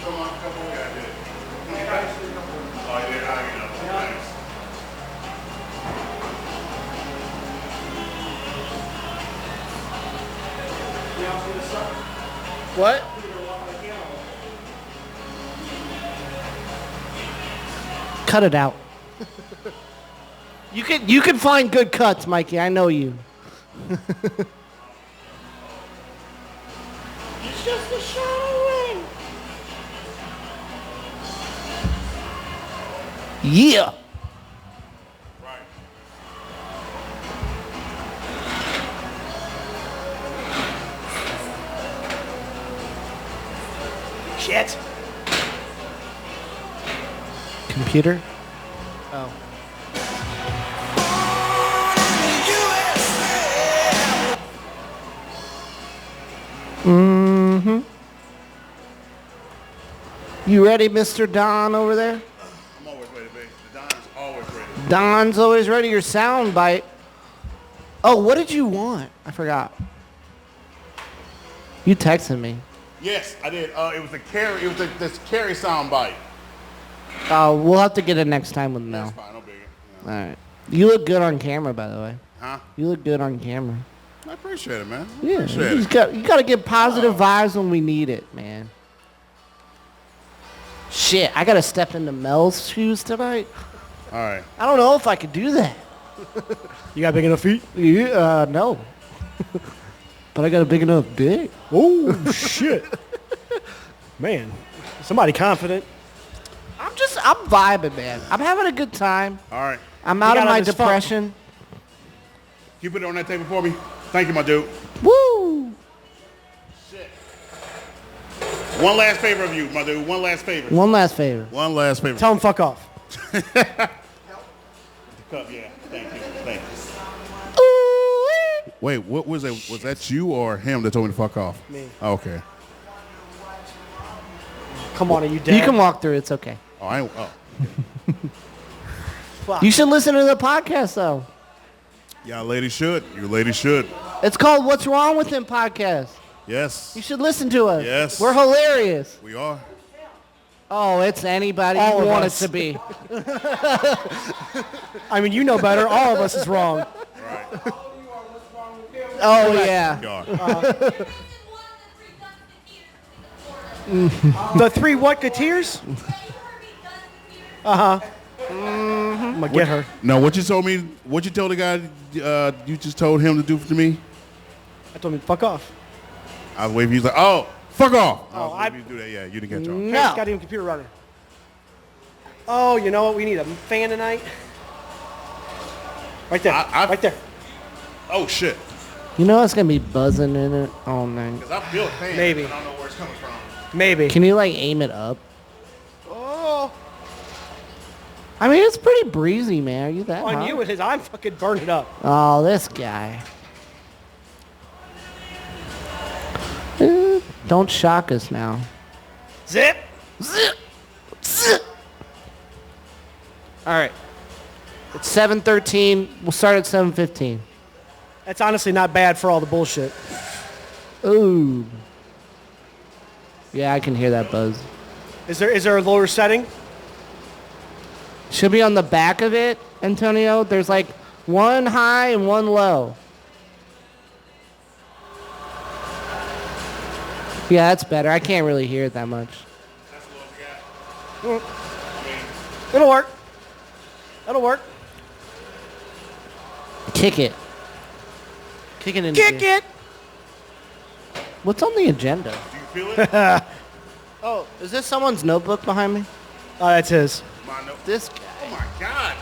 some on a couple? Yeah, I did. Oh, you did? Nice. What? Cut it out. You can find good cuts, Mikey. I know you. It's just a showing. Yeah. Right. Shit. Computer? Oh. Mm-hmm. You ready, Mr. Don over there? I'm always ready, baby. The Don's always ready. Don's always ready. Your sound bite. Oh, what did you want? I forgot. You texted me. Yes, I did. It was this carry sound bite. We'll have to get it next time with Mel. That's fine, no biggie. All right. You look good on camera, by the way. Huh? You look good on camera. I appreciate it, man. Yeah, you got to give positive vibes when we need it, man. Shit, I got to step into Mel's shoes tonight. All right. I don't know if I could do that. You got big enough feet? Yeah, no. But I got a big enough dick. Oh, shit. Man, somebody confident. I'm vibing, man. I'm having a good time. All right. I'm out of my this depression. Can you put it on that table for me? Thank you, my dude. Woo! Shit. One last favor of you, my dude. One last favor. One last favor. One last favor. Tell him fuck off. The cup, yeah. Thank you. Thank you. Ooh-wee. Wait, what was it? Was that you or him that told me to fuck off? Me. Oh, okay. Come on, are you dead? You can walk through. It's okay. Oh, I ain't. Oh. Fuck. You should listen to the podcast, though. Yeah, ladies should. You ladies should. It's called What's Wrong With Him podcast. Yes. You should listen to us. Yes. We're hilarious. We are. Oh, it's anybody All you of want us. it to be. I mean, you know better. All of us is wrong. Right. Oh, yeah. We are. The three what-keteers? Uh-huh. I'm gonna get her. Now, what you told me? What you told the guy? You just told him to do to me? I told him, fuck off. I was waiting. He's like, "Oh, fuck off!" Oh, I was waiting for you to do that. Yeah, you didn't catch on. Hey, No. this goddamn computer runner. Oh, you know what? We need a fan tonight. Right there. Right there. Oh shit! You know it's going to be buzzing in it all night. Because I feel a fan. Maybe. But I don't know where it's coming from. Maybe. Can you, like, aim it up? Oh, I mean, it's pretty breezy, man. Are you that on hot? you it is. I'm fucking burning up. Oh, this guy. Don't shock us now. Zip. Zip. Zip. All right. It's 7:13. We'll start at 7:15. That's honestly not bad for all the bullshit. Ooh. Yeah, I can hear that buzz. Is there a lower setting? Should be on the back of it, Antonio. There's like one high and one low. Yeah, that's better. I can't really hear it that much. That's the lowest you got. It'll work. That'll work. Kick it. Kick it into Kick gear. it. What's on the agenda? Do you feel it? Oh, is this someone's notebook behind me? Oh, that's his. My note. This guy. Oh my god!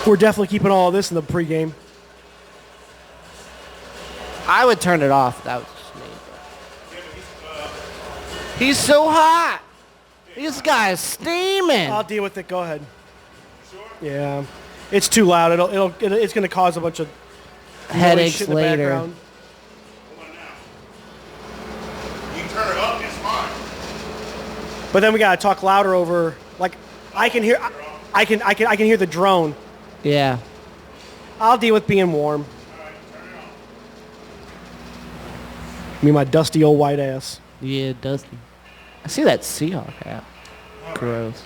Ooh. We're definitely keeping all of this in the pregame. I would turn it off. That was just me. But. He's so hot. This guy is steaming. I'll deal with it. Go ahead. Yeah, it's too loud. It's gonna cause a bunch of noise Headaches shit in the later. background. Hold on now. You can turn it up. It's fine. But then we gotta talk louder over. Like I can hear. I can hear the drone. Yeah. I'll deal with being warm. All right, turn it Me, my dusty old white ass. Yeah, Dusty. I see that Seahawk hat. Gross.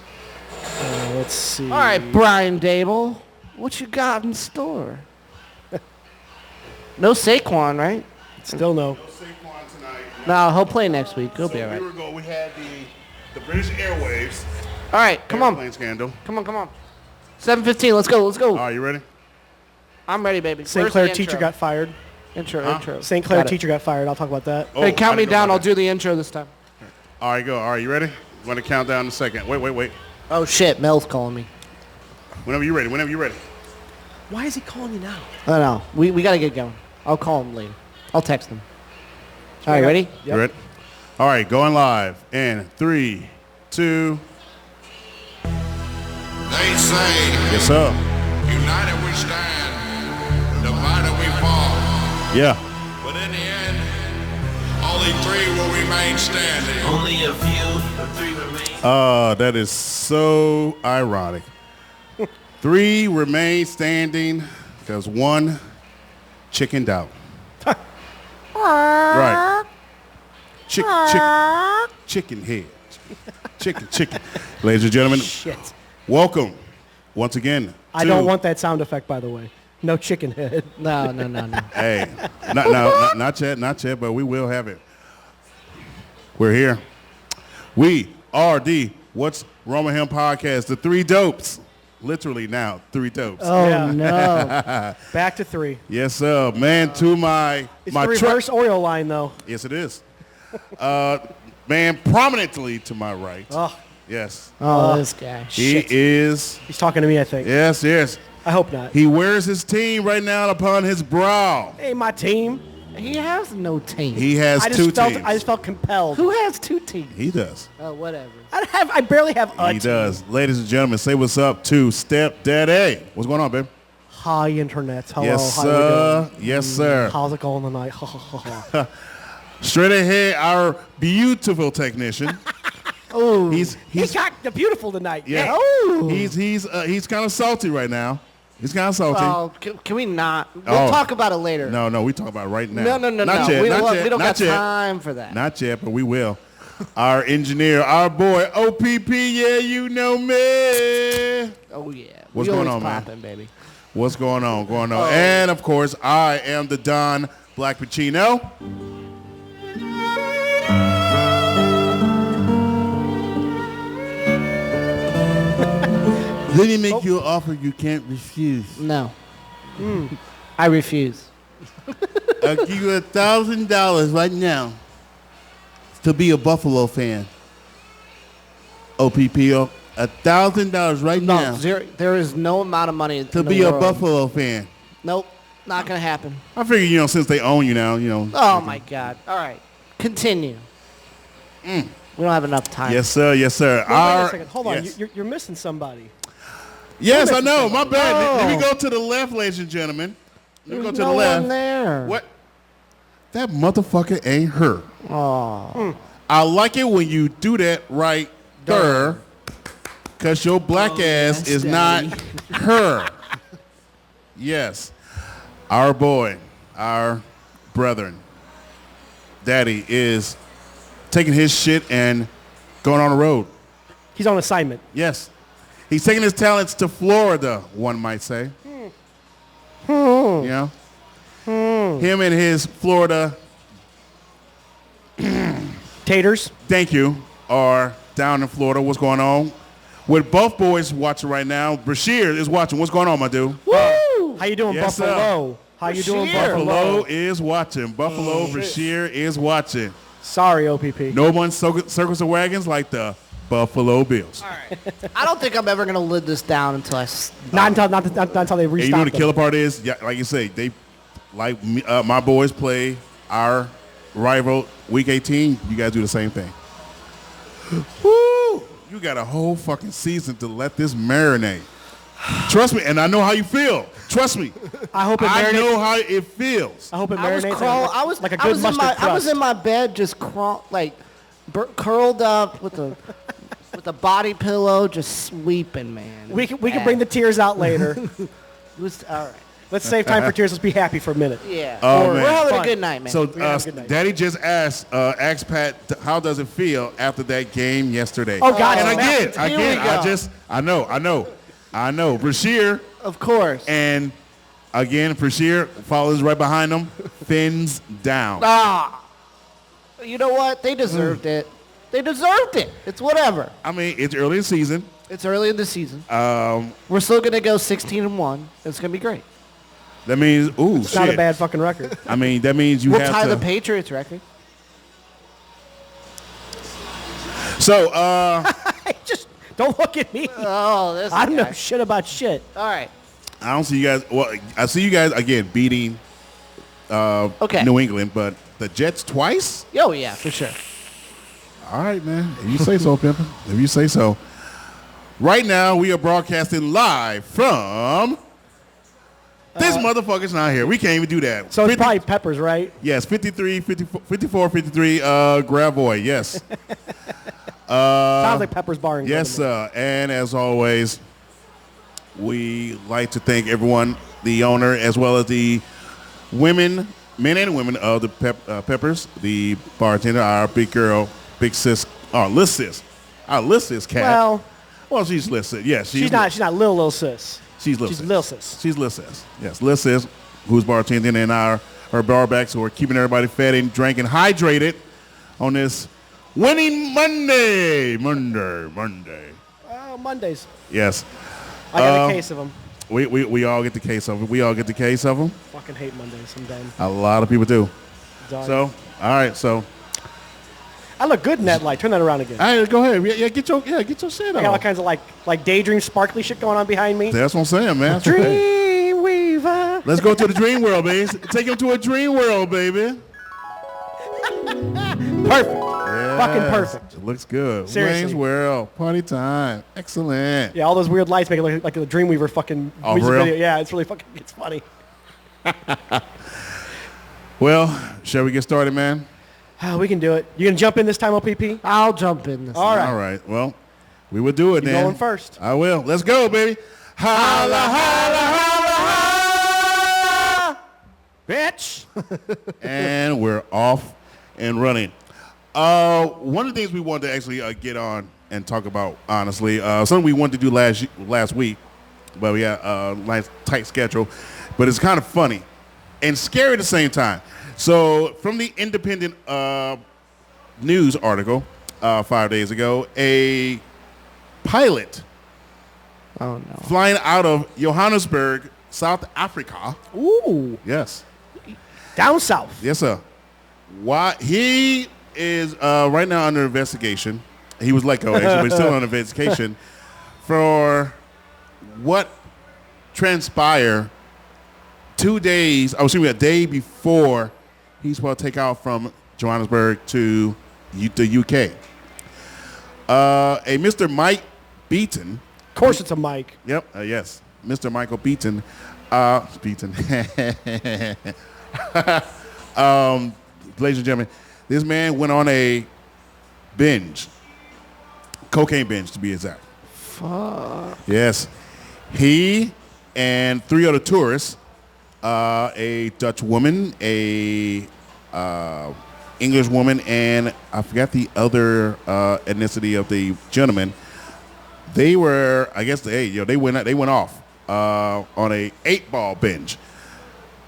Let's see. All right, Brian Dable. What you got in store? No Saquon, right? Still no. No Saquon tonight. No, he'll play next week. He'll So be all right. we had the British Airwaves. All right, come on. Airplane scandal. Come on. 7:15. Let's go. All right, you ready? I'm ready, baby. St. Where's Clair the teacher intro? got fired. Intro. St. Clair Got it. teacher got fired. I'll talk about that. Oh, Hey, count I me didn't know down. about I'll that. do the intro this time. All right, go. All right, you ready? I'm going to count down in a second. Wait. Oh, shit. Mel's calling me. Whenever you're ready. Why is he calling you now? I don't know. We got to get going. I'll call him later. I'll text him. All right, ready? Yep. You ready? All right, going live in 3, 2. They say, Yes, sir. united we stand, divided we fall. Yeah. But in the end, only three will remain standing. Only a few of three remain. That is so ironic. 3 remain standing because 1 chickened out. Right. Chicken head. Chicken. Ladies and gentlemen, Shit. welcome once again. I don't want that sound effect, by the way. No chicken head. No. Hey, not yet, but we will have it. We're here. We are the What's Wrong with Him podcast, the 3 dopes. Literally now, 3 dopes. Oh, Yeah. no. Back to 3. Yes, sir. Man, to my It's my the reverse Oreo line, though. Yes, it is. Man, prominently to my right. Oh, Yes. Oh, this guy. He Shit. is. he's talking to me, I think. Yes. I hope not. He wears his team right now upon his brow. Hey, my team. He has no team. He has 2 teams. I just felt compelled. Who has 2 teams? He does. Oh, whatever. I barely have a He team. does. Ladies and gentlemen, say what's up to Step Daddy. What's going on, babe? Hi, internet. Hello. Yes, How we sir. doing? Yes, sir. How's it going tonight? Ha, ha, ha, ha. Straight ahead, our beautiful technician. Oh, He's He got the beautiful tonight. yeah. Oh. He's kind of salty right now. He's kind of salty. Oh, can we not? We'll Oh. talk about it later. No, we talking about it right now. No. Not yet. We not yet. don't not got yet. time for that. Not yet, but we will. Our engineer, our boy OPP. Yeah, you know me. Oh, yeah. What's We going always on, man? popping, baby. What's going on? Oh. And of course, I am the Don Black Pacino. Let me make you an offer you can't refuse. No. I refuse. I'll give you $1,000 right now to be a Buffalo fan. OPPO, $1,000 right No, now there is no amount of money to in the be a world. Buffalo fan. Nope, not gonna happen. I figure, since they own you now, Oh my God! All right, continue. We don't have enough time. Yes, sir. Yes, sir. Wait a second. Hold on. Yes. You're missing somebody. Yes, I know. My bad. Oh. Let me go to the left, ladies and gentlemen. Let me go There's to no the left. one there. What? That motherfucker ain't her. Oh, I like it when you do that right there, because your black ass yes, is Daddy. not her. Yes. Our boy, our brethren, Daddy is taking his shit and going on the road. He's on assignment. Yes. He's taking his talents to Florida, one might say. You know? Him and his Florida, Taters. thank you, are down in Florida. What's going on? With both boys watching right now, Brashear is watching. What's going on, my dude? woo! How you doing, Yes, sir. Buffalo? How you doing, Brashear. Buffalo Buffalo? is watching. Buffalo, Brashear is watching. Sorry, OPP. No one circles the wagons like the Buffalo Bills. I don't think I'm ever gonna live this down until Not until they And restock you know what the them. killer part is? Yeah, like you say, they like me, my boys play our rival Week 18. You guys do the same thing. Woo! You got a whole fucking season to let this marinate. Trust me, and I know how you feel. Trust me. I hope it I marinates. know how it feels. I hope it I was marinates. crawling. like a good mustard crust. I was in my bed just curled up with a body pillow, just sleeping, man. We can bring the tears out later. It was all right. Let's save time for tears. Let's be happy for a minute. Yeah. Oh, We're man. having Fun. a good night, man. So, We're having a good night. Daddy just asked Pat, how does it feel after that game yesterday? Oh, God. And Oh, again, Here we go. I know. Brashear, Of course. and again, Brashear follows right behind him, fins down. You know what? They deserved it. They deserved it. It's whatever. I mean, it's early in the season. It's early in the season. We're still going to go 16-1. It's going to be great. That means, It's not a bad fucking record. I mean, that means you We'll have tie to. the Patriots record. So, Just don't look at me. Oh, this I don't know guy. shit about shit. All right. I don't see you guys. Well, I see you guys again beating Okay. New England, but the Jets twice. Oh, yeah, for sure. All right, man. If you say so, Pimpin'. If you say so. Right now, we are broadcasting live from. This motherfucker's not here. We can't even do that. So it's probably Peppers, right? Yes, 54, 53, Gravois, yes. Sounds like Peppers Bar. Yes, sir. And as always, we like to thank everyone, the owner, as well as the women, men and women of the Peppers, the bartender, our big girl, big sis, our little sis cat. Well, she's little sis. Yes, she's not little sis. She's little She's sis. little sis. She's little sis. Yes, little sis, who's bartending, and our barbacks who are keeping everybody fed and drinking, hydrated on this winning Monday. Oh, Mondays. Yes. I got a case of them. We all get the case of it. We all get the case of them. Fucking hate Mondays. I'm done. A lot of people do. Done. So, all right. So, I look good in that light. Turn that around again. all right, go ahead. Yeah, get your shit I got all on. kinds of like daydream sparkly shit going on behind me. That's what I'm saying, man. Dreamweaver. Let's go to the dream world, baby. Take him to a dream world, baby. Perfect. Yes. Fucking perfect. It looks good. Seriously. Wayne's World. Party time. Excellent. Yeah, all those weird lights make it look like a Dreamweaver fucking Oh, music for real? video. Yeah, it's really fucking, it's funny. Well, shall we get started, man? We can do it. You gonna jump in this time, OPP? I'll jump in this. All right. All right. Well, we will do it You then. going first. I will. Let's go, baby. Holla, holla, holla, holla. Bitch. And we're off and running. One of the things we wanted to actually get on and talk about, honestly, something we wanted to do last week, but we had a nice tight schedule, but it's kind of funny and scary at the same time. So from the Independent news article 5 days ago, a pilot Oh, no. flying out of Johannesburg, South Africa. Ooh. Yes. Down south. Yes, sir. Why he is right now under investigation. He was let go, actually, but he's still under investigation for what transpired 2 days, a day before he's supposed to take out from Johannesburg to the UK. A Mr. Mike Beaton. Of course it's a mic. Yep, yes. Mr. Michael Beaton. Ladies and gentlemen, this man went on a binge. Cocaine binge, to be exact. Fuck. Yes. He and 3 other tourists, a Dutch woman, a English woman, and I forgot the other ethnicity of the gentleman. They were, I guess, they went off on a 8-ball binge.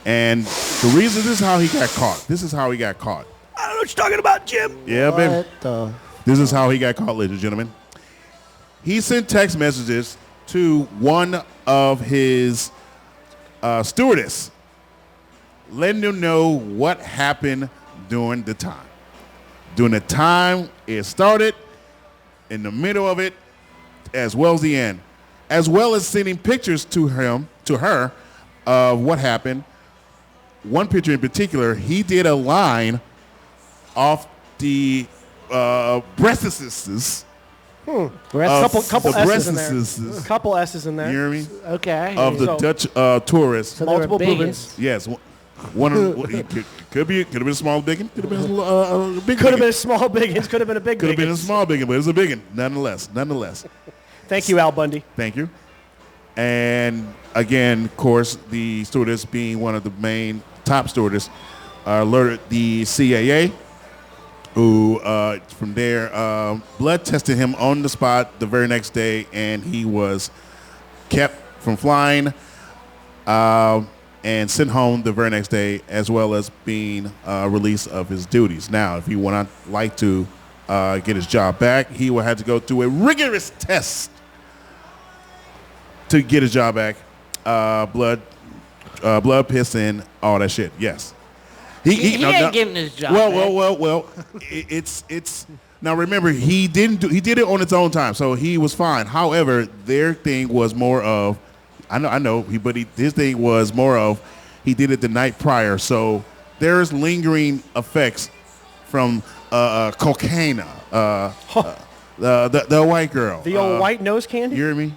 And the reason, this is how he got caught. I don't know what you're talking about, Jim. Yeah, baby. What the? This is how he got caught, ladies and gentlemen. He sent text messages to one of his stewardess, letting them know what happened during the time. During the time it started, in the middle of it, as well as the end, as well as sending pictures to her of what happened. One picture in particular, he did a line off the breastises. Couple S's in there. breastises. Couple S's in You there. hear me? Okay. Of the So- Dutch tourists. So they were Multiple biggins. boobins. Yes, one of could have been a small biggin, could have been a big. Could have been a small biggins. Could have been a big Could have been a biggins. small biggin, but it was a biggin, nonetheless. Thank you, Al Bundy. Thank you. And again, of course, the stewardess being one of the main top stewardess alerted the CAA, who from there blood tested him on the spot the very next day, and he was kept from flying and sent home the very next day, as well as being released of his duties. Now, if he would like to get his job back, he will have to go through a rigorous test to get his job back. Blood, piss, and all that shit. Yes. He ain't getting his job back. Well. It's now. Remember, he did it on its own time, so he was fine. However, their thing was more of, his thing was more of, he did it the night prior, so there's lingering effects from cocaine. The white girl, The old white nose candy? You hear me?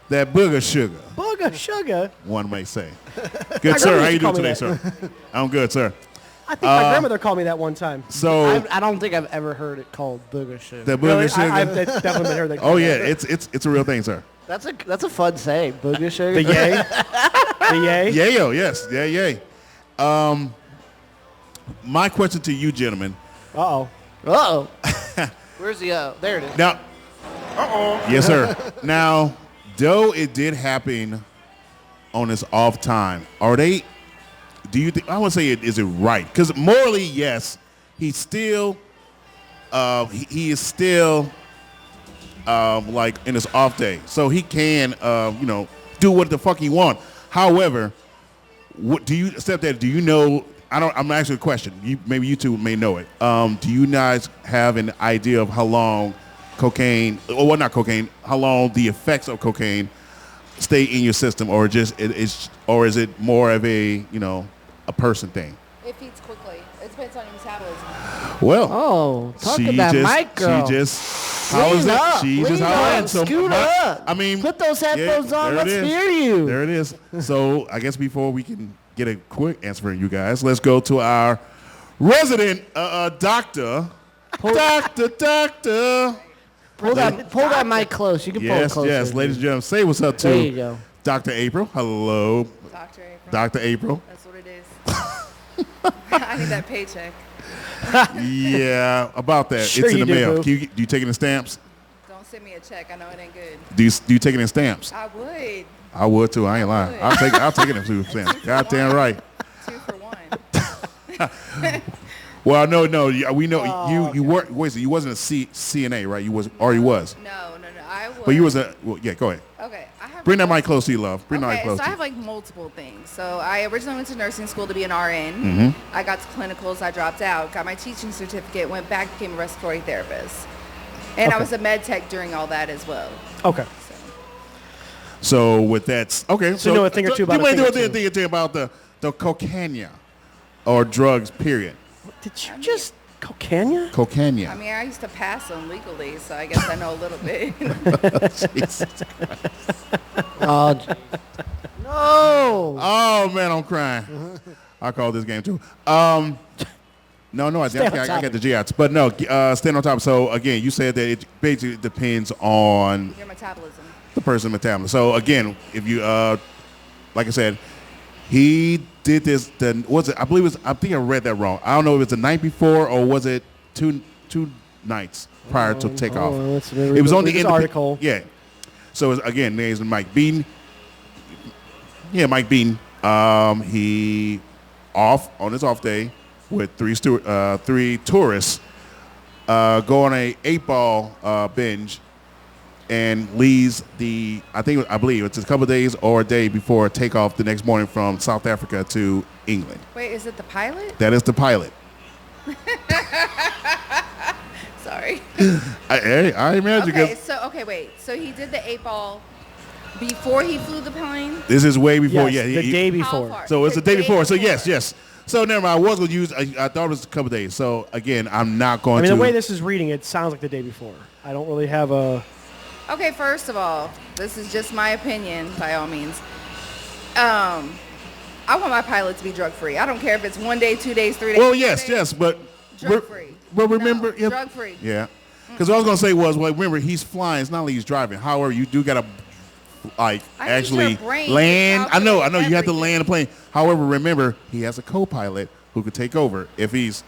That booger sugar, Booger sugar. one may say. Good sir, how you doing today, sir? I'm good, sir. I think my grandmother called me that one time. So I don't think I've ever heard it called booger sugar. the booger Really? sugar. I've definitely heard that. Oh yeah, it's a real thing, sir. That's a fun saying, booger sugar. The yay? The yay? Yayo, yes, yeah, yay. My question to you, gentlemen. Uh-oh. Uh-oh. Where's the, there it is. Now, yes, sir. Now, though it did happen on his off time, do you think, I want to say, is it right? Because morally, yes, he's still, he is still, like in his off day. So he can, do what the fuck he want. However, what do you accept that? Do you know, I'm asking a question. Maybe you two may know it. Do you guys have an idea of how long how long the effects of cocaine stay in your system, or is it more of a person thing? It feeds quickly. It depends on your metabolism. Well, talk about mic girl. She just hollers it. She just hollers. So scoot up. I mean, put those headphones on. Let's hear you. There it is. So I guess before we can get a quick answer from you guys, let's go to our resident doctor. Doctor. Pull that mic close. You can pull it closer. Yes, ladies and gentlemen, say what's up to There you go. Dr. April. Hello, Dr. April. Dr. April. That's what it is. I need that paycheck. Yeah, about that. Sure It's in you the do, mail. boo. Do you take it in stamps? Don't send me a check. I know it ain't good. Do you take it in stamps? I would. I would too. I ain't lying. would. I'll take it in stamps. Goddamn right. 2 for 1. Well, no. We know you weren't. Wait, so you wasn't a CNA, right? You was. No. I would. But you was a. Well, yeah, go ahead. Okay. I have Bring that mic close to you, love. Bring the mic Okay, close so to I you. have like multiple things. So I originally went to nursing school to be an RN. Mm-hmm. I got to clinicals. I dropped out. Got my teaching certificate. Went back. Became a respiratory therapist. And I was a med tech during all that as well. Okay. So with that, okay. So you know a thing or two about you a may know a thing or thing or two about the cocaine or drugs. Period. Did you just cocaine? Cocaine. I mean, I used to pass them legally, so I guess I know a little bit. Jesus. Oh, no. Oh man, I'm crying. I call this game too. No, I got the GIs. But no, stand on top. So again, you said that it basically depends on Your metabolism. the person's metabolism. So again, if you, like I said, he did this. I think I read that wrong. I don't know if it's the night before or was it two nights prior to takeoff. It was on the end article. Yeah. So again, name's Mike Beaton. Yeah, Mike Beaton. He on his off day with three tourists go on a 8-ball binge and leaves I believe it's a couple of days or a day before takeoff the next morning from South Africa to England. Wait, is it the pilot? That is the pilot. Sorry. I imagine. Wait. So he did the 8-ball before he flew the plane? This is way before. Yes, Yeah, the day How before. far? So it's the day before. So yes. So never mind. I was going to use. I thought it was a couple of days. So again, I'm not going to. I mean, the way this is reading, it sounds like the day before. I don't really have a. Okay, first of all, this is just my opinion, by all means. I want my pilot to be drug-free. I don't care if it's 1 day, 2 days, 3 days. Well, yes, but Drug-free. But remember, No, drug-free. Yeah, because what I was going to say was, well, remember, he's flying. It's not like he's driving. However, you do got to like I need actually your brain to land. I know. You have to calculate land the plane. However, remember he has a co-pilot who could take over if he's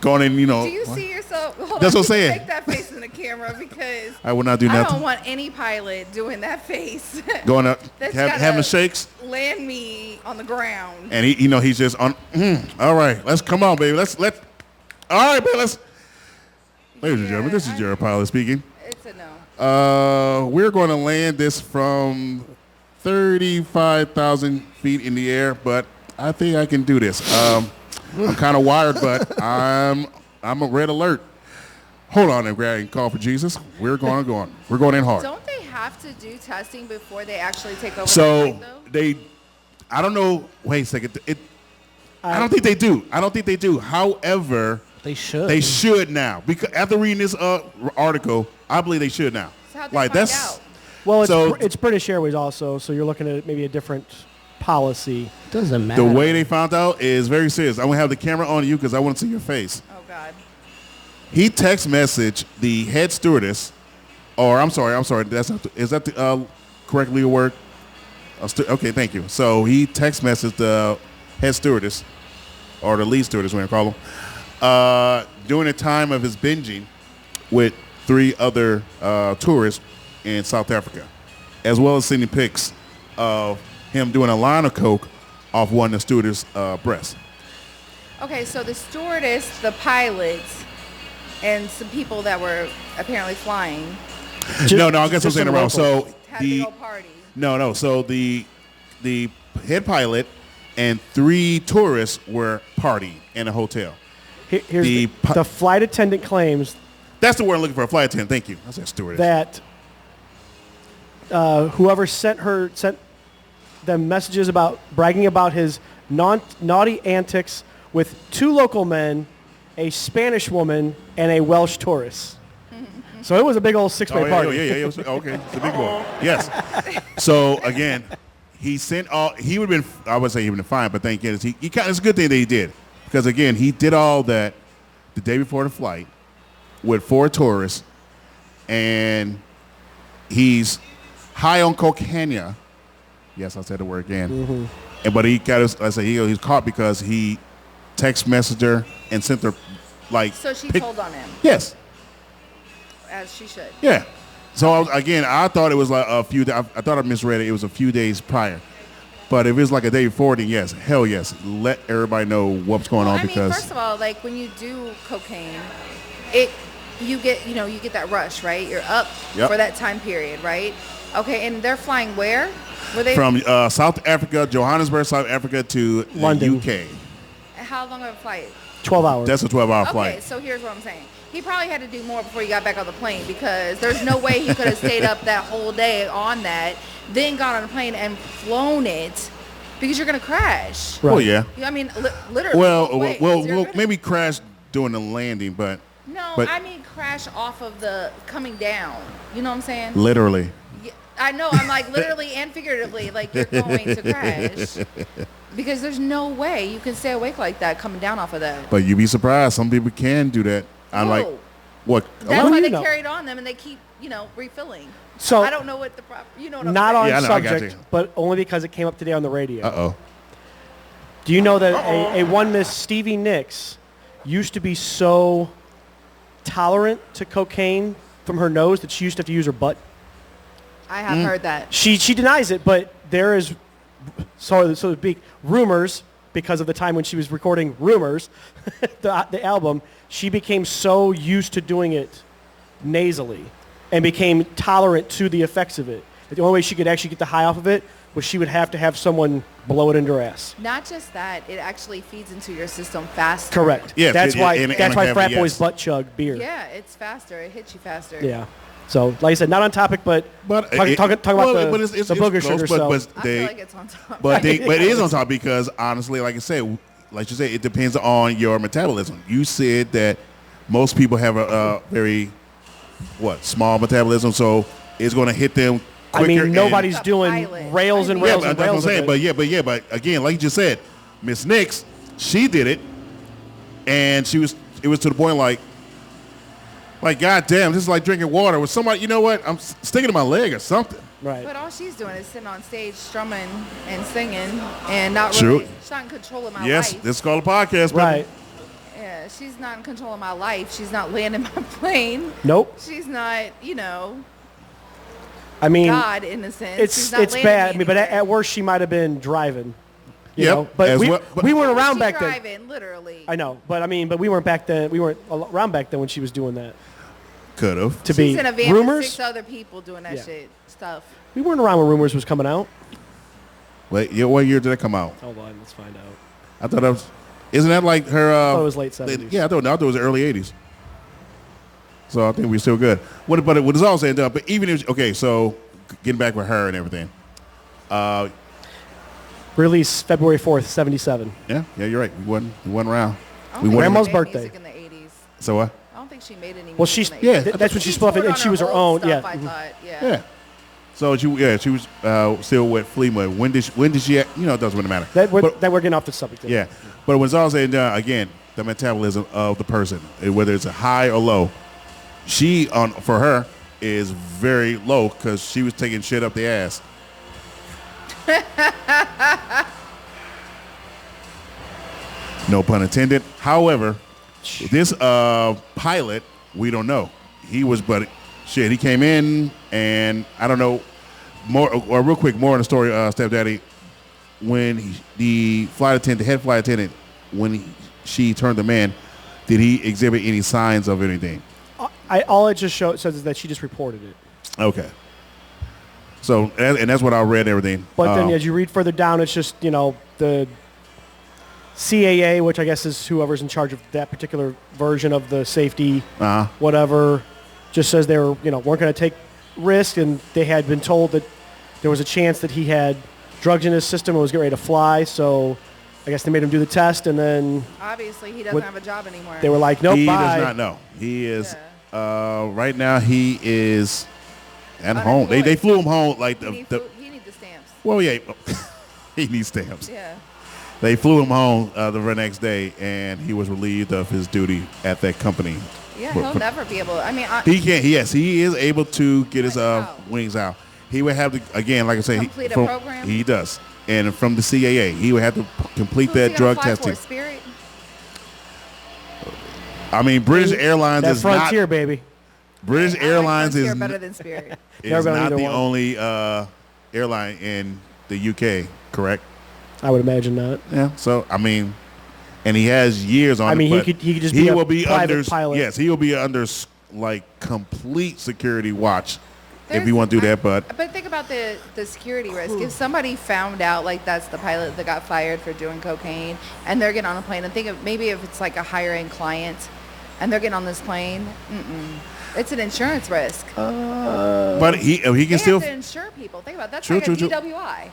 going in. Do you see yourself? Hold That's on, what I'm saying. Take that face in the camera because I will not do I nothing. don't want any pilot doing that face. Going up, That's having gotta the shakes, land me on the ground. and he's just on. All right, let's come on, baby. Let's. All right, baby. Let's. Ladies and gentlemen, this is Jared Pilot speaking. It's a no. We're going to land this from 35,000 feet in the air, but I think I can do this. I'm kind of wired, but I'm a red alert. Hold on and grab and call for Jesus. We're going in hard. Don't they have to do testing before they actually take over? So the flight, I don't know. Wait a second. I don't think they do. However, They should. they should now because after reading this article, I believe they should now. So how'd they find out? Well, So- it's British Airways also, so you're looking at maybe a different policy. Doesn't matter. The way they found out is very serious. I'm gonna have the camera on you because I want to see your face. Oh God. He text messaged the head stewardess, or I'm sorry. Is that the correctly word? Okay, thank you. So he text messaged the head stewardess, or the lead stewardess, we're gonna call him, during the time of his binging with 3 other tourists in South Africa, as well as sending pics of him doing a line of coke off one of the stewardess' breasts. Okay, so the stewardess, the pilots, and some people that were apparently flying No, I guess I'm saying it wrong. So had a big old party. No. So the head pilot and 3 tourists were partying in a hotel. Here's The the flight attendant claims That's the word I'm looking for. A flight attendant. Thank you. I said stewardess. that whoever sent them messages about bragging about his naughty antics with 2 local men, a Spanish woman, and a Welsh tourist. So it was a big old 6-way party. Yeah. It was, okay, it's a big boy. Yes. So again, he sent all. He would have been. I would say he would have been fine, but thank goodness he kind of. It's a good thing that he did because again, he did all that the day before the flight with 4 tourists, and he's high on cocaine. Yes, I said the word again. Mm-hmm. And but he got his. I say he's caught because he text messaged her and sent her like. So she told on him, Yes. as she should. Yeah. So I thought it was like a few. I thought I misread it. It was a few days prior. But if it's like a day before, then yes, hell yes, let everybody know what's going on I mean, because first of all, like when you do cocaine, you get that rush, right? You're up Yep. for that time period, right? Okay, and they're flying where? Were they from South Africa, Johannesburg, South Africa to the London. UK. How long of a flight? 12 hours. That's a 12-hour Okay, flight. so here's what I'm saying. He probably had to do more before he got back on the plane because there's no way he could have stayed up that whole day on that, then got on a plane and flown it because you're gonna crash. Right. Oh yeah. I mean, literally. Well, both ways. well, You're gonna- maybe crash during the landing, but No, but- I mean crash off of the coming down. You know what I'm saying? literally. Yeah, I know. I'm like literally and figuratively, like you're going to crash because there's no way you can stay awake like that coming down off of that. But you'd be surprised. Some people can do that. I'm like, Whoa. what? That's Well, why you they know. carried on them and they keep, refilling. So I don't know what the proper, you know what I'm not saying? on Yeah, I know, I got subject, you. but only because it came up today on the radio. Uh-oh. Do you know that a one Miss Stevie Nicks used to be so tolerant to cocaine from her nose that she used to have to use her butt? I have heard that. She denies it, but there is, so to speak, rumors because of the time when she was recording Rumors, the album. She became so used to doing it nasally and became tolerant to the effects of it. The only way she could actually get the high off of it was she would have to have someone blow it into her ass. Not just that, it actually feeds into your system faster. Correct. Yes, that's why. and That's why have frat it, boys yes. butt chug beer. Yeah, it's faster. It hits you faster. Yeah. So, like I said, not on topic, but talk about the booger sugar. I feel like it's on top. But it is on top because honestly, like I said, like you say, it depends on your metabolism. You said that most people have a very small metabolism, so it's going to hit them quicker. I mean, and- nobody's The doing pilot. rails and I mean- rails Yeah, and but that's rails. what I'm of saying. it. But again, like you just said, Miss Nix, she did it, and it was to the point like Like, goddamn, this is like drinking water with somebody. You know what? I'm sticking to my leg or something. Right. But all she's doing is sitting on stage strumming and singing and not True. really. She's not in control of my Yes, life. this is called a podcast, brother. Right. Yeah, she's not in control of my life. She's not landing my plane. Nope. She's not, I mean, God in a sense. She's it's not it's landing bad. I me mean, but anywhere. at worst, she might have been driving. You Yep, know? But as we, well- but- we weren't around She's back then. driving, literally. I know, but we weren't back then. We weren't around back then when she was doing that. Could have. To She's be in a van with rumors. 6 other people doing that Yeah. stuff. We weren't around when rumors was coming out. Wait, what year did that come out? Hold on, let's find out. I thought that was. Isn't that like her? Oh, it was late 70s. Yeah, I thought it was early 80s. So I think we're still good. But what is all said and done, but even if so getting back with her and everything. Release February 4th, 77. Yeah, you're right. We wasn't around. I don't We think weren't- Grandma's she made birthday. music in the 80s. So what? I don't think she made any music Well, she's in the 80s. Yeah, that's when she split up, toured and she on was her old own. stuff, Yeah. I Mhm. thought, Yeah. So she was still with Fleetwood. When did she? It doesn't really matter. That we're But- getting off the subject. Yeah, but when it's all said and done, again, the metabolism of the person, whether it's a high or low, for her is very low because she was taking shit up the ass. No pun intended. However, this pilot, we don't know. He came in, and I don't know more. Or real quick, more on the story, stepdaddy. When the head flight attendant, when she turned him in, did he exhibit any signs of anything? All it just says is that she just reported it. Okay. So, and that's what I read, everything. But then as you read further down, it's just, the CAA, which I guess is whoever's in charge of that particular version of the safety, whatever, just says they weren't going to take risks, and they had been told that there was a chance that he had drugs in his system and was getting ready to fly, so I guess they made him do the test, and then Obviously, he doesn't have a job anymore. they were like, nope, he bye. does not know. He is, right now, he is at home. Unemployed. They flew him home like he needs the stamps. well, yeah, he needs stamps. Yeah. They flew him home the very next day, and he was relieved of his duty at that company. Yeah, But- he'll never be able. I mean, He can't. Yes, he is able to get his Out. wings out. He would have to, again, like I say, Complete a program? He does, and from the CAA, he would have to complete that drug testing. Spirit. I mean, British Airlines That is Frontier, baby. British Airlines Frontier is better than Spirit. Never been on not either the one. only airline in the UK. Correct? I would imagine not. Yeah. So I mean, and he has years on. I mean, it, he but could just be a will be private under. pilot. Yes, he will be under like complete security watch if you There's- want to do that. But But think about the security risk. If somebody found out, like that's the pilot that got fired for doing cocaine, and they're getting on a plane, and think of maybe if it's like a higher end client, and they're getting on this plane, it's an insurance risk. but he They can still. have to insure people. Think about it. That's True, like true, a true. DWI.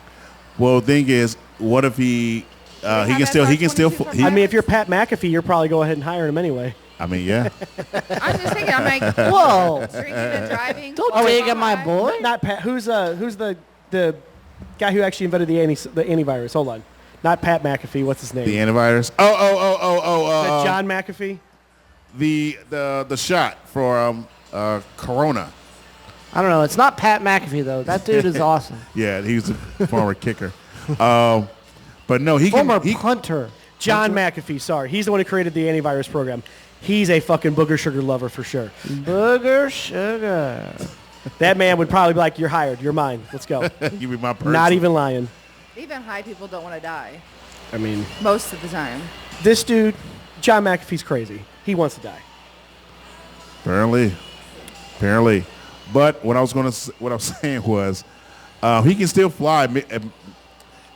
Well, the thing is, what if he have can still SR-22 for he, I mean, if you're Pat McAfee, you're probably go ahead and hire him anyway. I mean, yeah. I'm just thinking. I'm like, Whoa. drinking and driving. Don't flying dig at my high. boy. Not Pat. Who's the guy who actually invented the antivirus? Hold on. Not Pat McAfee. What's his name? The antivirus. Oh. Is that John McAfee? The shot for Corona. I don't know. It's not Pat McAfee, though. That dude is awesome. Yeah, he's a former kicker. But no, he Former can. punter. John McAfee. Sorry, he's the one who created the antivirus program. He's a fucking booger sugar lover for sure. Booger sugar. That man would probably be like, "You're hired. You're mine. Let's go." You be my person. Not even lying. Even high people don't want to die I mean, most of the time. this dude, John McAfee's crazy. He wants to die. Apparently. But what I was saying was, he can still fly.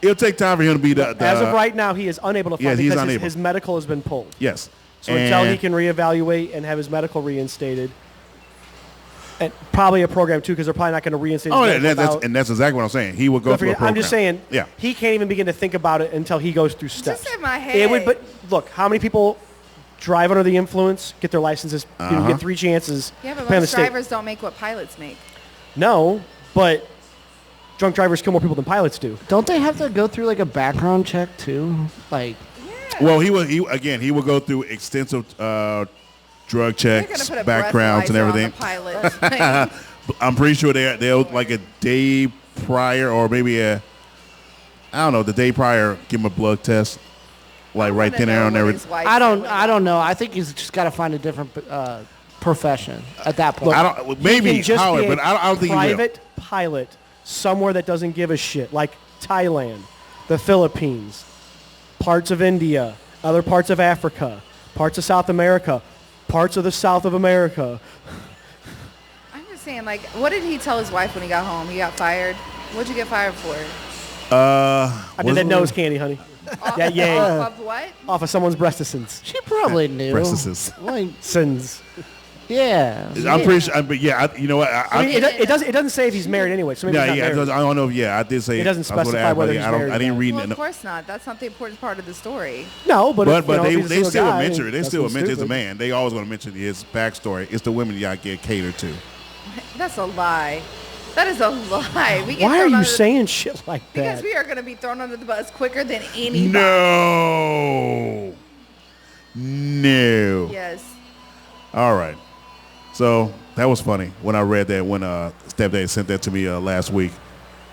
It'll take time for him to be the. As of right now, he is unable to fly Yes, he's because unable. his medical has been pulled. Yes. So until he can reevaluate and have his medical reinstated, and probably a program too, because they're probably not going to reinstate. Oh, his yeah, medical without- that's exactly what I'm saying. He will go through a program. I'm just saying. Yeah. He can't even begin to think about it until he goes through steps. Just in my head. It would, but look, how many people drive under the influence, get their licenses, get 3 chances? Yeah, but depending on the most state. drivers don't make what pilots make. No, but drunk drivers kill more people than pilots do. Don't they have to go through like a background check too? Like, Well, he will go through extensive drug They're gonna checks, put a backgrounds, and breathalyzer on everything. the pilot. I'm pretty sure they'll like a day prior or maybe the day prior, give him a blood test, like right then and there on everything. I don't know. I think he's just got to find a different profession at that point. Maybe He can just Howard, be but I don't think he will. private pilot somewhere that doesn't give a shit, like Thailand, the Philippines, parts of India, other parts of Africa, parts of South America, parts of the South of America. I'm just saying, like, what did he tell his wife when he got home? He got fired. What'd you get fired for? I did that nose candy, honey. Yeah, yeah. Off of what? Off of someone's breasticles. She probably knew. Breastises. Like, Sins. yeah. I'm pretty sure, but yeah, you know what? I mean, it doesn't say if he's married anyway, so maybe he's not I married. don't know. I did say It doesn't I was gonna specify ask, whether but he's I married didn't or read Well, it. of course not. That's not the important part of the story. No, but if, But if he's a they single still guy, mention it. They that's still what's mention it's a stupid. man. They always going to mention his backstory. It's the women y'all get catered to. That's a lie. That is a lie. We get Why are thrown you under the- saying shit like Because that? we are going to be thrown under the bus quicker than anybody. No. Yes. All right. So that was funny when I read that when Stepdad sent that to me last week,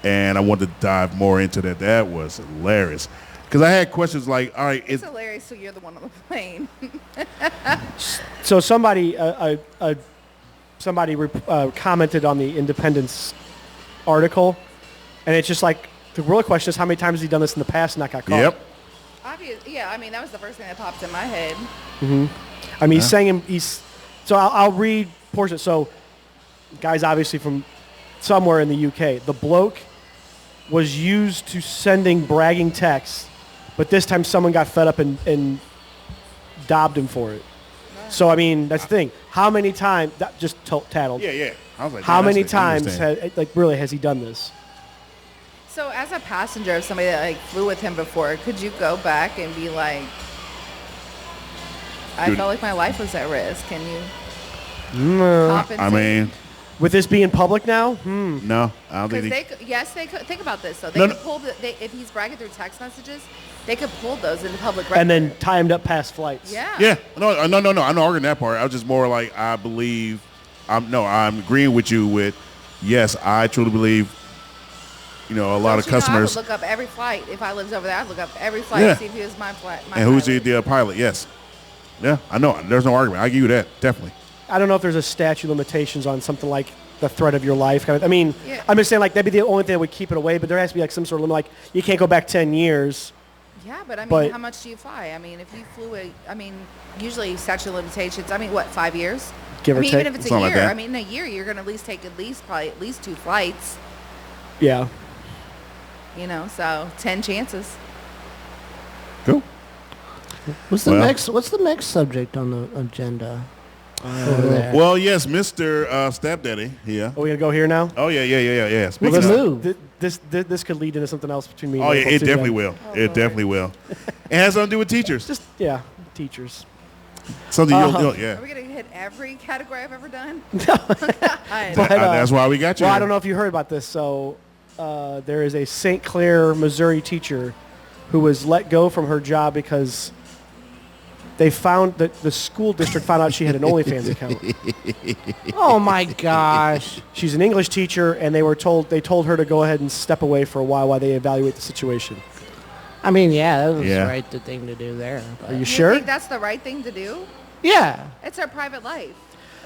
and I wanted to dive more into that. That was hilarious because I had questions like, all right, It's hilarious, so you're the one on the plane. So somebody commented on the Independence article, and it's just like the real question is how many times has he done this in the past and not got caught? Yep. Yeah, I mean, that was the first thing that popped in my head. I mean, he's saying so I'll read portions. So, guys, obviously from somewhere in the UK, the bloke was used to sending bragging texts, but this time someone got fed up and dobbed him for it. So, I mean, that's the thing. How many times, just tattled. Yeah. I was like, How damn, many that's times, interesting. really, has he done this? So as a passenger of somebody that like flew with him before, could you go back and be like, I Dude. felt like my life was at risk. Can you compensate? I mean, With this being public now? no, I don't Because think. they could. Think about this though. They No, could no. pull if he's bragging through text messages, they could pull those into public record. And then timed up past flights. yeah. Yeah, no. I'm not arguing that part. I was just more like I believe. I'm agreeing with you. With yes, I truly believe. A lot of customers. I would look up every flight. If I lived over there, I'd look up every flight Yeah. to see if he was my flight. And who's the pilot? Yes. Yeah, I know. There's no argument. I give you that. Definitely. I don't know if there's a statute of limitations on something like the threat of your life. I mean, Yeah. I'm just saying like that'd be the only thing that would keep it away, but there has to be like some sort of limit. Like you can't go back 10 years. Yeah, but I mean, But- how much do you fly? I mean, if you flew usually statute of limitations. 5 years? Give or take. Even if it's a Something like year. that. I mean, in a year, you're going to at least take at least 2 flights. Yeah. So 10 chances. Cool. What's the Well- next subject on the agenda? Over there. Well, yes, Mr. Stepdaddy. Yeah. Are we gonna go here now? Oh yeah. Well, Speaking let's of- move. This could lead into something else between me. Oh and yeah, Michael, it too, definitely then. will. Oh, It Lord. definitely will. It has something to do with teachers. Just teachers. Something Uh-huh. you'll Are yeah. we going to hit every category I've ever done? But, That's why we got you. Well, I here. don't know if you heard about this. So there is a St. Clair, Missouri teacher who was let go from her job because they found that the school district found out she had an OnlyFans account. Oh my gosh. She's an English teacher, and they told her to go ahead and step away for a while they evaluate the situation. I mean, yeah, that was Yeah. right the thing to do there. but- Are you You sure? think that's the right thing to do? Yeah. It's her private life.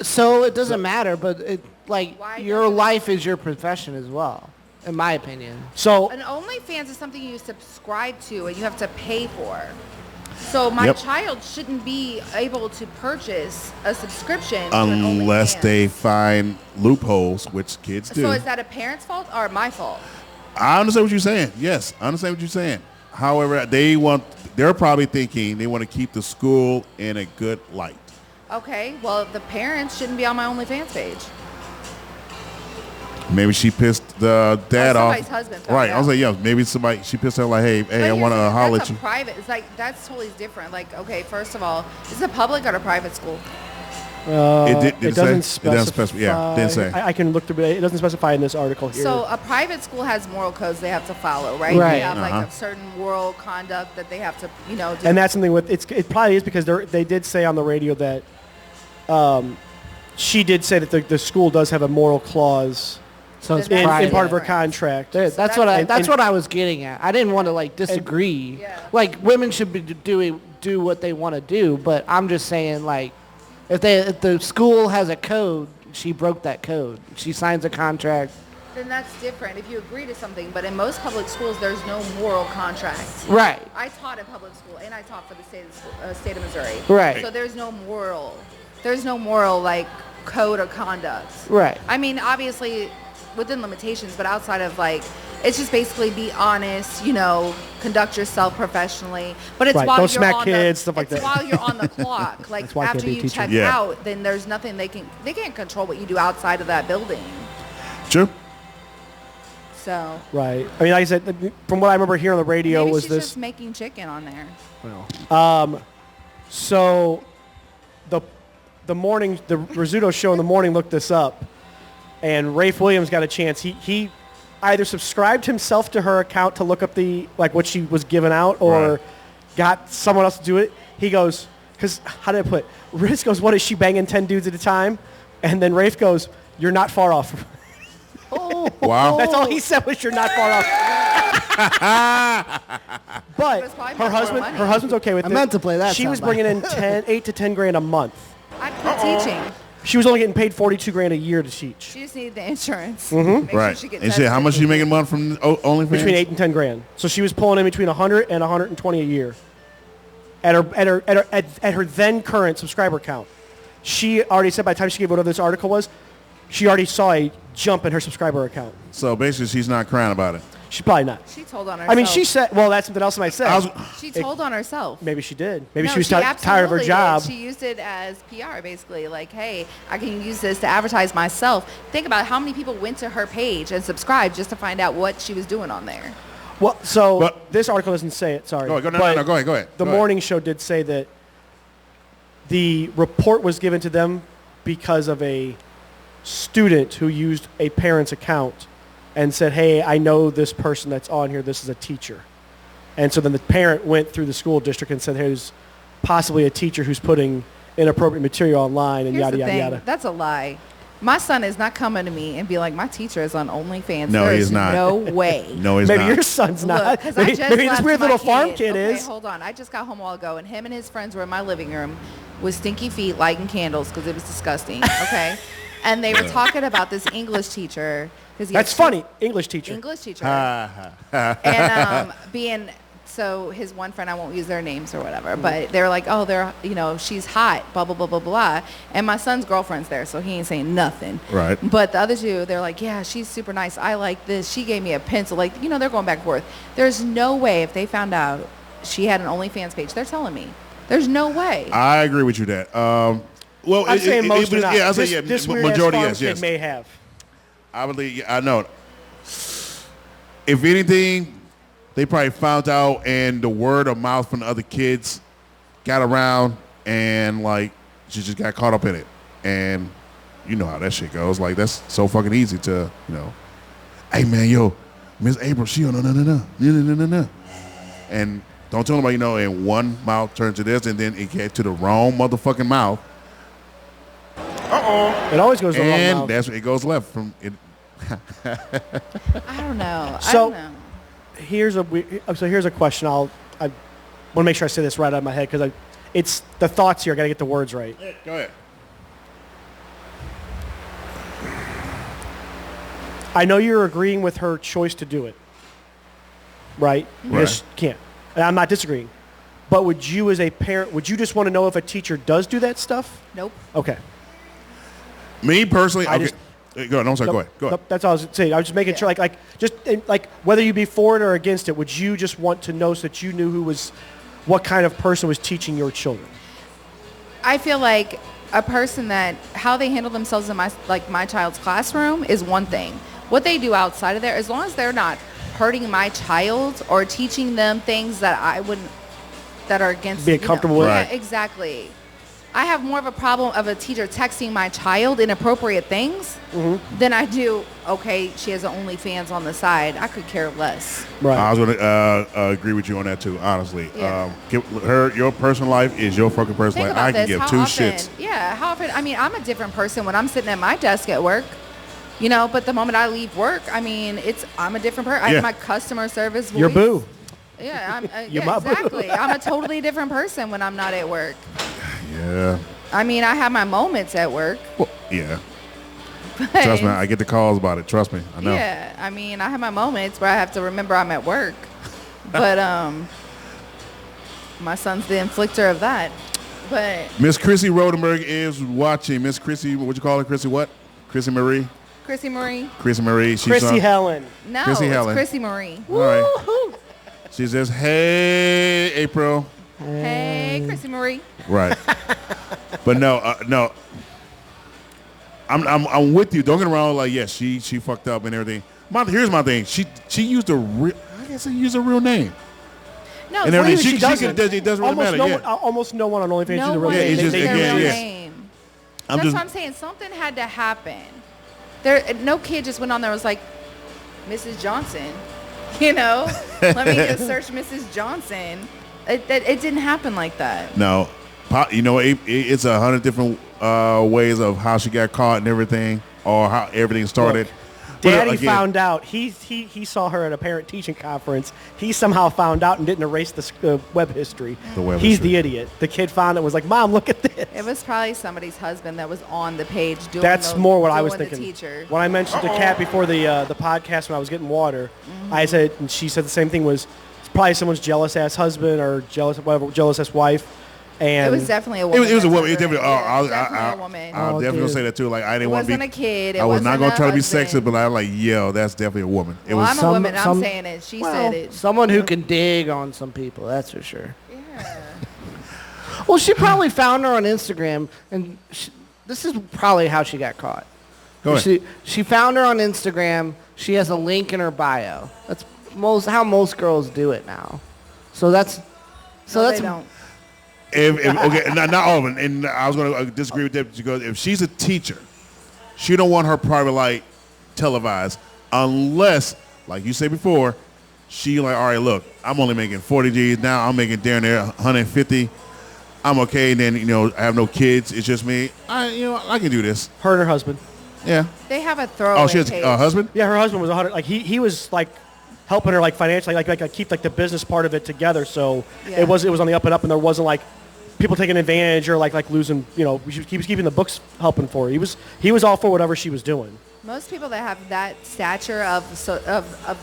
So it doesn't matter, but Why your doesn't it- life is your profession as well, in my opinion. So An OnlyFans is something you subscribe to and you have to pay for. So my Yep. child shouldn't be able to purchase a subscription to an Unless OnlyFans. they find loopholes, which kids do. So is that a parent's fault or my fault? I understand what you're saying. Yes, I understand what you're saying. However, they're probably thinking they want to keep the school in a good light. Okay, well, the parents shouldn't be on my OnlyFans page. Maybe she pissed the dad off. somebody's husband found Right. I was out. like, yeah, maybe she pissed her like, hey, I want to holler That's at a you. private. It's like that's totally different. Like, okay, first of all, is it a public or a private school? it doesn't specify. It doesn't specify. Yeah, didn't say. I can look through it. It doesn't specify in this article here. So a private school has moral codes they have to follow, right? Right. They have like Uh-huh. a certain moral conduct that they have to, do. and that's something with it probably is because they did say on the radio that she did say that the school does have a moral clause So it's Then that's in private. part of her different. contract. That's that's- what I. and- That's what I was getting at. I didn't want to like disagree. Yeah. Like women should be do what they want to do, but I'm just saying like, if the school has a code, she broke that code. She signs a contract. Then that's different if you agree to something. But in most public schools, there's no moral contract. Right. I taught in public school, and I taught for the state of Missouri. Right. So there's no moral. There's no moral like code of conduct. Right. I mean, obviously within limitations, but outside of like, it's just basically be honest, conduct yourself professionally. But it's Right, while don't you're smack on kids, the, stuff like it's that. while you're on the clock. Like That's why I can't after be a you teacher. check Yeah. out, then there's nothing they can't control what you do outside of that building. True. So Right. I mean, like I said, from what I remember hearing on the radio maybe was she's this. just making chicken on there. So the morning, the Rizzuto show in the morning looked this up, and Rafe Williams got a chance. He either subscribed himself to her account to look up what she was giving out, or Right. got someone else to do it. He goes, because how did I put it? Riz goes, what is she banging 10 dudes at a time? And then Rafe goes, you're not far off. Wow. That's all he said was you're not far off. But was probably her more money. husband's okay with I it. meant to play that She was soundbite. bringing in 8 to 10 grand a month. I quit teaching. She was only getting paid 42 grand a year to teach. She just needed the insurance. Mm-hmm. Make sure Right. she gets And shit, how much tested. you making a month from OnlyFans? Between 8 and 10 grand. So she was pulling in between 100 and 120 a year. At her then current subscriber count. She already said by the time she gave whatever this article was, she already saw a jump in her subscriber account. So basically, she's not crying about it. She's probably not. She told on herself. I mean, she said, well, that's something else I might say. She told on herself. Maybe she did. Maybe No, she was tired of her absolutely job. did. She used it as PR, basically. Like, hey, I can use this to advertise myself. Think about how many people went to her page and subscribed just to find out what she was doing on there. Well, so But- this article doesn't say it. Sorry. Go ahead. But Go ahead. The morning show did say that the report was given to them because of a student who used a parent's account and said, hey, I know this person that's on here. This is a teacher. And so then the parent went through the school district and said, hey, there's possibly a teacher who's putting inappropriate material online and Here's yada, the yada, thing. yada. That's a lie. My son is not coming to me and be like, my teacher is on OnlyFans. No, There he's is not. No way. No, he's Maybe not. your son's Look, not. 'cause I Maybe, just maybe this left weird my little farm kid okay, is. hold on. I just got home a while ago, and him and his friends were in my living room with stinky feet lighting candles because it was disgusting. Okay, and they were talking about this English teacher because That's funny. English teacher. English teacher, and being so his one friend, I won't use their names or whatever, but they were like, oh, she's hot, blah blah blah blah blah, and my son's girlfriend's there, so he ain't saying nothing. Right. But the other two, they're like, yeah, she's super nice. I like this. She gave me a pencil. Like, they're going back and forth. There's no way if they found out she had an OnlyFans page, they're telling me. There's no way. I agree with you that. Well, I'm saying most are not. Yeah, I say This weird majority. farm Yes, kid yes. may have. I believe. Yeah, I know. If anything, they probably found out, and the word of mouth from the other kids got around, and like she just got caught up in it, and you know how that shit goes. Like that's so fucking easy to, hey man, yo, Miss April, she on no, and don't tell nobody, and one mouth turns to this, and then it gets to the wrong motherfucking mouth, It always goes the wrong and mouth. that's it goes left from it. I don't know. So- I don't know. Here's a question. I want to make sure I say this right out of my head because it's the thoughts here. I got to get the words right. Go ahead. I know you're agreeing with her choice to do it, right? Because she can't. And I'm not disagreeing. But would you, as a parent, would you just want to know if a teacher does do that stuff? Nope. Okay. Me personally, I okay. just- Go ahead. No, sorry. Go Nope. ahead. Go ahead. Nope, that's all I was saying. I was just making sure, like whether you be for it or against it, would you just want to know so that you knew what kind of person was teaching your children? I feel like a person that how they handle themselves in my child's classroom is one thing. What they do outside of there, as long as they're not hurting my child or teaching them things that I wouldn't, that are against Be comfortable with. Yeah, Right. exactly. I have more of a problem of a teacher texting my child inappropriate things than I do, okay, she has an OnlyFans on the side. I could care less. Right. I was going to agree with you on that too, honestly. Yeah. Your personal life is your fucking personal Think life. I about can this. give How two often, shits. Yeah, how often? I mean, I'm a different person when I'm sitting at my desk at work, you know, but the moment I leave work, I mean, I'm a different person. I Yeah. have my customer service voice. Your boo. Yeah, You're yeah, my boo. exactly. I'm a totally different person when I'm not at work. Yeah. I mean, I have my moments at work. Well, yeah. But Trust me, I get the calls about it. Trust me, I know. yeah, I mean, I have my moments where I have to remember I'm at work. But my son's the inflictor of that. But Miss Chrissy Rodenberg is watching. Miss Chrissy, what you call her? Chrissy what? Chrissy Marie? Chrissy Marie? Chrissy Marie. She's Chrissy Helen. No, Chrissy it's Helen. Chrissy Marie. All right. She says, hey, April. Hey, Chrissy Marie. Right. But no. I'm with you. Don't get me wrong. Like, yes, she fucked up and everything. Here's my thing. She used a real. I guess she used a real name. No, And it's everything. She doesn't. It doesn't really matter. Yeah. almost no one on OnlyFans no uses a real one name. it's uses just- their again, real yeah. name. I'm That's just- what I'm saying. Something had to happen. No kid just went on there and was like, Mrs. Johnson, you know? Let me just search Mrs. Johnson. It didn't happen like that. No. You know, it's 100 different ways of how she got caught and everything, or how everything started. But Daddy again, found out. He saw her at a parent-teaching conference. He somehow found out and didn't erase the web history. The web He's history. the idiot. The kid found it and was like, Mom, look at this. It was probably somebody's husband that was on the page doing That's more what I was doing thinking. The teacher. When I mentioned to Kat before the podcast when I was getting water, I said, and she said the same thing, was it's probably someone's jealous-ass husband or jealous-ass wife. And It was definitely a woman. It was a that woman. took It her definitely. in. Yeah, I definitely a woman. I'll definitely dude. say that too. Like I It didn't want to be. wasn't a kid. It I was not wasn't going to a try to be husband. sexist, but I was like, yo, that's definitely a woman. It Well, was. I'm a woman. I'm saying it. She said it. Someone who can dig on some people, that's for sure. Yeah. Well, she probably found her on Instagram, and this is probably how she got caught. Go ahead. She found her on Instagram. She has a link in her bio. That's how most girls do it now. So that's No, they don't. Okay, not all of them. And I was going to disagree with that because if she's a teacher, she don't want her private life televised unless, like you said before, she like, all right, look, I'm only making 40 G's now. I'm making down there 150. I'm okay. And then, I have no kids. It's just me. I can do this. her and her husband. Yeah. They have a throwaway Oh, she has page. a husband? Yeah, her husband was 100. Like he was like helping her like financially, like keep like the business part of it together. So Yeah. it was on the up and up, and there wasn't like people taking advantage or like losing. He was keeping the books helping for her. He was all for whatever she was doing. Most people that have that stature of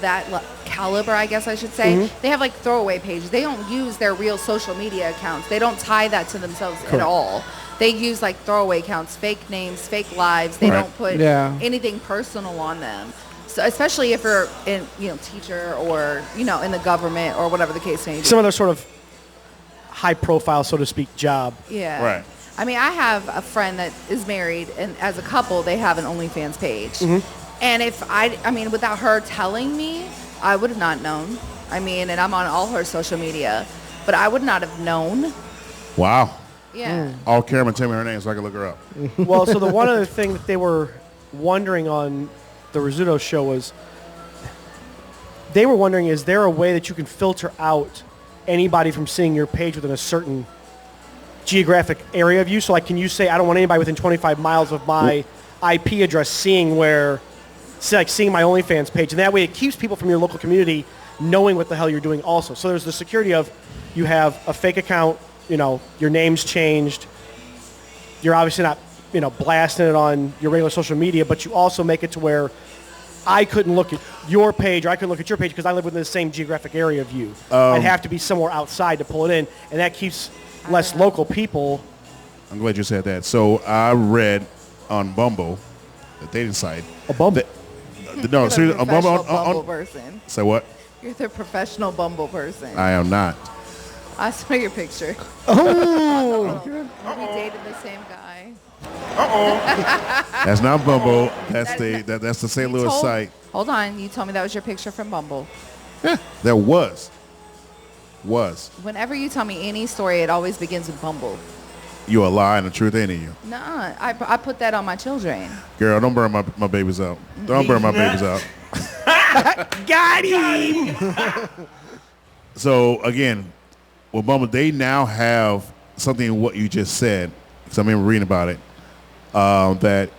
that caliber, I guess I should say, they have like throwaway pages. They don't use their real social media accounts. They don't tie that to themselves at all. They use like throwaway accounts, fake names, fake lives. They Right. don't put anything personal on them. So especially if you're in, teacher or, in the government or whatever the case may be. Some other sort of high profile, so to speak, job. Yeah. Right. I mean, I have a friend that is married, and as a couple, they have an OnlyFans page. And if without her telling me, I would have not known. And I'm on all her social media, but I would not have known. Wow. Yeah. All camera, tell me her name so I can look her up. Well, so the one other thing that they were wondering on the Rizzuto show was they were wondering, is there a way that you can filter out anybody from seeing your page within a certain geographic area of you? So like, can you say, I don't want anybody within 25 miles of my IP address seeing seeing my OnlyFans page. And that way it keeps people from your local community knowing what the hell you're doing also. So there's the security of you have a fake account, your name's changed. You're obviously not, blasting it on your regular social media, but you also make it to where I couldn't look at your page or I couldn't look at your page because I live within the same geographic area of you. I'd have to be somewhere outside to pull it in, and that keeps less local people. I'm glad you said that. So I read on Bumble, the dating site. A Bumble? No, You're seriously, the on Bumble. professional Bumble person. Say what? You're the professional Bumble person. I am not. I saw your picture. Oh! You dated the same guy. That's not Bumble. That's the St. Louis site. Hold on. You told me that was your picture from Bumble. There was. Whenever you tell me any story, it always begins with Bumble. You a lie and the truth ain't in you. Nuh-uh. I put that on my children. Girl, don't burn my babies out. Don't burn my babies out. Got him. So again, with Bumble, they now have something in what you just said. Because I remember reading about it. That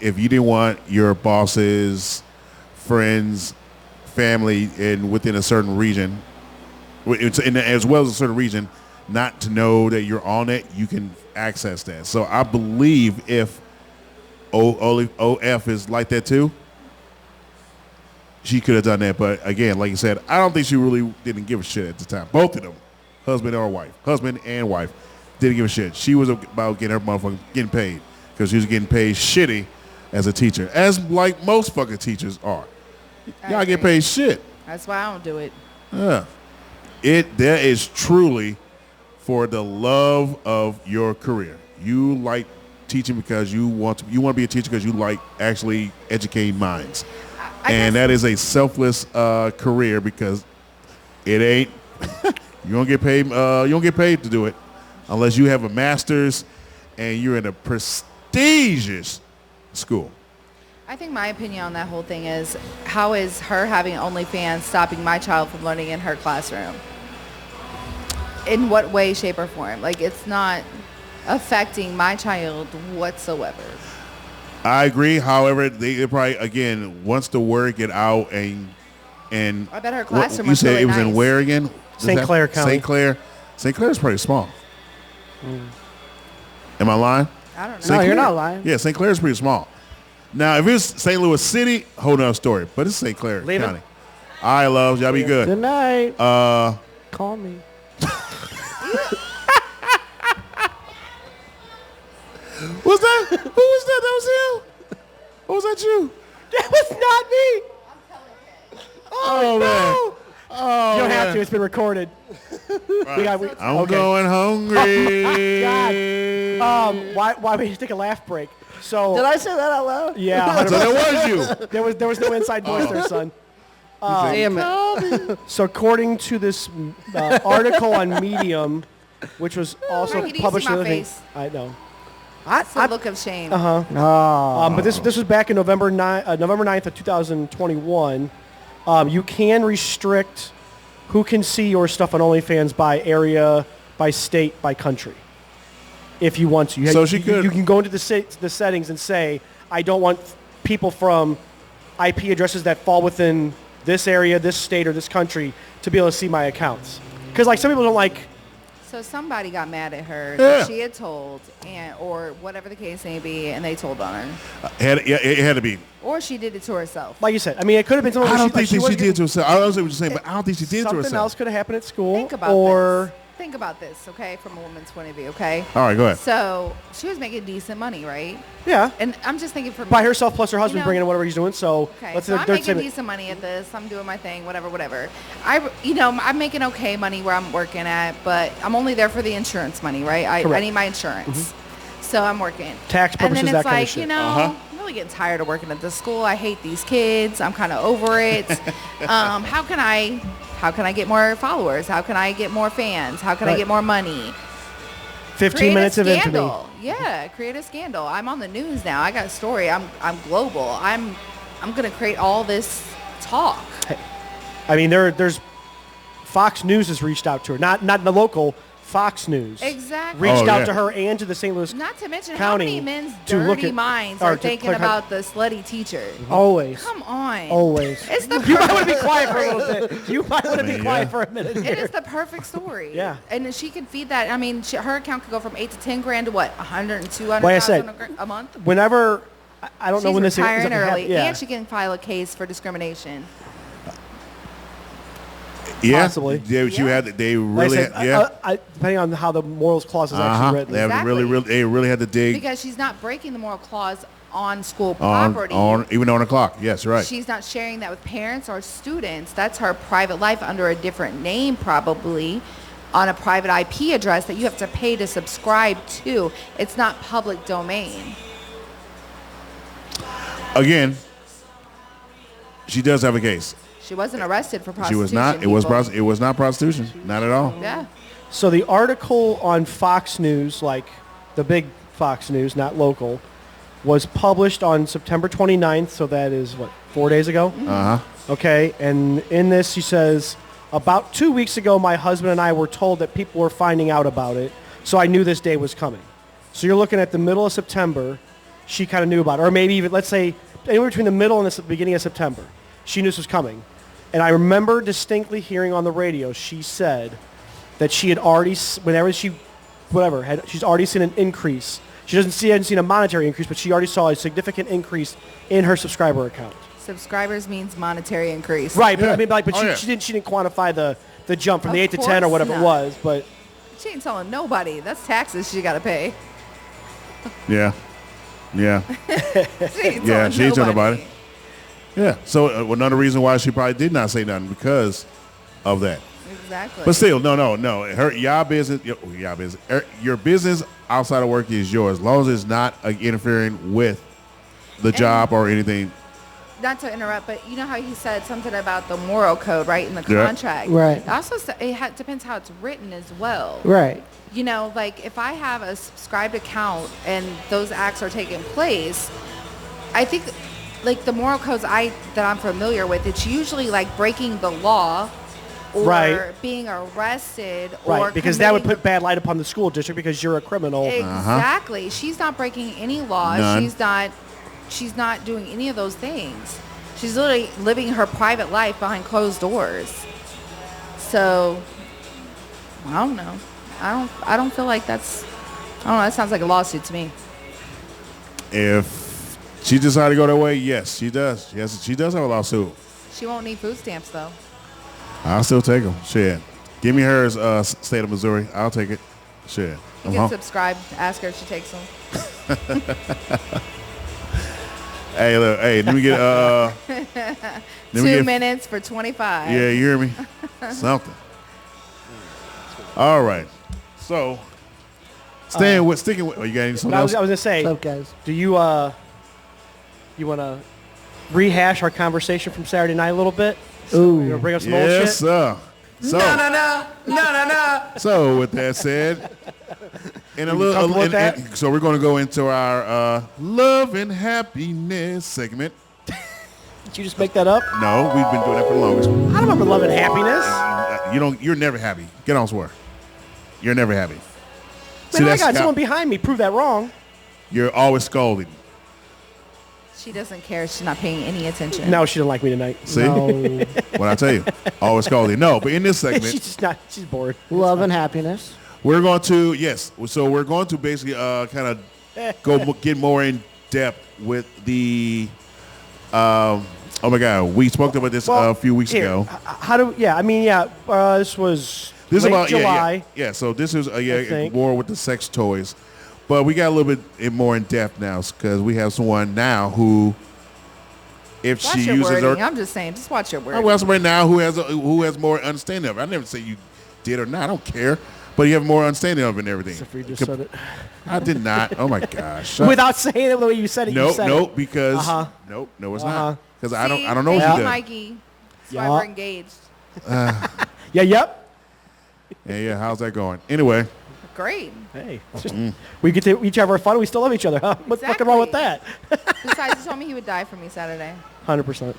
if you didn't want your bosses, friends, family within a certain region, as well as a certain region, not to know that you're on it, you can access that. So I believe if OF is like that too, she could have done that. But again, like you said, I don't think she really didn't give a shit at the time. Both of them, husband and wife, didn't give a shit. She was about getting her motherfucking getting paid because she was getting paid shitty as a teacher, as like most fucking teachers are. Y'all get paid shit. That's why I don't do it. Yeah. There is truly for the love of your career. You like teaching because you want to be a teacher because you like actually educating minds. And that is a selfless career because it ain't you don't get paid to do it unless you have a master's and you're in a prestigious school. I think my opinion on that whole thing is, how is her having OnlyFans stopping my child from learning in her classroom? In what way, shape, or form? Like, it's not affecting my child whatsoever. I agree. However, they probably, again, once the word get out and I bet her classroom you was said really it was nice. in where again? St. Clair County. St. Clair is pretty small. Am I lying? I don't know. No, you're not lying. Yeah, St. Clair is pretty small. Now, if it's St. Louis City, whole nother story. But it's St. Clair Leave it. County. All right, loves. Y'all be good. Good night. Call me. What's that? Who was that? That was him? Or was that you? That was not me. Oh, man. Oh, You don't man. have to. It's been recorded. I'm okay. going hungry. God. Why we take a laugh break? So Did I say that out loud? yeah, So that was you. there was no inside voice there, son. Damn it. So according to this article on Medium, which was also Frankie, do you published see my the other thing, face? I know. It's a look of shame. But this was back in November 9th of 2021. You can restrict who can see your stuff on OnlyFans by area, by state, by country, if you want to. So she could. You can go into the settings and say, I don't want people from IP addresses that fall within this area, this state, or this country to be able to see my accounts. Because like some people don't like. So somebody got mad at her Yeah. that she had told, or whatever the case may be, and they told on her. It had to be. Or she did it to herself. Like you said, I mean, it could have been something. I don't think she wasn't did it to getting- herself. I don't know what you're saying, but I don't think she did it to Something herself. else could have happened at school. Think about or this. Think about this, okay, from a woman's point of view, okay? All right, go ahead. So she was making decent money, right? yeah, And I'm just thinking for by me. herself plus her husband know- bringing in whatever he's doing. So Okay, let's so I'm they're making saying- decent money at this. I'm doing my thing, whatever. I'm making okay money where I'm working at, but I'm only there for the insurance money, right? I Correct. need my insurance. So I'm working. Tax purposes, And then that it's kind of like, shit. you know, Uh-huh. I'm really getting tired of working at this school. I hate these kids. I'm kind of over it. How can I get more followers? How can I get more fans? How can I Right. get more money? 15 Create minutes a of infamy. scandal. Yeah, create a scandal. I'm on the news now. I got a story. I'm global. I'm gonna create all this talk. I mean, there's Fox News has reached out to her, not the local Fox News. Exactly. Reached Oh, out yeah. to her and to the St. Louis. Not to mention County how many men's to look dirty at- minds or are to thinking clarify- about the slutty teacher. Always. Come on. Always. It's the You might want to be perfect quiet for a story. little bit. You might want to be mean, quiet yeah. for a minute. It here. is the perfect story. Yeah. And she can feed that. I mean, her account could go from 8 to 10 grand to what? 100 and 200,000 Like I said, a month? Whenever, I don't know She's when this is retiring gonna early, happen. Yeah. and she can file a case for discrimination. Yeah, Possibly. Yeah, but you Yeah. had to, they Like I really, said, yeah. depending on how the morals clause is Uh-huh. actually written. They Exactly. they really had to dig Because she's not breaking the moral clause on school on, property. even on the clock. Yes, right. She's not sharing that with parents or students. That's her private life under a different name, probably, on a private IP address that you have to pay to subscribe to. It's not public domain. Again, she does have a case. She wasn't arrested for prostitution. She was not. It was people. it was not prostitution. Not at all. Yeah. So the article on Fox News, like the big Fox News, not local, was published on September 29th, so that is, 4 days ago? Uh-huh. Okay, and in this she says, about 2 weeks ago, my husband and I were told that people were finding out about it, so I knew this day was coming. So you're looking at the middle of September, she kind of knew about it, or maybe even, let's say, anywhere between the middle and the beginning of September, she knew this was coming. And I remember distinctly hearing on the radio, she said that she had already, she's already seen an increase. She hadn't seen a monetary increase, but she already saw a significant increase in her subscriber account. Subscribers means monetary increase. Right, Yeah. but she didn't quantify the jump from the 8 to 10 or whatever not. it was, but She ain't telling nobody. That's taxes she got to pay. Yeah. Yeah. She ain't Yeah, telling she ain't telling nobody. nobody. Yeah. So another reason why she probably did not say nothing because of that. Exactly. But still, no. Your business outside of work is yours, as long as it's not interfering with the job or anything. Not to interrupt, but you know how he said something about the moral code, right, in the Yeah. contract? Right. It also, depends how it's written as well. Right. You know, like if I have a subscribed account and those acts are taking place, I think like the moral codes that I'm familiar with, it's usually like breaking the law or Right. being arrested or right, because that would committing put bad light upon the school district because you're a criminal. Exactly. She's not breaking any laws. None. She's not doing any of those things. She's literally living her private life behind closed doors. So I don't know. I don't feel like that's I don't know, that sounds like a lawsuit to me. If she decided to go that way, yes, she does. Yes, she does have a lawsuit. She won't need food stamps though. I'll still take them. Shit. Give me hers, state of Missouri. I'll take it. Shit. You I'm can home. subscribe, ask her if she takes them. Hey, look. Hey, let me get 2 minutes for 25. Yeah, you hear me? Something. All right. So, sticking with. Oh, you got any But something I was else? going to say, What's up, guys? do you you want to rehash our conversation from Saturday night a little bit? You Ooh. want to bring up some old shit? Yes, sir. So, So, with that said, comfortable with that? so we're going to go into our love and happiness segment. Did you just make that up? No, we've been doing that for the longest. I don't remember love and happiness. You're never happy. Get on swear. You're never happy. Man, I got someone behind me prove that wrong. You're always scolding. She doesn't care. She's not paying any attention. No, she didn't like me tonight. See? No. What I tell you, always scolding. No, but in this segment, She's just not. She's bored. Love and happiness. we're going to So we're going to basically kind of get more in depth with the. Oh my God, we spoke about this a few weeks ago. How do? Yeah, I mean, this was This is late about July. Yeah. So this is think. more with the sex toys, but we got a little bit more in depth now because we have someone now who, if Watch she your uses wording. her, I'm just saying, just watch your I wording. have somebody now who has more understanding of it. I never say you did or not. I don't care, but you have more understanding of it and everything. Except for you just said it. I did not. Oh my gosh. Without saying it the way you said it. you said it. Because Uh-huh. no, it's not. Because I See? don't know what Thank she you, does. Mikey. That's Yeah. why we're engaged. Yeah. Yep. Yeah. How's that going? Anyway, Great. Hey, it's just, we get to each have our fun. We still love each other. Huh? What's fucking wrong with that? Besides, he told me he would die for me Saturday. 100%.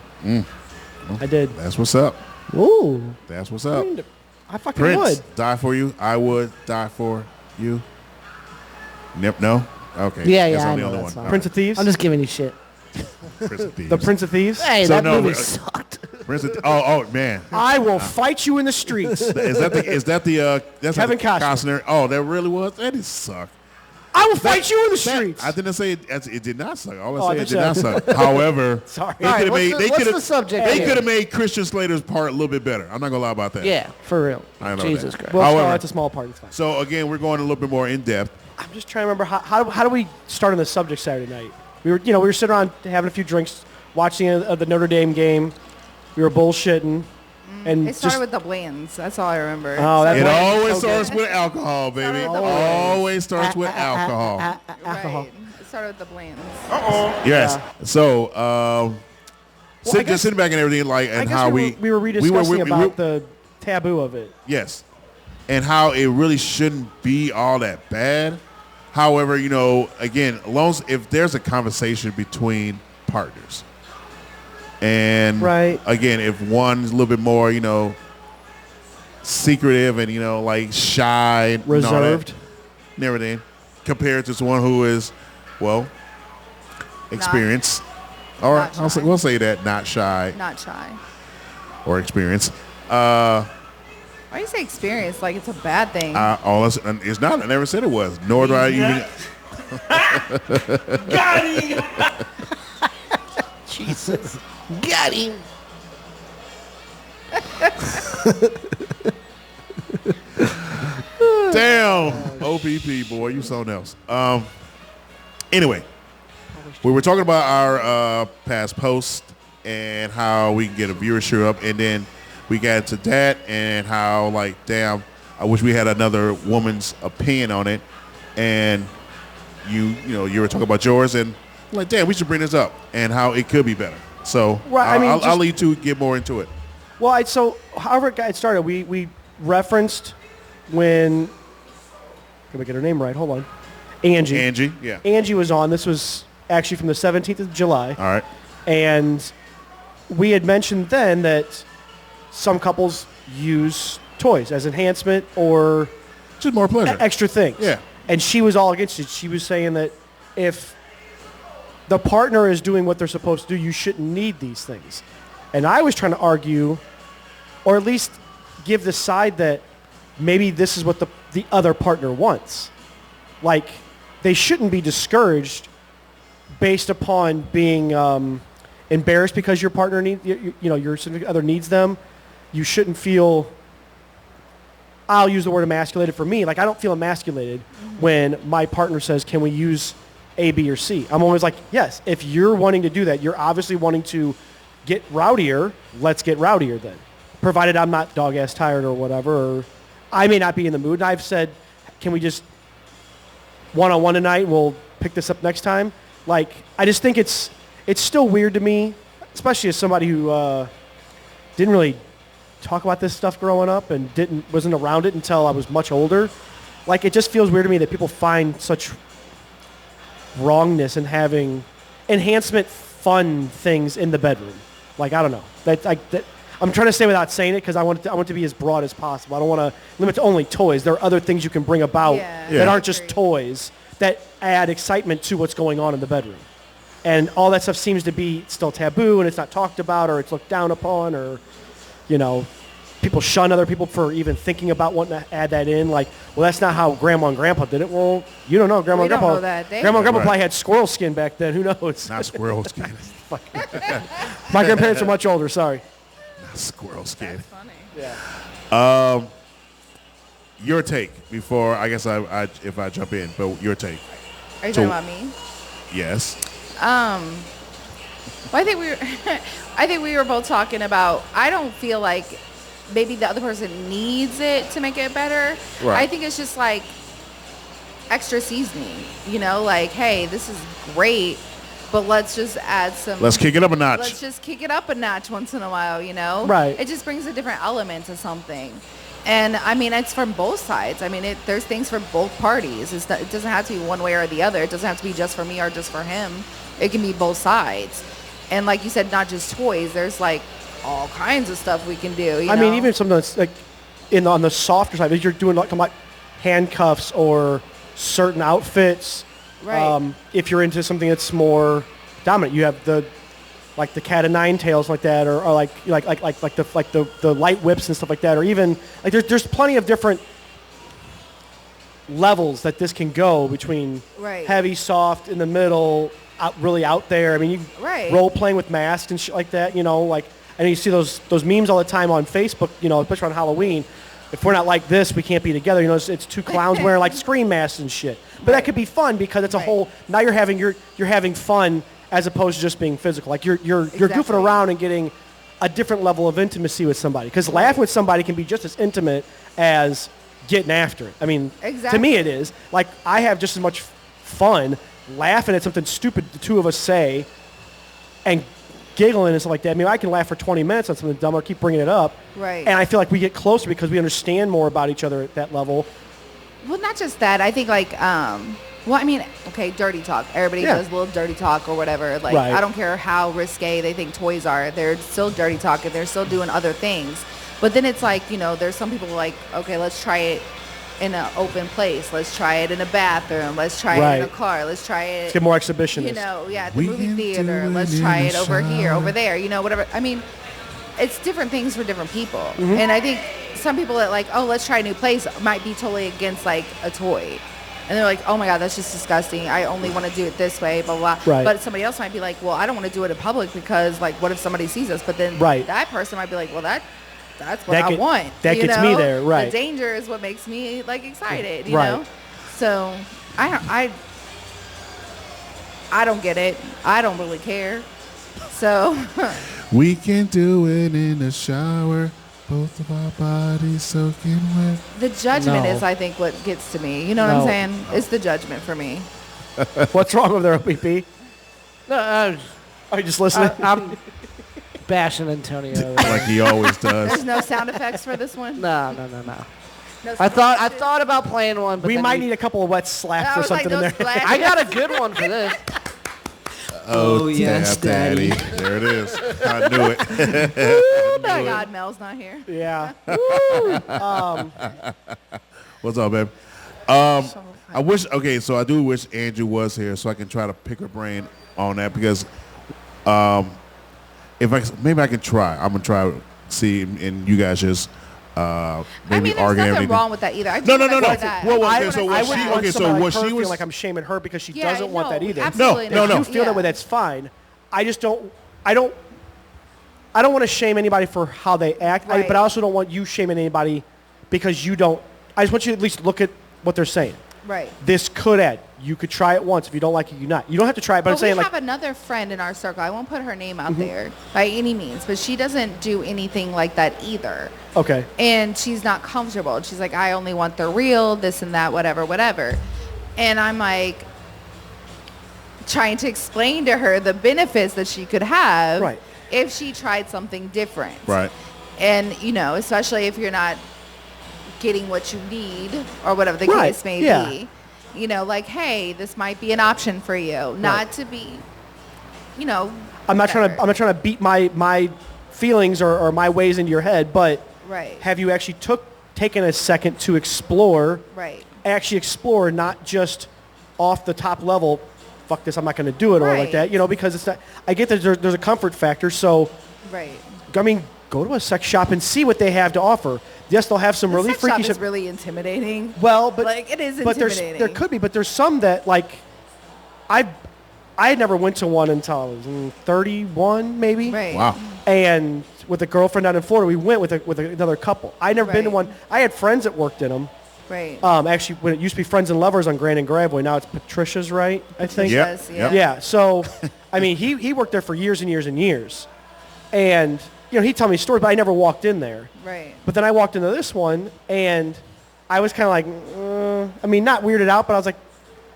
I did. that's what's up. Ooh. That's what's up. I fucking Prince, would. die for you. I would die for you. No? Okay. Yeah, Guess yeah, I'm I the know only that one. song. All Prince of Thieves. I'm just giving you shit. right. Prince of Thieves. The Prince of Thieves. Hey, So that no, movie but- sucked. Prince of oh man. I will fight you in the streets. Is that the that's Kevin not the Costner. Oh, that really was? That did suck. I will fight you in the streets. I didn't say it did not suck. All Oh, I I said it thought did not suck. However, Sorry. they All right, could have made what's the subject they here? could have made Christian Slater's part a little bit better. I'm not gonna lie about that. Yeah, for real. I know Jesus that. Christ. Well, However- that's a small part. It's fine. So again, we're going a little bit more in depth. I'm just trying to remember how do we start on the subject Saturday night? We were sitting around having a few drinks, watching the Notre Dame game. We were bullshitting, and It started just with the Blantons. That's all I remember. Oh, that's It right. always Okay. starts with alcohol, baby. Started with the Always starts with alcohol. alcohol. Right. It started with the Blantons. Yes. So, I just guess- sitting back and everything, like, I and guess how we were rediscussing about the taboo of it. yes. and how it really shouldn't be all that bad. However, again, if there's a conversation between partners, and again, if one's a little bit more, secretive and like shy, and reserved, and everything, compared to someone who is, experienced, or we'll say that not shy, or experienced. Why do you say experience like it's a bad thing? It's not. I never said it was. Nor do I even. Got him. Jesus. Got him. Damn. OPP, boy. You something else. Anyway, we were talking about our past post and how we can get a viewership up, and then we got into that and how, like, damn, I wish we had another woman's opinion on it. And you were talking about yours, and I'm like, damn, we should bring this up and how it could be better. So I'll let you two get more into it. Well, however it got started, we referenced when, can we get her name right? Hold on. Angie, yeah. Angie was on. This was actually from the 17th of July. All right. And we had mentioned then that some couples use toys as enhancement or just more pleasure, extra things. Yeah. And she was all against it. She was saying that if the partner is doing what they're supposed to do, you shouldn't need these things. And I was trying to argue, or at least give the side that maybe this is what the other partner wants. Like, they shouldn't be discouraged based upon being embarrassed because your partner your significant other needs them. You shouldn't feel, I'll use the word emasculated for me. Like, I don't feel emasculated when my partner says, can we use A, B, or C? I'm always like, yes, if you're wanting to do that, you're obviously wanting to get rowdier, let's get rowdier then. Provided I'm not dog-ass tired or whatever, or I may not be in the mood. And I've said, can we just one-on-one tonight and we'll pick this up next time? Like, I just think it's still weird to me, especially as somebody who didn't really talk about this stuff growing up and wasn't around it until I was much older. Like, it just feels weird to me that people find such wrongness in having enhancement fun things in the bedroom. Like, I don't know. I'm trying to say without saying it because I want it to be as broad as possible. I don't want to limit to only toys. There are other things you can bring about that aren't just toys that add excitement to what's going on in the bedroom. And all that stuff seems to be still taboo, and it's not talked about, or it's looked down upon, or, people shun other people for even thinking about wanting to add that in. Like, well, that's not how Grandma and Grandpa did it. Well, you don't know. Grandma and Grandpa. Grandma and Grandpa probably had squirrel skin back then. Who knows? Not squirrel skin. My grandparents are much older. Sorry. Not squirrel skin. That's funny. Yeah. Your take before, I guess if I jump in, but your take. Are you talking about me? Yes. Well, I think we were both talking about, I don't feel like maybe the other person needs it to make it better. Right. I think it's just like extra seasoning, like, hey, this is great, but let's just add some. Let's kick it up a notch. Let's just kick it up a notch once in a while, Right. It just brings a different element to something. And, I mean, it's from both sides. I mean, there's things for both parties. It doesn't have to be one way or the other. It doesn't have to be just for me or just for him. It can be both sides. And like you said, not just toys. There's, like, all kinds of stuff we can do, I mean, even something that's, like, on the softer side, if you're doing, like handcuffs or certain outfits. Right. If you're into something that's more dominant, you have the cat of nine tails like that, or like the light whips and stuff like that, or even like there's plenty of different levels that this can go between heavy, soft, in the middle, really out there. I mean, you role playing with masks and shit like that. And you see those memes all the time on Facebook. Especially on Halloween. If we're not like this, we can't be together. It's two clowns wearing like scream masks and shit. But that could be fun because it's a whole. Now you're having fun. As opposed to just being physical, like you're goofing around and getting a different level of intimacy with somebody. Because laughing with somebody can be just as intimate as getting after it. I mean, to me it is. Like, I have just as much fun laughing at something stupid the two of us say, and giggling and stuff like that. I mean, I can laugh for 20 minutes on something dumb or keep bringing it up. Right. And I feel like we get closer because we understand more about each other at that level. Well, not just that. I think like, well, I mean, okay, dirty talk. Everybody does a little dirty talk or whatever. Like, Right. I don't care how risque they think toys are. They're still dirty talking. They're still doing other things. But then it's like, there's some people like, okay, let's try it in an open place. Let's try it in a bathroom. Let's try it in a car. Let's try it. Let's get more exhibitionist. At the movie theater. Let's try it over here, over there. Whatever. I mean, it's different things for different people. Mm-hmm. And I think some people that like, oh, let's try a new place might be totally against like a toy. And they're like, oh my God, that's just disgusting. I only want to do it this way, blah, blah. Right. But somebody else might be like, well, I don't want to do it in public because like, what if somebody sees us? But then that person might be like, well, that's what I want. That gets me there, right. The danger is what makes me like excited, you Right. know? So I don't get it. I don't really care. So We can do it in the shower. Both of our bodies soaking wet. the judgment No. is, I think, what gets to me. You know what No. I'm saying? It's the judgment for me. What's wrong over there, OPP? No, Are you just listening? I'm bashing Antonio. over there. Like he always does. There's no sound effects for this one. No. No I thought about playing one, but we then might you- need a couple of wet slaps I or was like, something in no there. splash. I got a good one for this. Oh, yes, damn, Daddy. There it is. I knew it. Oh my God, Mel's not here. Yeah. What's up, baby? I wish. Okay, so I do wish Andrew was here so I can try to pick her brain on that because, maybe I can try. I'm gonna try see and you guys just maybe I mean, there's argue nothing everything. wrong with that either. I No, do no, wanna say no. that. Well, I okay, wanna so say what I she- wouldn't that. want okay, so someone what like her she feeling was- like I'm shaming her because she Yeah, doesn't want that no, either. absolutely No, not. no. If you feel that way, that's fine. I just don't. I don't want to shame anybody for how they act, Right. but I also don't want you shaming anybody because you don't. I just want you to at least look at what they're saying. Right. This could add. You could try it once. If you don't like it, you not. You don't have to try it. But I'm we saying have like Mm-hmm. another friend in our circle. I won't put her name out there by any means, but she doesn't do anything like that either. okay, And she's not comfortable. She's like, I only want the real, this and that, whatever. And I'm like trying to explain to her the benefits that she could have Right. if she tried something different. Right. And, especially if you're not getting what you need or whatever the Right, case may yeah. be. Like, hey, this might be an option for you. Not to be, I'm not trying whatever. to beat my feelings or my ways into your head, but Right. have you actually taken a second to explore? Right. Actually explore, not just off the top level. Fuck this, I'm not going to do it, or like Right. that. Because it's not. I get that there's a comfort factor. So, Right. I mean, go to a sex shop and see what they have to offer. Yes, they'll have some really Sex shop freaky is shit. really intimidating. Well, but like it is but intimidating. there could be, but there's some that like I had never went to one until I was 31, maybe. Right. Wow. And with a girlfriend out in Florida, we went with another couple. I'd never been to Right. one. I had friends that worked in them. Right. Actually, when it used to be Friends and Lovers on Grand and Graveway, now it's Patricia's, right? I think. Yep. Yes, Yep. Yeah. So, I mean, he worked there for years and years and years, and he'd tell me stories, but I never walked in there. Right. But then I walked into this one, and I was kind of like, I mean, not weirded out, but I was like,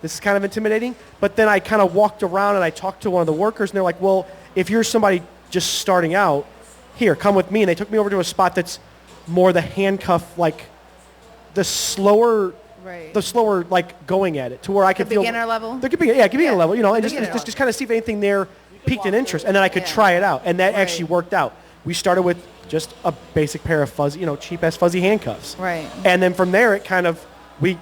this is kind of intimidating. But then I kind of walked around and I talked to one of the workers, and they're like, well, if you're somebody just starting out, here, come with me. And they took me over to a spot that's more the handcuff, like the slower, Right. like going at it, to where I could feel beginner level? There could be, beginner level, and Beginner level. just kind of see if anything there piqued an interest, and then I could try it out, and that actually worked out. We started with just a basic pair of fuzzy, cheap ass fuzzy handcuffs. Right. And then from there, we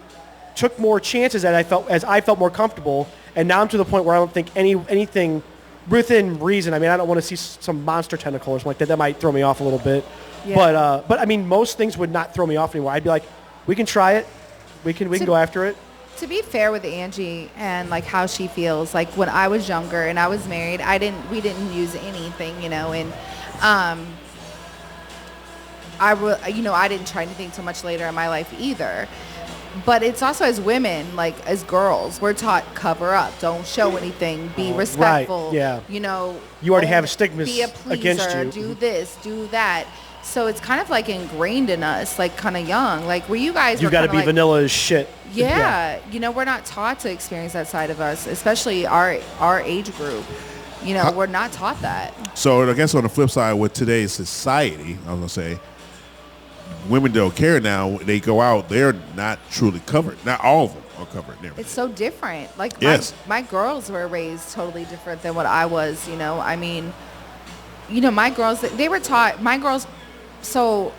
took more chances as I felt more comfortable, and now I'm to the point where I don't think anything within reason. I mean, I don't want to see some monster tentacle or something like that. That might throw me off a little bit. Yeah. But I mean, most things would not throw me off anymore. I'd be like, we can try it. We can go after it. To be fair with Angie and like how she feels, like when I was younger and I was married, we didn't use anything, and I didn't try anything till much later in my life either. But it's also as women, like as girls, we're taught cover up, don't show anything, be respectful. Right, yeah. You already have stigmas be a pleaser, against you. do this, do that. So it's kind of like ingrained in us, like kind of young. Like where you guys You were got to kinda be like, vanilla as shit. Yeah, we're not taught to experience that side of us, especially our age group. You know, we're not taught that. So I guess on the flip side, with today's society, I was gonna say, women don't care now. They go out, they're not truly covered. Not all of them are covered. And everything. It's so different. Like Yes. my girls were raised totally different than what I was. You know, I mean, you know, my girls, they were taught. My girls, so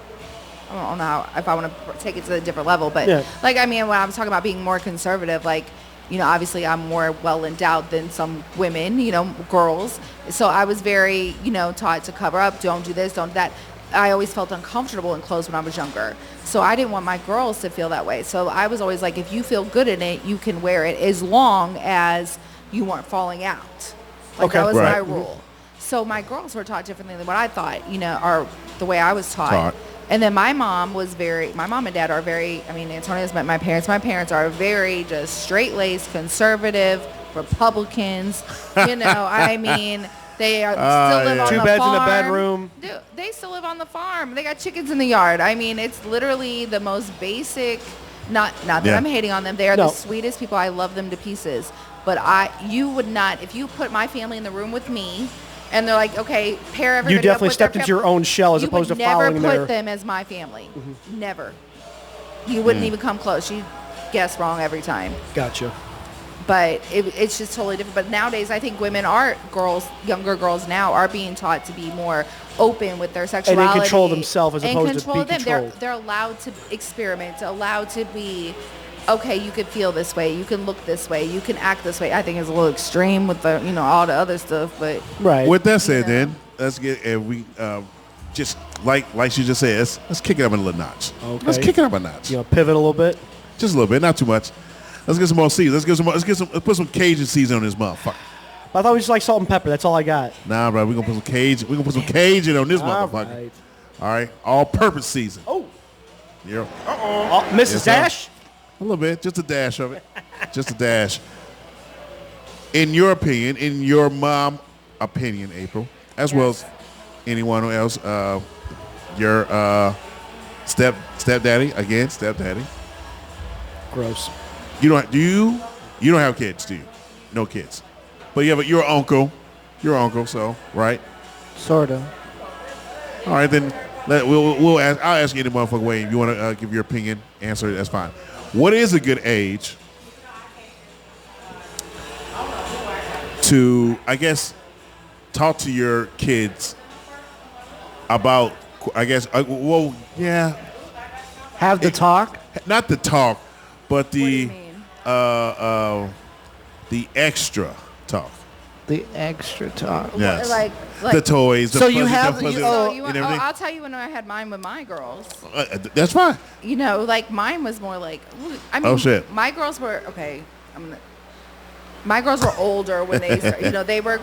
I don't know how, if I want to take it to a different level, but like, I mean, when I was talking about being more conservative, like, you know, obviously I'm more well endowed than some women, you know, girls. So I was very, you know, taught to cover up, don't do this, don't do that. I always felt uncomfortable in clothes when I was younger. So I didn't want my girls to feel that way. So I was always like, if you feel good in it, you can wear it as long as you weren't falling out. Like that was my rule. So my girls were taught differently than what I thought, you know, or the way I was taught. And then my mom and dad are very, I mean, Antonio's met my parents. My parents are very just straight-laced, conservative, Republicans. You know, I mean, they are, still live on the farm. 2 beds in a bedroom. They still live on the farm. They got chickens in the yard. I mean, it's literally the most basic, not that I'm hating on them. They are the sweetest people. I love them to pieces. But you would not, if you put my family in the room with me, and they're like, okay, pair everybody You definitely up with stepped into your own shell as opposed to following You would never put them as my family. Never. You wouldn't even come close. You guess wrong every time. Gotcha. But it's just totally different. But nowadays, I think younger girls now are being taught to be more open with their sexuality. And in control themselves as opposed to be controlled. They're allowed to experiment, allowed to be, okay, you could feel this way, you can look this way, you can act this way. I think it's a little extreme with the, you know, all the other stuff, but With that said, then let's get just like she just said, let's kick it up a little notch. Okay. Let's kick it up a notch. You know, pivot a little bit. Just a little bit, not too much. Let's get some more season. Let's put some Cajun season on this motherfucker. I thought we just like salt and pepper. That's all I got. Nah, bro, we're gonna put some Cajun. We're gonna put some Cajun on this motherfucker. Right. All right, all-purpose season. Oh. Yeah. Oh, Mrs. Yes, Dash. A little bit, just a dash of it. Just a dash. In your opinion, in your mom opinion, April, as well as anyone else, your stepdaddy, Gross. You don't have kids, do you? No kids. But you're uncle. You're uncle, so right? Sort of. All right, then we'll ask. I'll ask you any motherfucking way. If you want to give your opinion, answer it. That's fine. What is a good age to, I guess, talk to your kids about? I guess. Have the talk. Not the talk, but what do you the mean? extra talk. The extra talk. Yes. Like The toys. The So you fuzzy, have- the fuzzy, you- and everything. I'll tell you when I had mine with my girls. That's fine. You know, like mine was more like, I mean, Oh, shit. my girls were my girls were older when they, you know, they were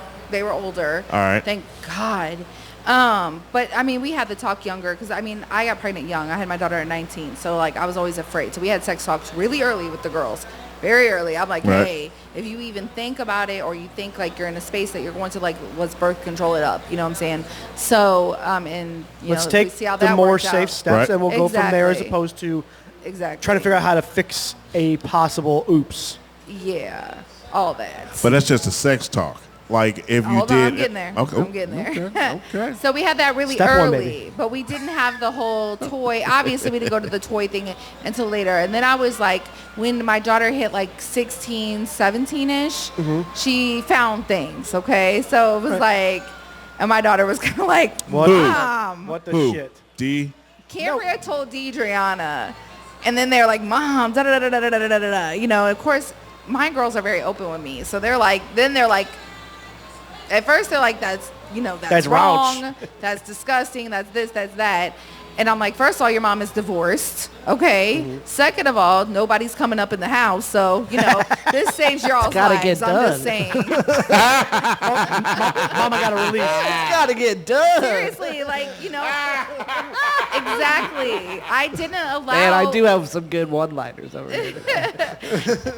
older. All right. Thank God. But I mean, we had to talk younger because I mean, I got pregnant young. I had my daughter at 19, so like I was always afraid. So we had sex talks really early with the girls, very early. I'm like, Right. hey, if you even think about it, or you think like you're in a space that you're going to, like, let's birth control it up. You know what I'm saying? So and you Let's know, take we see how the that more worked safe out. steps, Right. and we'll go from there as Exactly. opposed to Exactly. trying to figure out how to fix a possible oops. Yeah, all that. But that's just a sex talk. Like if you Hold did. on, I'm getting there. Okay. I'm getting there. Okay. So we had that really Step one, early, baby. but we didn't have the whole toy. Obviously, we didn't go to the toy thing until later. And then I was like, when my daughter hit like 16, 17-ish, she found things, okay? So it was like, and my daughter was kind of like, What? Mom. What the Who? shit? D. Cambria told Deidreana. And then they're like, Mom, da-da-da-da-da-da-da-da-da. You know, of course, my girls are very open with me. So they're like, at first they're like, that's That's wrong. rauch. That's disgusting. That's this, that's that. And I'm like, first of all, your mom is divorced. Okay. Second of all, nobody's coming up in the house. So, you know, this saves your all's gotta lives. get I'm done. just saying. Mama got a release. Gotta get done. Seriously, like, you know, exactly. I didn't allow. Man, I do have some good one-liners over here.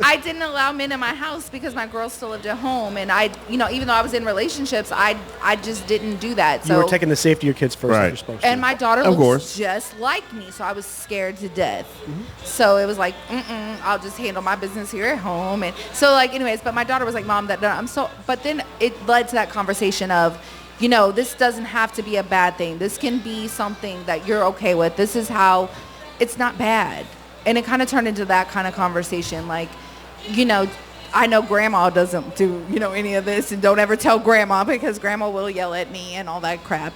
I didn't allow men in my house because my girls still lived at home, and I, you know, even though I was in relationships, I just didn't do that. So You were taking the safety of your kids first. Right. Like you're supposed to. and my daughter Of looks course. just like me, so I was scared to death. So it was like, I'll just handle my business here at home. And so like, anyways, but my daughter was like, Mom, but then it led to that conversation of, this doesn't have to be a bad thing. This can be something that you're okay with. This is how it's not bad. And it kind of turned into that kind of conversation. Like, I know grandma doesn't do, any of this, and don't ever tell grandma because grandma will yell at me and all that crap,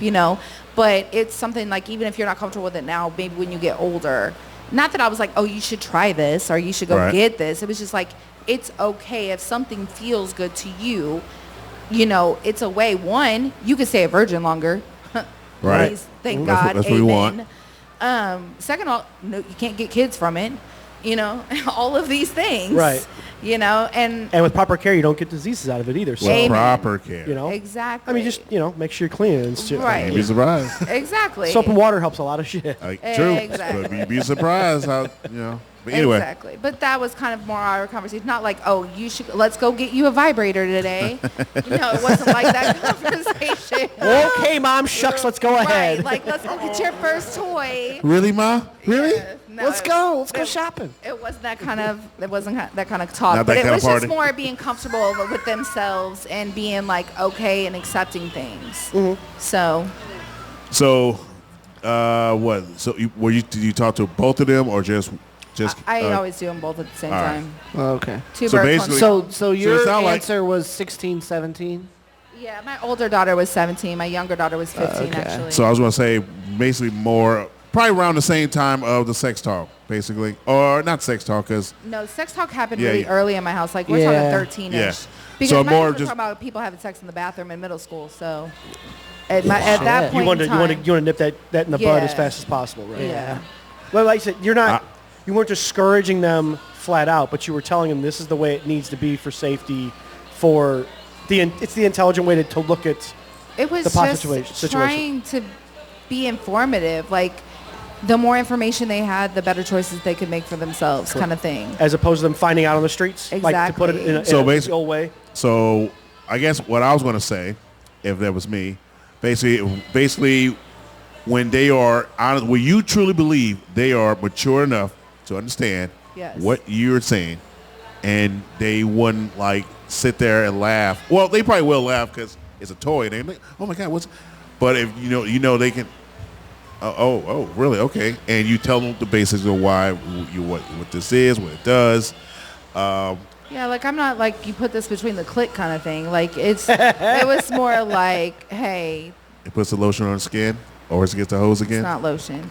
But it's something like, even if you're not comfortable with it now, maybe when you get older, not that I was like, oh, you should try this or you should go get this. It was just like, it's okay if something feels good to you, it's a way. One, you could stay a virgin longer. Right. Please, thank God. That's what we want. Second of all, no, you can't get kids from it. All of these things. Right. And with proper care, you don't get diseases out of it either. So, With proper care. Exactly. I mean, just, make sure you're clean and shit. Right. You'd be surprised. Exactly. Soap and water helps a lot of shit. True. Exactly. But you'd be surprised how, But anyway. Exactly. But that was kind of more our conversation. Not like, oh, let's go get you a vibrator today. It wasn't like that conversation. Okay, Mom, shucks, let's go ahead. Right. Like, let's go get your first toy. Really, Ma? Really? Yeah. No, Let's go shopping. It wasn't that kind of that kind of talk, Not but that it kind was of just party. more being comfortable with themselves and being like okay and accepting things. So What? So did you talk to both of them or just? I always do them both at the same all right. time. Oh, okay. Two So birds, one basically- stone. So your it's not like- answer was 16, 17? Yeah, my older daughter was 17. My younger daughter was 15, Okay. actually. So I was going to say basically probably around the same time of the sex talk, basically, or not sex talk, because no, sex talk happened Yeah, really yeah. early in my house. Like, we're Yeah. talking 13-ish. Yeah. Because So my more husband was just- talking about people having sex in the bathroom in middle school. So at that Shit. point You want in to time, nip that in the bud as Yeah. fast as possible, right? yeah. Well, like I said, you weren't discouraging them flat out, but you were telling them this is the way it needs to be for safety. It's the intelligent way to look at. It was the pot just situation. trying to be informative. Like, the more information they had, the better choices they could make for themselves, kind of thing. As opposed to them finding out on the streets, like to put it in a, So in a basically- old way. So I guess what I was going to say, if that was me, basically when they are honest, when you truly believe they are mature enough to understand Yes. what you're saying, and they wouldn't like sit there and laugh. Well, they probably will laugh because it's a toy. They like, oh my God, what's? But if they can. Oh, really? Okay. And you tell them the basics of why what this is, what it does. Yeah, like, I'm not like, you put this between the clit kind of thing. Like, it was more like, hey, It puts the lotion on the skin, or it gets the hose again. it's not lotion.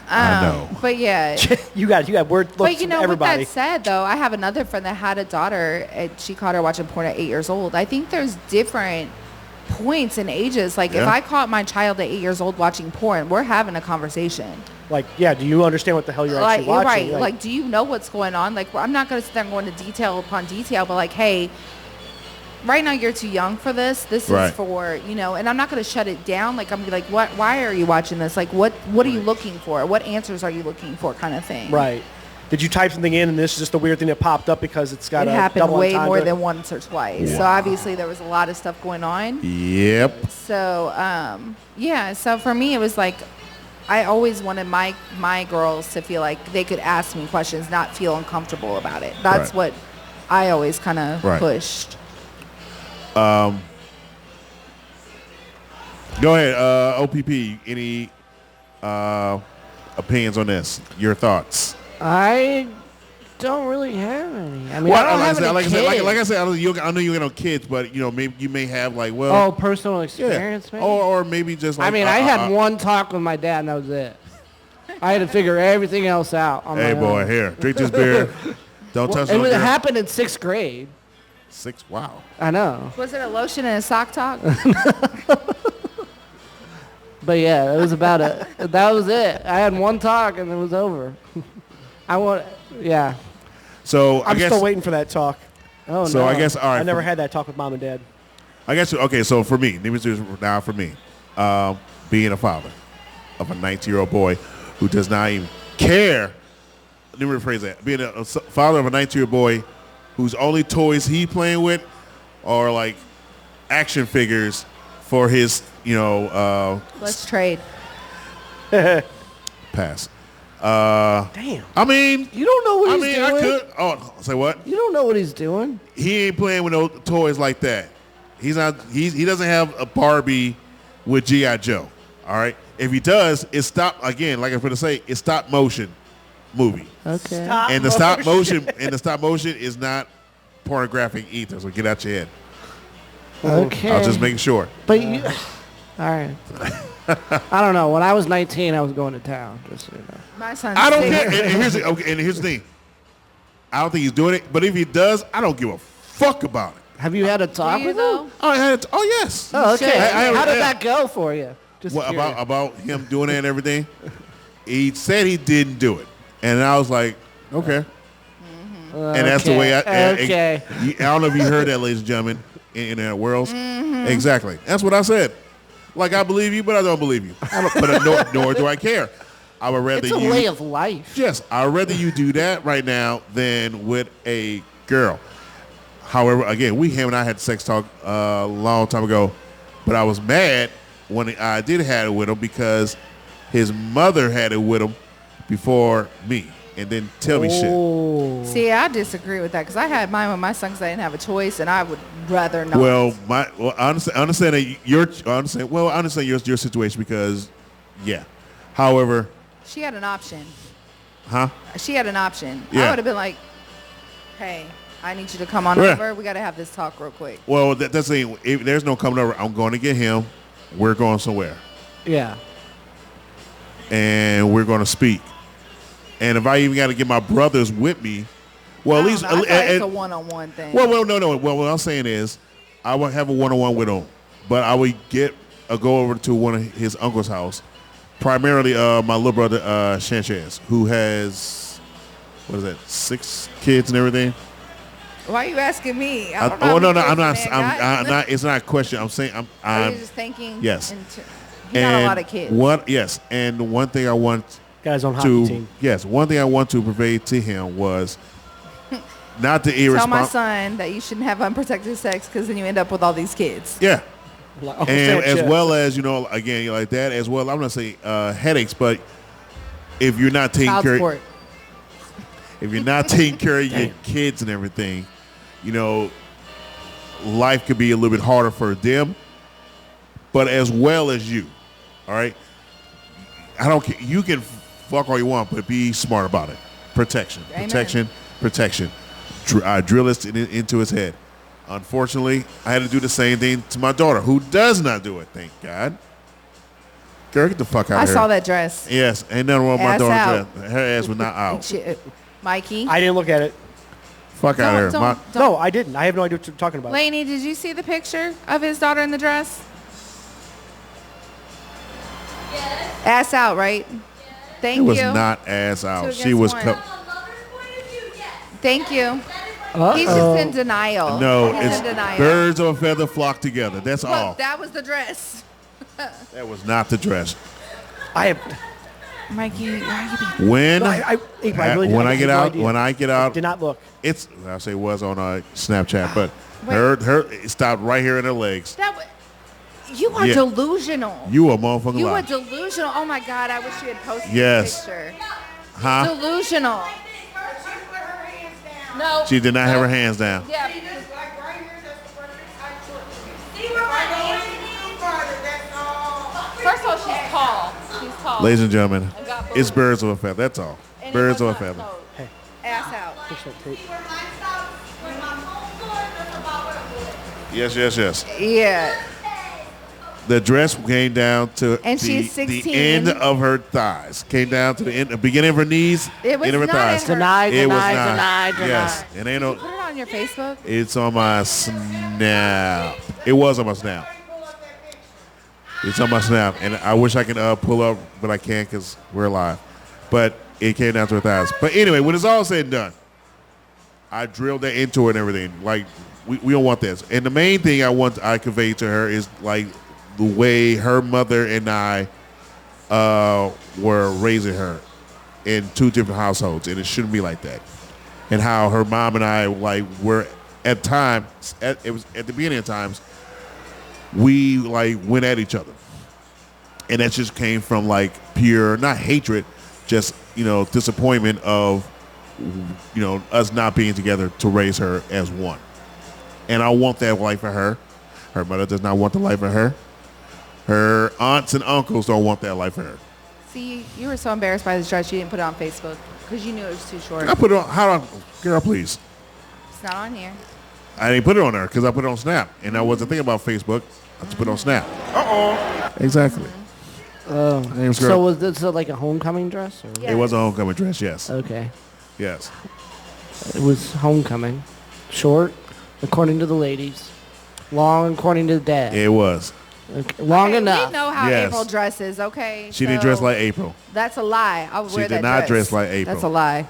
I know. But yeah. you got word looks But from with everybody. that said, though, I have another friend that had a daughter, and she caught her watching porn at 8 years old. I think there's different points and ages. Like, if Yeah. I caught my child at 8 years old watching porn, we're having a conversation. Like, yeah, do you understand what the hell you're Like, actually you're watching? right. Like, do you know what's going on? Like, I'm not going to sit there and go into detail upon detail, but like, hey, right now you're too young for this. This Right. is for, and I'm not going to shut it down. Like, I'm gonna be like, why are you watching this? Like, what are you looking for? What answers are you looking for, kind of thing. right. Did you type something in and this is just a weird thing that popped up because it's got It a happened double way entendre? more than once or twice. So obviously there was a lot of stuff going on. Yep. So yeah. So for me, it was like, I always wanted my girls to feel like they could ask me questions, not feel uncomfortable about it. That's Right. what I always kind of Right. pushed. Go ahead, OPP. Any opinions on this? Your thoughts? I don't really have any. I mean, I don't have any like kids. I said, I know you get no kids, but maybe you may have like, well, Oh, personal yeah, experience, maybe? or maybe just like. I mean, I had one talk with my dad, and that was it. I had to figure everything else out on Hey, my boy, own. here, drink this beer. Don't touch It it. happened in 6th grade. 6. Wow. I know. Was it a lotion and a sock talk? But yeah, it was about it. That was it. I had one talk, and it was over. Yeah. So I I'm guess. still waiting for that talk. Oh, So no. I guess all right. I never had that talk with mom and dad. I guess okay. So for me, now for me, being a father of a 19-year-old boy who does not even care. Let me rephrase that. Being a father of a 19-year-old boy whose only toys he playing with are like action figures for his, Let's trade. pass. Damn. I mean, You don't know what I he's mean, doing. I could. Oh, say what? You don't know what he's doing. He ain't playing with no toys like that. He's not. He doesn't have a Barbie with G.I. Joe. All right. If he does, it's stop again. Like I'm going to say, it's stop motion movie. Okay. And the stop motion is not pornographic either. So get out your head. Okay. I was just making sure. But you, all right. I don't know. When I was 19, I was going to town. Just so you know. My son's I don't sitting care. here. And here's the thing. I don't think he's doing it. But if he does, I don't give a fuck about it. Have you had a Do talk you with though? him? Oh yes. Oh, okay. should. How did that go for you? Just What, curious. about him doing it and everything? He said he didn't do it, and I was like, okay. And that's the way I. Okay. I don't know if you heard that, ladies and gentlemen, in Internet worlds. Exactly. That's what I said. Like I believe you, but I don't believe you. But nor do I care. I would rather It's a you. way of life. Yes, I'd rather you do that right now than with a girl. However, again, him and I had sex talk a long time ago, but I was mad when I did have it with him because his mother had it with him before me and didn't tell me shit. Oh. See, I disagree with that because I had mine with my son because I didn't have a choice, and I would rather not. Well, I understand that I understand your situation because, yeah. However, she had an option. huh? She had an option. Yeah. I would have been like, hey, I need you to come on Yeah. over. We got to have this talk real quick. Well, that's the thing. If there's no coming over, I'm going to get him. We're going somewhere. Yeah. And we're going to speak. And if I even got to get my brothers with me, well, I at don't least know. I thought it's a one-on-one thing. Well, no. Well, what I'm saying is, I would have a one-on-one with him, but I would go over to one of his uncle's house, primarily my little brother Sanchez, who has 6 kids and everything. Why are you asking me? I don't Oh know. no, how I'm many not. kids the man I'm got. not. It's not a question. I'm saying Are you just thinking? yes. He got a lot of kids. Yes, and one thing I want Got his own hockey team. one thing I want to convey to him was not the Tell my irresponsible. son that you shouldn't have unprotected sex because then you end up with all these kids. Yeah. Like, And as well as, again, like that as well, I'm not saying headaches, but if you're not taking Child care support. if you're not taking care of your kids and everything, life could be a little bit harder for them, but as well as you. All right? I don't care. You can fuck all you want, but be smart about it. Protection. Amen. Protection. I drill this into his head. Unfortunately, I had to do the same thing to my daughter, who does not do it, thank God. Girl, get the fuck out I of here. saw that dress. Yes, ain't nothing wrong with my Ass daughter's out. dress. Her ass was not out. Shit. Mikey. I didn't look at it. Fuck out of here. Don't- No, I didn't. I have no idea what you're talking about. Lainey, did you see the picture of his daughter in the dress? Yes. Ass out, right? Thank It was you. not ass out. Two She against was one. Thank you. He's just in denial. no, He's it's in denial. birds of a feather flock together. That's all. Look, that was the dress. That was not the dress. I have. Mikey, why are you being... When No, I really when I I have get no out, idea. when I get out, Did not look. it's I say it was on Snapchat, but Wait. her it stopped right here in her legs. That was... You are Yeah. delusional. You a motherfucking You lie. are delusional. Oh, my God. I wish you had posted Yes. this picture. Huh? Delusional. No. She did not have her hands down. Yeah. First of all, she's tall. She's tall. Ladies and gentlemen, I got it's boobs. birds of a feather. That's all. And it Birds of was a not feather. sewed. Ass out. Push that tape. Yes. Yeah. The dress came down to And the, she's the 16. end of her thighs. Came down to the beginning of her knees, It was end of her not thighs. at her- Deny, It was deny, not. deny. Yes, it ain't no. Put it on your Facebook. It's on my Snap. It was on my Snap. It's on my Snap, and I wish I could pull up, but I can't because we're live. But it came down to her thighs. But anyway, when it's all said and done, I drilled that into her and everything. Like we don't want this. And the main thing I convey to her is like the way her mother and I were raising her in 2 different households, and it shouldn't be like that. And how her mom and I were at times. It was at the beginning of times. We went at each other, and that just came from pure not hatred, just, disappointment of, us not being together to raise her as one. And I want that life for her. Her mother does not want the life for her. Her aunts and uncles don't want that life for her. See, you were so embarrassed by this dress you didn't put it on Facebook because you knew it was too short. I put it on. How do girl, please? It's not on here. I didn't put it on there because I put it on Snap, and I wasn't thinking about Facebook. I just put it on Snap. Exactly. So was this like a homecoming dress? Or? Yeah. It was a homecoming dress. Yes. Okay. Yes. It was homecoming. Short, according to the ladies. Long, according to the dad. It was. Okay. Long Okay, enough. We know how Yes. April dresses, okay? She didn't dress like April. That's a lie. I would She wear did that not dress. dress like April. That's a lie.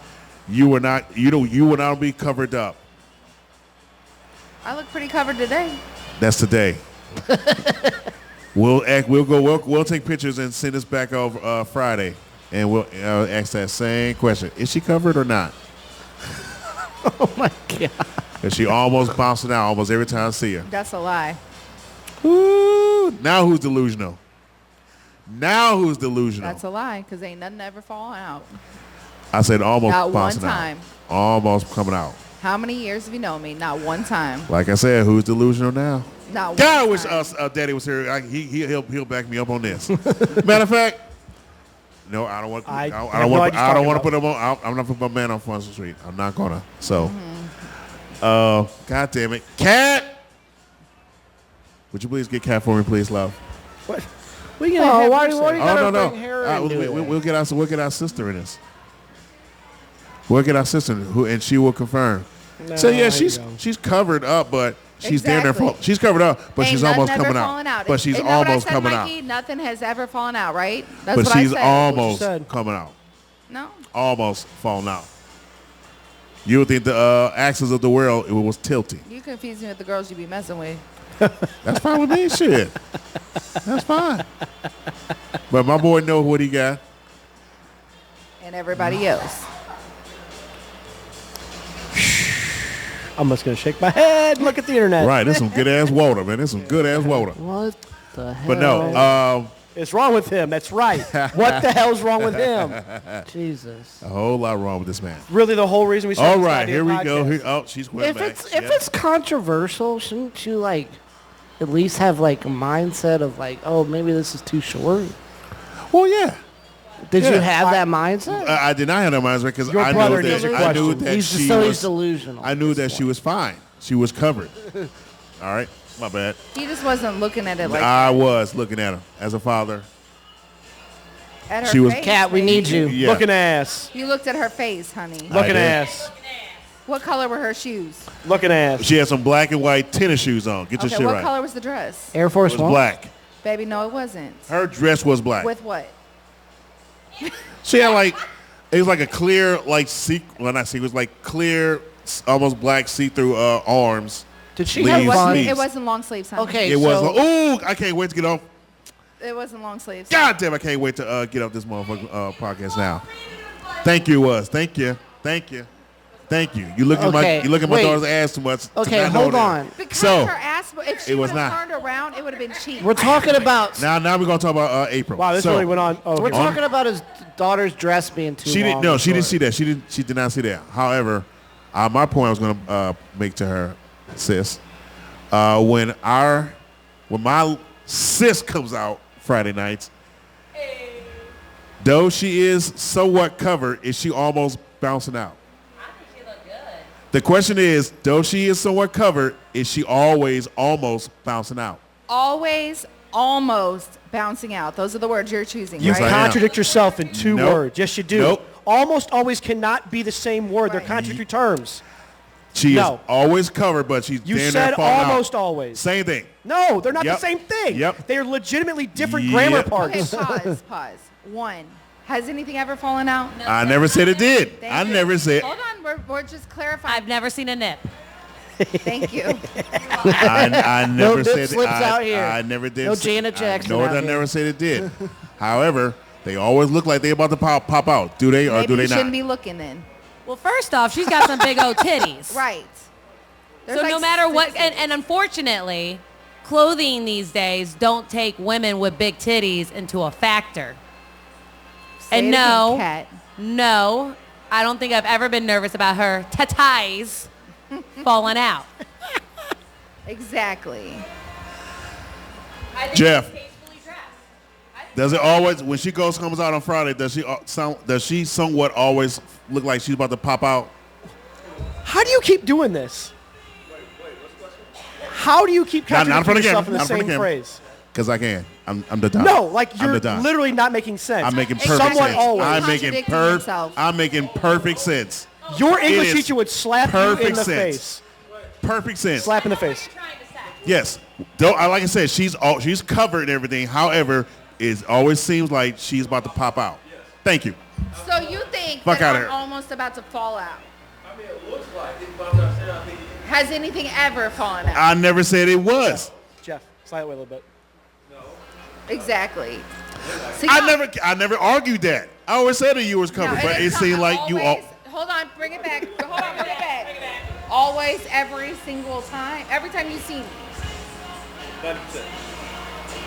You were not. You would not be covered up. I look pretty covered today. That's today. We'll take pictures and send this back over Friday, and we'll ask that same question: is she covered or not? Oh my God. Because she almost bouncing out almost every time I see her. That's a lie. Ooh, now who's delusional? That's a lie because ain't nothing ever falling out. I said almost Not one bouncing time. out. Almost coming out. How many years have you known me? Not one time. Like I said, who's delusional now? Not one God, I time. wish Daddy was here. He'll back me up on this. Matter of fact, no, I don't want. I don't want to put him on. I'm not putting my man on Front Street. I'm not gonna. So, God damn it, Cat. Would you please get Cat for me, please, love? What? We can have why her do say- you Oh no. bring her into it. We'll get our sister in this. We'll get our sister and she will confirm. So yeah, she's covered up, but she's down there. Exactly. She's covered up, but Ain't she's nothing almost ever coming fallen out. But she's Isn't that what I almost said, coming Mikey? out. Nothing has ever fallen out, right? That's But what she's I said. almost said. coming out. No. Almost falling out. You would think the axis of the world it was tilting. You confuse me with the girls you be messing with. That's fine with me. Shit. That's fine. But my boy know what he got. And everybody else. I'm just going to shake my head and look at the internet. Right. There's some good ass water, man. There's some good ass water. What the hell? But no, It's wrong with him. That's right. What the hell's wrong with him? Jesus. a whole lot wrong with this man. Really the whole reason we started All this right, goddamn here we go. podcast. She's going If back. it's controversial, shouldn't you like at least have like a mindset of like, oh, maybe this is too short? Well, yeah. Did Yeah. you have that mindset? I did not have that mindset because Your I brother knew needs that a I knew question. that He's she he's was. delusional. I knew that she was fine. She was covered. All right, my bad. He just wasn't looking at it like I was looking at her as a father. at her she was- face. Cat, we maybe. need you. Yeah. Looking ass. You looked at her face, honey. Looking did. ass. What color were her shoes? Looking ass. She had some black and white tennis shoes on. Get your Okay, shit what right. color was the dress? Air It Force was One. black. Baby, no, it wasn't. Her dress was black. With what? She had like, it was like a clear, like well not see, it was like clear, almost black see-through arms. Did she Leaves. have It fun? Sleeves. it wasn't long sleeves, honey. Okay, It was. so Ooh, I can't wait to get off. It wasn't long sleeves. God damn, I can't wait to get off this motherfucking podcast now. Thank you, was. Thank you. Thank you. Thank you. You look at Okay, my wait. daughter's ass too much. to Okay, not know hold that. on. Because So, her ass, if she it was would have not. turned around, it would have been cheap. we're talking about Now we're gonna talk about April. Wow, this So, really went on. Oh, we're okay. talking about his daughter's dress being too She long. didn't. No, and she didn't short. see that. She did not see that. However, my point I was gonna make to her, sis, when my sis comes out Friday nights, though she is somewhat covered, is she almost bouncing out? The question is, though she is somewhat covered, is she always almost bouncing out? Always, almost bouncing out. Those are the words you're choosing, You Yes, right? I am. contradict yourself in two Nope. words. Yes, you do. Nope. Almost always cannot be the same word. They're Right. contradictory terms. She No. is always covered, but she's You damn said near falling out. almost always. Same thing. No, they're not Yep. the same thing. Yep. They are legitimately different Yep. grammar Okay, parts. pause. One. Has anything ever fallen out? I never said it did. Thank I you. never said. Hold on, we're just clarifying. I've never seen a nip. Thank you. I never nip said slips I, out here. I never did. No say- Janet Jackson I, nor out did I here. never said it did. However, they always look like they about to pop out. Do they or Maybe do they you shouldn't not? be looking then. Well, first off, she's got some big old titties. Right. There's So like no matter what, 6 and unfortunately, clothing these days don't take women with big titties into a factor. And it no, again, Kat. no, I don't think I've ever been nervous about her tatais falling out. Exactly. Jeff, does it always, when she comes out on Friday, does she somewhat always look like she's about to pop out? How do you keep doing this? How do you keep Not in front contradicting of yourself in camera, the not in front of same camera. phrase? Because I can. I'm the Don. No, like I'm you're the Don. literally not making sense. I'm making perfect Somewhat sense. always. I'm making perfect sense. Your English is teacher would slap you in perfect the sense. face. Perfect sense. Slap in the face. Yes. Like I said, she's covered and everything. However, it always seems like she's about to pop out. Thank you. So you think Fuck that outta I'm here. almost about to fall out? I mean, it looks like it. Has anything ever fallen out? I never said it was. Jeff, slide away a little bit. Exactly. So I never argued that. I always said that you was covered, No, but it it's seemed not like you all. always- Hold on, bring it back. Hold on, bring it back. Always, every single time, every time you see me. 100%.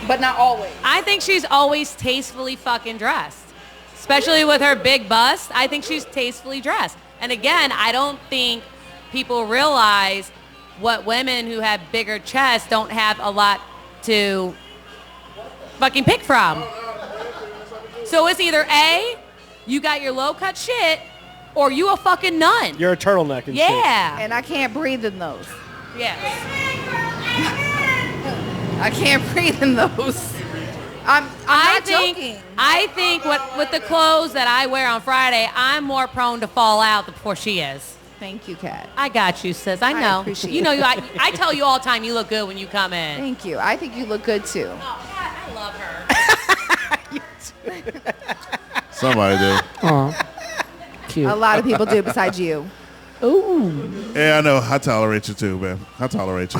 But not always. I think she's always tastefully fucking dressed. Especially with her big bust, I think she's tastefully dressed. And again, I don't think people realize what women who have bigger chests don't have a lot to fucking pick from. So it's either A, you got your low cut shit, or you a fucking nun. You're a turtleneck and shit. Yeah. And I can't breathe in those. Yes. I can't breathe in those. I'm not joking. I think with the clothes that I wear on Friday, I'm more prone to fall out before she is. Thank you, Kat. I got you, sis. I know. appreciate You know, it. I tell you all the time you look good when you come in. Thank you. I think you look good too. Oh, Kat, I love her. Somebody do. Aw. Cute. A lot of people do besides you. Ooh. Yeah, I know. I tolerate you too, man. I tolerate you.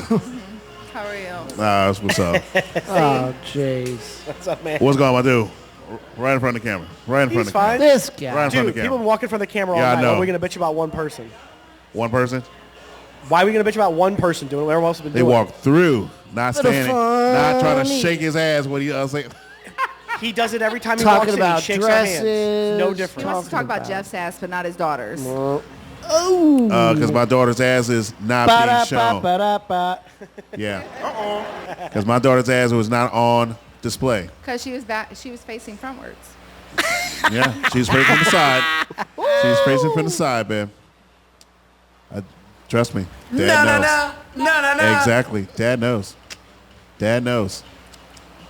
How are you? That's what's up. Oh, jeez. What's up, man? What's going on, dude? Right in front of the camera. Right in front He's of the camera. fine. This guy. Right in front Dude, of the people camera. been walking from the camera all Yeah, I night. know. Why are we going to bitch about one person? One person. Why are we going to bitch about one person doing what everyone else has been They doing? walk through, not Little standing, not trying to funny. shake his ass when he say. He does it every time he Talking walks in. He about shakes our hands. dresses. No He different. wants to talk Talking about about- Jeff's ass, but not his daughter's. Because my daughter's ass is not being shown. Ba-da-ba-ba-da-ba. Yeah. Because my daughter's ass was not on display. Because she was facing frontwards. Yeah, she's facing from the side. She's facing from the side, man. Trust me. Dad knows. No. Exactly. Dad knows. Dad knows.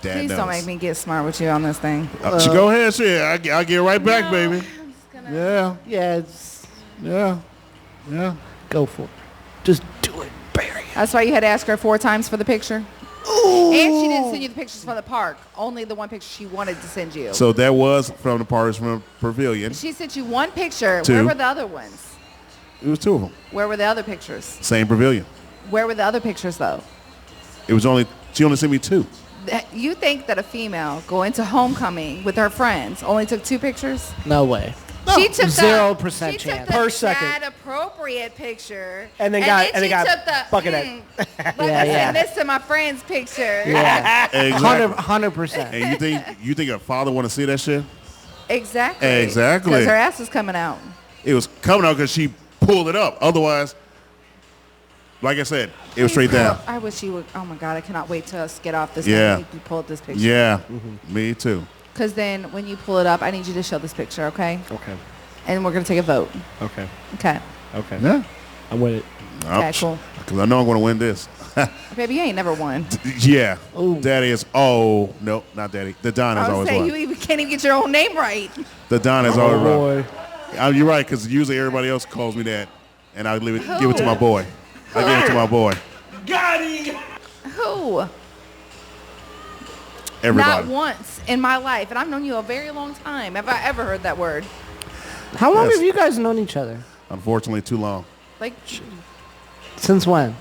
Dad Please knows. don't make me get smart with you on this thing. Go ahead, shit. I'll get right back, baby. Yeah, Yeah, it's, yeah, yeah. go for it. Just do it, Barry. That's why you had to ask her 4 times for the picture. And she didn't send you the pictures from the park. Only the one picture she wanted to send you. So that was from the parties from the pavilion. She sent you one picture. 2. Where were the other ones? It was 2 of them. Where were the other pictures? Same pavilion. Where were the other pictures, though? She only sent me 2. You think that a female going to homecoming with her friends only took 2 pictures? No way. She took 0% she chance. took the Per second. dad appropriate picture, And then she got took the bucket let Yeah, me yeah. send this to my friend's picture. Yeah. Exactly. 100%. And you think a father want to see that shit? Exactly. Exactly. Because her ass was coming out. It was coming out because she pulled it up. Otherwise, like I said, it was straight down. I wish you would. Oh my God, I cannot wait to us get off this. Yeah. And you pull up this picture. Yeah, me too. Because then when you pull it up, I need you to show this picture, okay? Okay. And we're gonna take a vote. Okay. Okay. Okay. Yeah. I'm with it. Okay, cool. Because I know I'm going to win this. Baby, you ain't never won. Yeah. Daddy is, no, not Daddy. The Don has I was always saying won. you even can't even get your own name right. The Don has always won. Boy. You're right, because usually everybody else calls me that, and I give it to my boy. I give it to my boy. Who? Everybody. Not once in my life, and I've known you a very long time. Have I ever heard that word? How long Yes. have you guys known each other? Unfortunately, too long. Like Since when?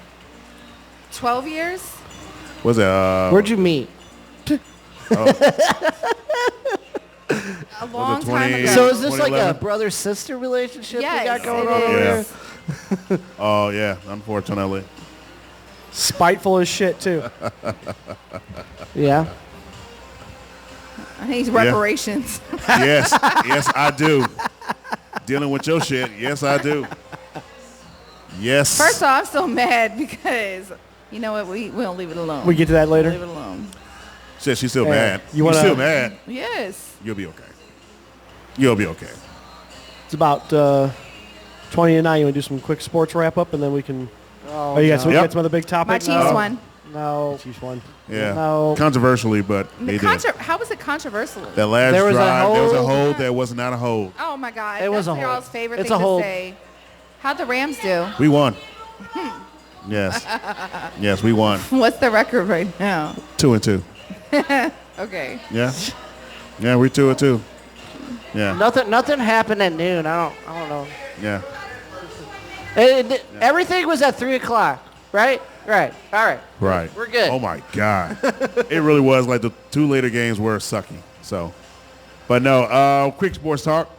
12 years? Was it? Where'd you meet? A long 20 time ago. So is this like a 2011? brother-sister relationship Yes, we got going it on over is. here? Oh, yeah, unfortunately. Spiteful as shit, too. Yeah. I need reparations. Yes, yes, I do. Dealing with your shit. Yes, I do. Yes. First off, I'm still mad because you know what? We don't leave it alone. We get to that later. Leave it alone. Said she's still mad. You Still mad? Yes. You'll be okay. You'll be okay. It's about 20 to 9. You want to do some quick sports wrap up, and then we can. Oh, you got some, Yep. some other big topics. My Chiefs won. No. Chiefs won. Yeah. No. Controversially, but they did. How was it controversial? That last There was a drive, there was a hold. hold that was not a hold. Oh my God. It was a That's hold. y'all's favorite It's thing a hold. to say. How'd the Rams do? We won. Yes. Yes, we won. What's the record right now? 2-2. Okay. Yeah. Yeah, we're 2-2. Yeah. Nothing happened at noon. I don't know. Yeah. Everything was at 3 o'clock, right? Right. All right. Right. We're good. Oh my God. It really was like the two later games were sucky. So, but no. Quick sports talk.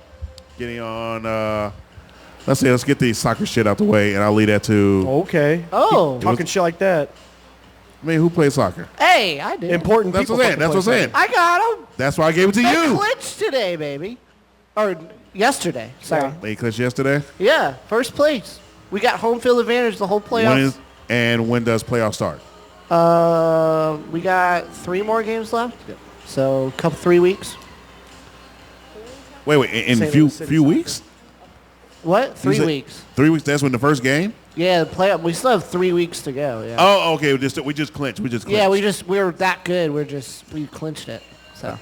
Getting on. Let's get the soccer shit out the way, and I'll leave that to. Okay. Oh. Talking shit like that. I mean, who plays soccer? Hey, I did. Important That's people. what I'm saying. That's what I'm saying. I got him. That's why I gave it to They you. clinched today, baby. Or yesterday. Sorry. They clinched yesterday. Yeah, first place. We got home field advantage the whole playoffs. When does playoff start? We got 3 more games left. So, 3 weeks. Wait. In St. few Louis City few soccer. weeks? What? 3 said- weeks. 3 weeks. That's when the first game. Yeah, the playoff. We still have 3 weeks to go. Yeah. Oh, okay. We just clinched. Yeah, we were that good. We clinched it. So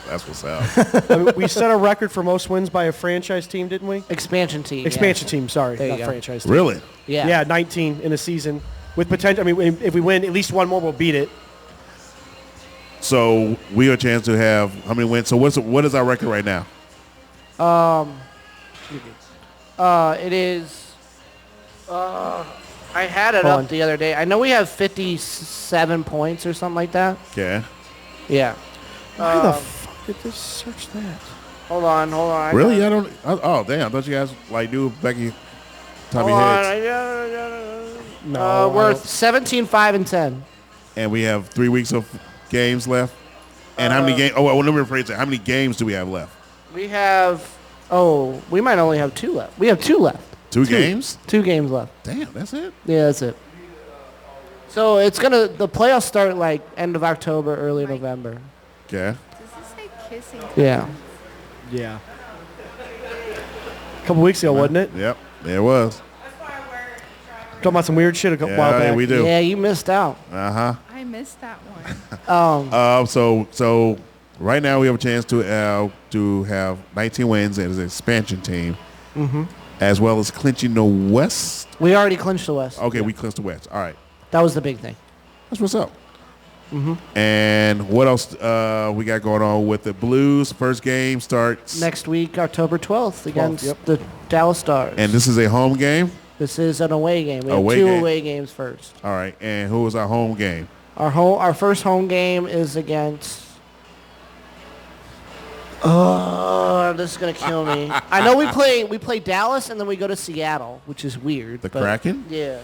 That's what's up. I mean, we set a record for most wins by a franchise team, didn't we? expansion team. Expansion team, sorry, There you not go. franchise team. Really? Yeah. Yeah, 19 in a season with potential. I mean, if we win at least one more, we'll beat it. So we have a chance to have how many wins? So what is our record right now? It is. I had it Hold up on. the other day. I know we have 57 points or something like that. Okay. Yeah. Why the fuck did this search that? Hold on. I Really? got- I don't. Oh, damn! I thought you guys like knew Becky top of Hold your on. heads. No, We're 17, 5, and 10. And we have 3 weeks of games left. And how many games? Oh, well, let me rephrase that. How many games do we have left? We have. Oh, we might only have 2 left. We have 2 left. Two games? 2 games left. Damn, that's it. Yeah, that's it. So the playoffs start like end of October, early November. Okay. Does this say kissing? Yeah. Yeah. A couple weeks ago, wasn't it? Yep. There it was. Talking about some weird shit a couple while Yeah, back. we do. Yeah, you missed out. Uh-huh. I missed that one. So right now we have a chance to have 19 wins as an expansion team, as well as clinching the West. We already clinched the West. Okay, we clinched the West. All right, That was the big thing. that's what's up. And what else we got going on with the Blues? First game starts Next week, October 12th, against yep. the Dallas Stars. and this is a home game. This is an away game. We have Away 2 game. away games first. All right, and who is our home game? Our first home game is against. Oh, this is gonna kill me. I know we play Dallas and then we go to Seattle, which is weird. The but- Kraken? Yeah.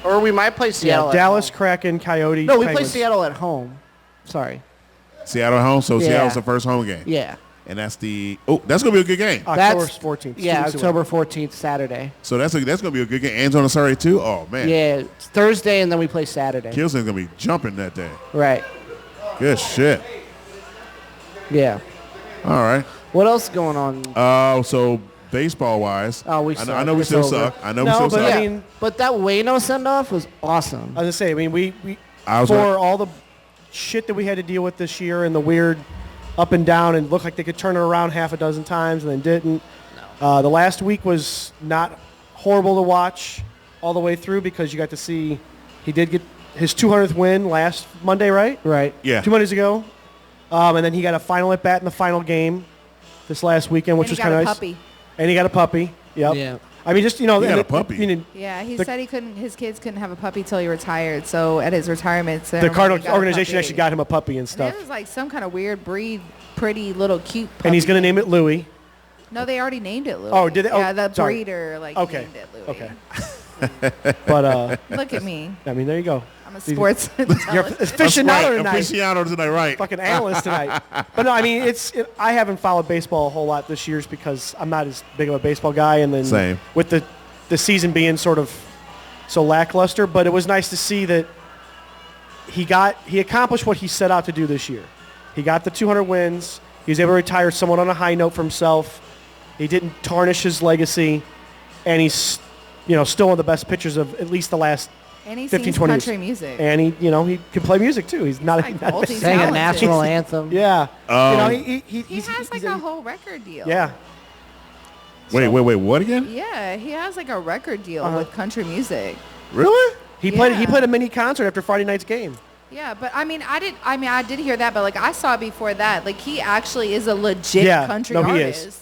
Or we might play Seattle. Yeah, at Dallas, home. Kraken, Coyote. No, we play Penguins. Seattle at home. Sorry. Seattle at home. So Yeah. Seattle's the first home game. Yeah. And that's that's gonna be a good game. October That's 14th. Yeah, 2 weeks away. October 14th, Saturday. So that's gonna be a good game. And on a Saturday too. Oh man. Yeah, it's Thursday and then we play Saturday. Kilson's gonna be jumping that day. Right. Good shit. Yeah. All right. What else is going on? So baseball wise, Oh, we I suck. know we It's still over. suck. I know No, we still but suck. I Yeah, mean- but that Waino send off was awesome. I was gonna say, I mean, we I was for gonna- all the shit that we had to deal with this year and the weird up and down and looked like they could turn it around half a dozen times and then didn't. The last week was not horrible to watch all the way through because you got to see he did get his 200th win last Monday, right? Right. Yeah. 2 Mondays ago. And then he got a final at bat in the final game this last weekend, which And was he kind got of a nice. puppy. And he got a puppy. Yep. Yeah. I mean, just, He got and a puppy. I mean, Yeah, he The- said his kids couldn't have a puppy till he retired. So at his retirement the ceremony, Cardinals he got a organization puppy. actually got him a puppy and And stuff. it was like some kind of weird breed, pretty little cute puppy. And he's going to name it Louie. No, they already named it Louis. Oh, did they? Oh, Yeah, the sorry. breeder Okay. named it Louis. Okay. But Look at me. I mean, there you go. I'm a sports You're intelligence. aficionado tonight. Aficionado tonight, right? Fucking analyst tonight. But no, I mean, I haven't followed baseball a whole lot this year because I'm not as big of a baseball guy, and then Same. with the season being sort of so lackluster. But it was nice to see that he accomplished what he set out to do this year. He got the 200 wins. He was able to retire somewhat on a high note for himself. He didn't tarnish his legacy, and he's still one of the best pitchers of at least the last And he 15, sings 20 country years. music. And he can play music too. He's not, Like not multi- Sang a talented. national anthem. yeah. He He's has like a whole record deal. yeah. Wait, what again? Yeah, he has like a record deal Uh-huh. with country music. Really? He played Yeah. a mini concert after Friday night's game. Yeah, but I did hear that, but like I saw before that, like he actually is a legit country no, he artist. is.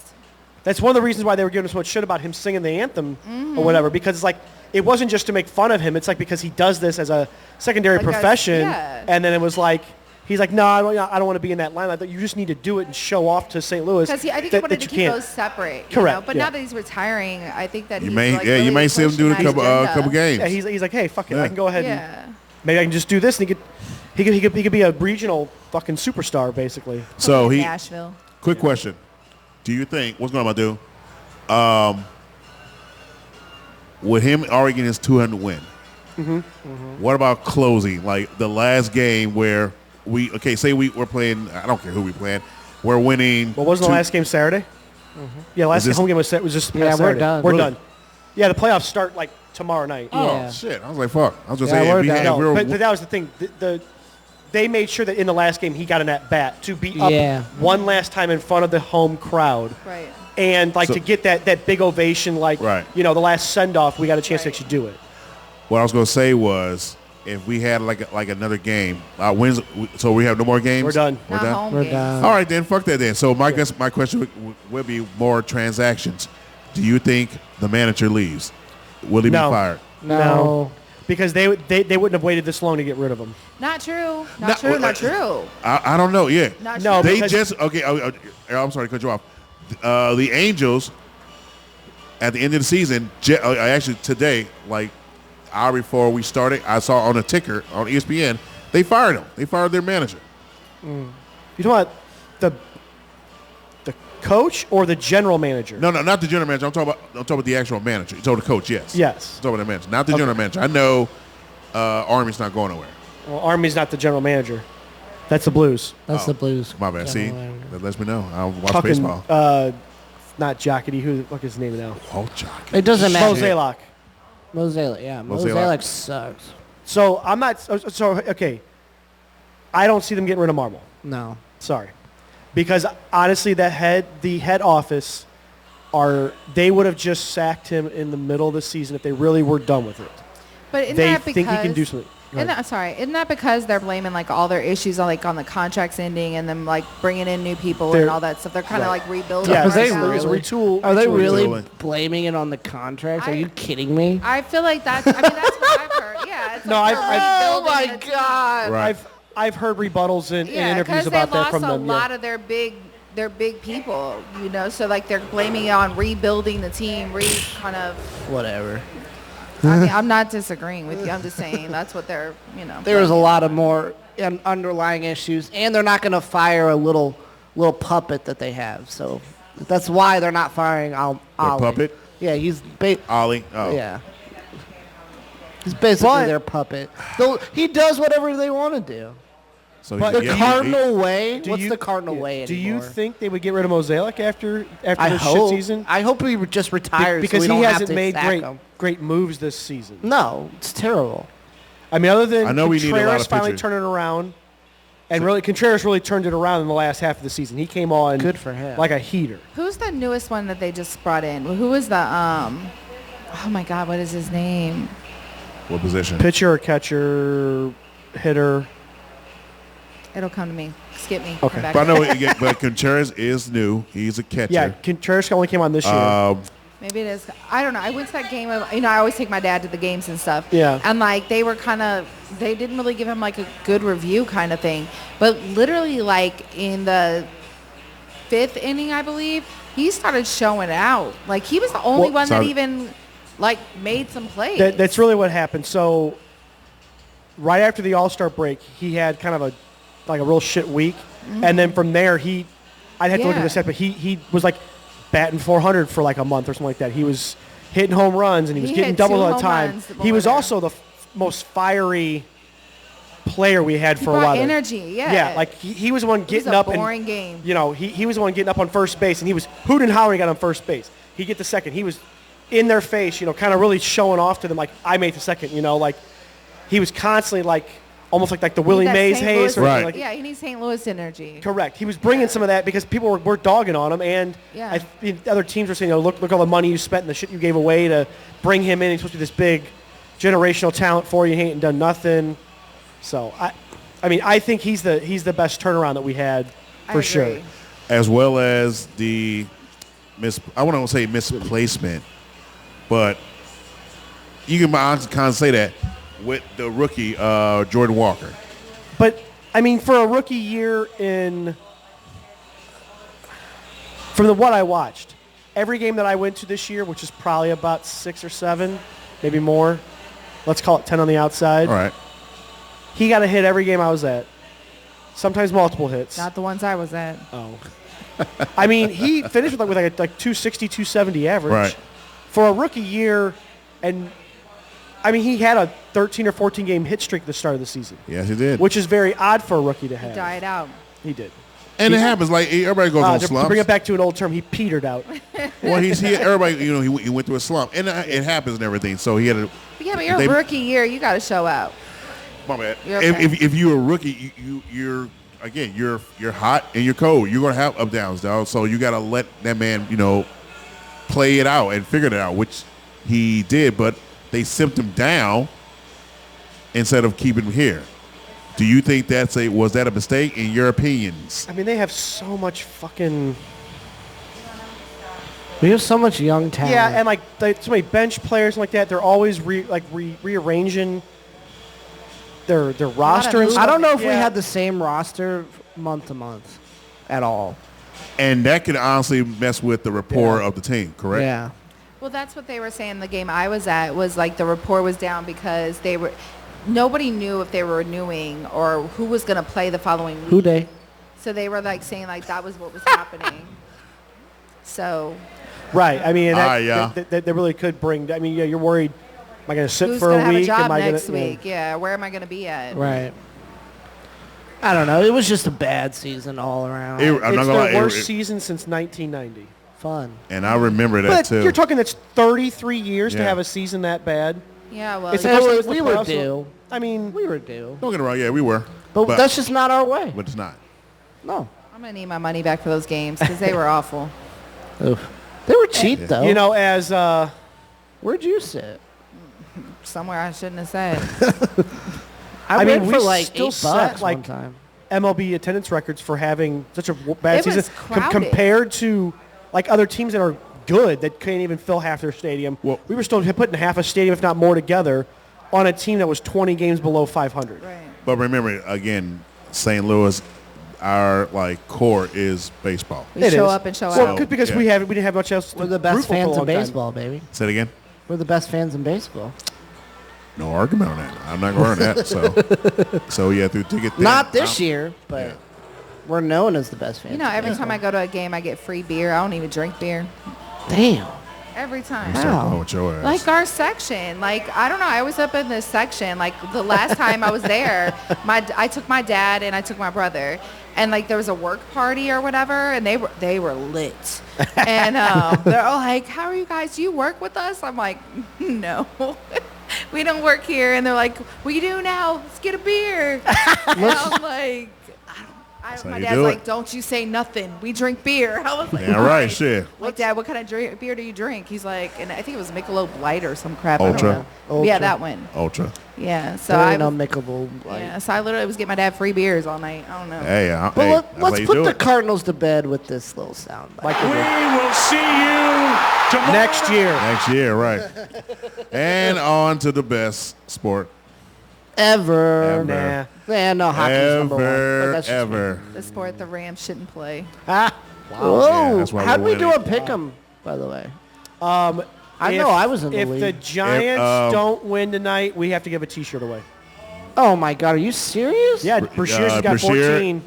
That's one of the reasons why they were giving us so much shit about him singing the anthem Mm-hmm. or whatever, because it's like it wasn't just to make fun of him. It's like because he does this as a secondary Like a- profession, yeah. and then it was like he's like, no, I don't want to be in that line. I thought you just need to do it and show off to St. Louis. Because I think he that, wanted that to you keep can't. those separate. Correct, But yeah. now that he's retiring, I think that You he's may, like yeah, you really may see him pushing do a that couple agenda. games. Yeah, he's like, hey, fuck it, Yeah. I can go ahead and Yeah. maybe I can just do this, and he could be a regional fucking superstar basically. So Fucking he. Nashville. Quick question: do you think what's going on, Madu? With him already getting his 200 win, what about closing? Like the last game where say we're playing. I don't care who we playing. We're winning. What wasn't the last game Saturday? Yeah, last this- home game was just Yeah, past we're Saturday. done. We're Really? done. Yeah, the playoffs start like tomorrow night. Oh Yeah. shit! I was like, fuck. I was just Yeah, saying. we're If we done. had, No, we were, but that was the thing. They made sure that in the last game he got an at bat to be up Yeah. one last time in front of the home crowd, Right. and like So- to get that big ovation, like Right. the last send off. We got a chance to Right. actually do it. what I was going to say was, if we had like another game, wins. So we have no more games. We're done. We're Not done. home We're games. done. All right, then fuck that then. So my question would be more transactions. Do you think the manager leaves? Will he No. be fired? No. Because they wouldn't have waited this long to get rid of him. Not true. No, Not true. uh, Not true. I don't know. Yeah. Not No, true. They because- just okay. I'm sorry to cut you off. The Angels at the end of the season, actually today, like hour before we started, I saw on a ticker on ESPN, they fired him. They fired their manager. You talking about the coach or the general manager? No, not the general manager. I'm talking about the actual manager. You told the coach, yes. Yes. I'm talking about the manager, not the general manager. I know Army's not going nowhere. Well, Army's not the general manager. That's the Blues. That's the Blues. My bad. See, that lets me know. I watch Fucking, baseball. not Jockety. Who the fuck is his name now? Oh, Jock. It doesn't Mo matter. Zalak. Mosaic, yeah. Mosaic. Mosaic sucks. So I'm not. So okay. I don't see them getting rid of Marble. No. Sorry, because honestly, the head office they would have just sacked him in the middle of the season if they really were done with it. But isn't They that because think he can do something. Go ahead. Isn't that because they're blaming like all their issues on the contracts ending and them like bringing in new people They're- and all that stuff? They're kind of right. like rebuilding. Yeah, right they now. it was a retool. Are they retool. really Retooling. blaming it on the contracts? Are I- you kidding me? I feel like that's what I've heard. Yeah. It's No, like I've- they're Oh rebuilding my the team. God. Right. I've heard rebuttals in Yeah, interviews because they about that lost from a them. lot of their big people, So like they're blaming it on rebuilding the team, kind of. Whatever. I mean, I'm not disagreeing with you. I'm just saying that's what they're. There was a lot of more underlying issues, and they're not going to fire a little puppet that they have. So that's why they're not firing Ollie. puppet? Yeah, he's Ollie. Oh. yeah. He's basically But- their puppet. He does whatever they want to do. So But The yeah, Cardinal way? Do What's you- the Cardinal yeah. way Do anymore? you think they would get rid of Mosaic after I this hope. shit season? I hope he just retires Because so we he don't have hasn't to made sack him. great moves this season. No, it's terrible. I mean, other than I know we need a lot Contreras of finally pitchers. turning it around, and really Contreras really turned it around in the last half of the season. He came on Good for him. like a heater. Who's the newest one that they just brought in? Who was the Oh my God, what is his name? What position? Pitcher or catcher, hitter. It'll come to me. Skip me. Okay. Come back. But I know, but Contreras is new. He's a catcher. Yeah, Contreras only came on this year. Maybe it is. I don't know. I went to that game of, I always take my dad to the games and stuff. Yeah. And like they didn't really give him like a good review kind of thing. But literally like in the 5th inning, I believe, he started showing out. Like he was the only Well, one that sorry. even like made some plays. That's really what happened. So right after the All-Star break, he had kind of a real shit week. And then from there, I'd have to look at the stats, but he was like batting 400 for like a month or something like that. He was hitting home runs, and he was getting double all the time. He was also the most fiery player we had for a while. Energy, yeah. Yeah, like he was the one getting up. Boring game. You know, he was the one getting up on first base, and he was hooting and hollering when he got on first base. He'd get the second. He was in their face, kind of really showing off to them, like, I made the second, like he was constantly like, almost like the Willie Mays Hayes. Right. Like, yeah, he needs St. Louis energy. Correct. He was bringing some of that because people were dogging on him, and other teams were saying, look all the money you spent and the shit you gave away to bring him in. He's supposed to be this big generational talent for you. He ain't done nothing. So I mean, I think he's the best turnaround that we had for sure. As well as the I wouldn't say misplacement, but you can kind of say that with the rookie Jordan Walker. But I mean, for a rookie year from what I watched, every game that I went to this year, which is probably about 6 or 7, maybe more, let's call it 10 on the outside. All right. He got a hit every game I was at. Sometimes multiple hits. Not the ones I was at. Oh. I mean, he finished with like 260, 270 average. Right. For a rookie year, and I mean, he had a 13 or 14 game hit streak at the start of the season. Yes, he did. Which is very odd for a rookie to have. He died out. He did. And it happens. Like, everybody goes on slumps. To bring it back to an old term, he petered out. Well, everybody, he went through a slump. And it happens and everything. So he had a... Yeah, but your rookie year, you got to show out. My bad. Okay. If you're a rookie, you're again, you're hot and you're cold. You're gonna have up downs, dog. So you gotta let that man, play it out and figure it out, which he did. But they simped him down instead of keeping him here. Do you think was that a mistake in your opinions? I mean, they have so much fucking. We have so much young talent. Yeah, and so many bench players like that. They're always rearranging their roster. And stuff. I don't know if we had the same roster month to month at all. And that could honestly mess with the rapport of the team, correct? Yeah. Well, that's what they were saying. The game I was at was like the rapport was down because nobody knew if they were renewing or who was going to play the following week. Who they? So they were like saying like that was what was happening. So. Right. I mean, yeah. That really could bring. I mean, yeah, you're worried. Am I going to sit Who's for a week? Who's going to have a job Am I next week? Yeah. Where am I going to be at? Right. I don't know. It was just a bad season all around. It's their worst season since 1990. Fun. And I remember that too. You're talking that's 33 years to have a season that bad. Yeah, well, we were due. I mean, we were due. Don't get it wrong. Yeah, we were. But that's just not our way. But it's not. No. I'm going to need my money back for those games because they were awful. Oof. They were cheap, though. As... Where'd you sit? Somewhere I shouldn't have said. I mean, went we for like still $8 set one time. MLB attendance records for having such a bad season crowded. compared to like other teams that are good that can't even fill half their stadium. Well, we were still putting half a stadium, if not more, together on a team that was 20 games below 500. Right. But remember, again, St. Louis, our core is baseball. We show up and show out. Well, because we didn't have much else. We're the best fans in baseball, baby. Say it again. We're the best fans in baseball. No argument on that. I'm not going to learn that. So yeah, to get that. Not this year, but we're known as the best fans. Every time I go to a game, I get free beer. I don't even drink beer. Damn. Every time. Wow. With your ass. Like our section. Like, I don't know. I was up in this section. Like, the last time I was there, I took my dad and I took my brother. And, like, there was a work party or whatever, and they were lit. And they're all like, how are you guys? Do you work with us? I'm like, no. We don't work here. And they're like, we do now. Let's get a beer. And I'm like, my dad's like, don't you say nothing. We drink beer. I was like, yeah, right, shit. Like, Dad, what kind of beer do you drink? He's like, and I think it was Michelob Light or some crap. Ultra. I don't know. Yeah, that one. Ultra. Yeah, so I know Michelob Light. Yeah, so I literally was getting my dad free beers all night. I don't know. Hey, but let's put the Cardinals to bed with this little sound bite. Like We will see you tomorrow. next year. Next year, right. And on to the best sport. Ever. Nah. Yeah, no, hockey's number one. But that's just Ever. The sport the Rams shouldn't play. Whoa. Yeah, that's why How'd we're we do winning. a pick'em, by the way? I know I was in the If league. the Giants don't win tonight, we have to give a T-shirt away. Oh my God, are you serious? Yeah, Brashears has got Brashear, 14,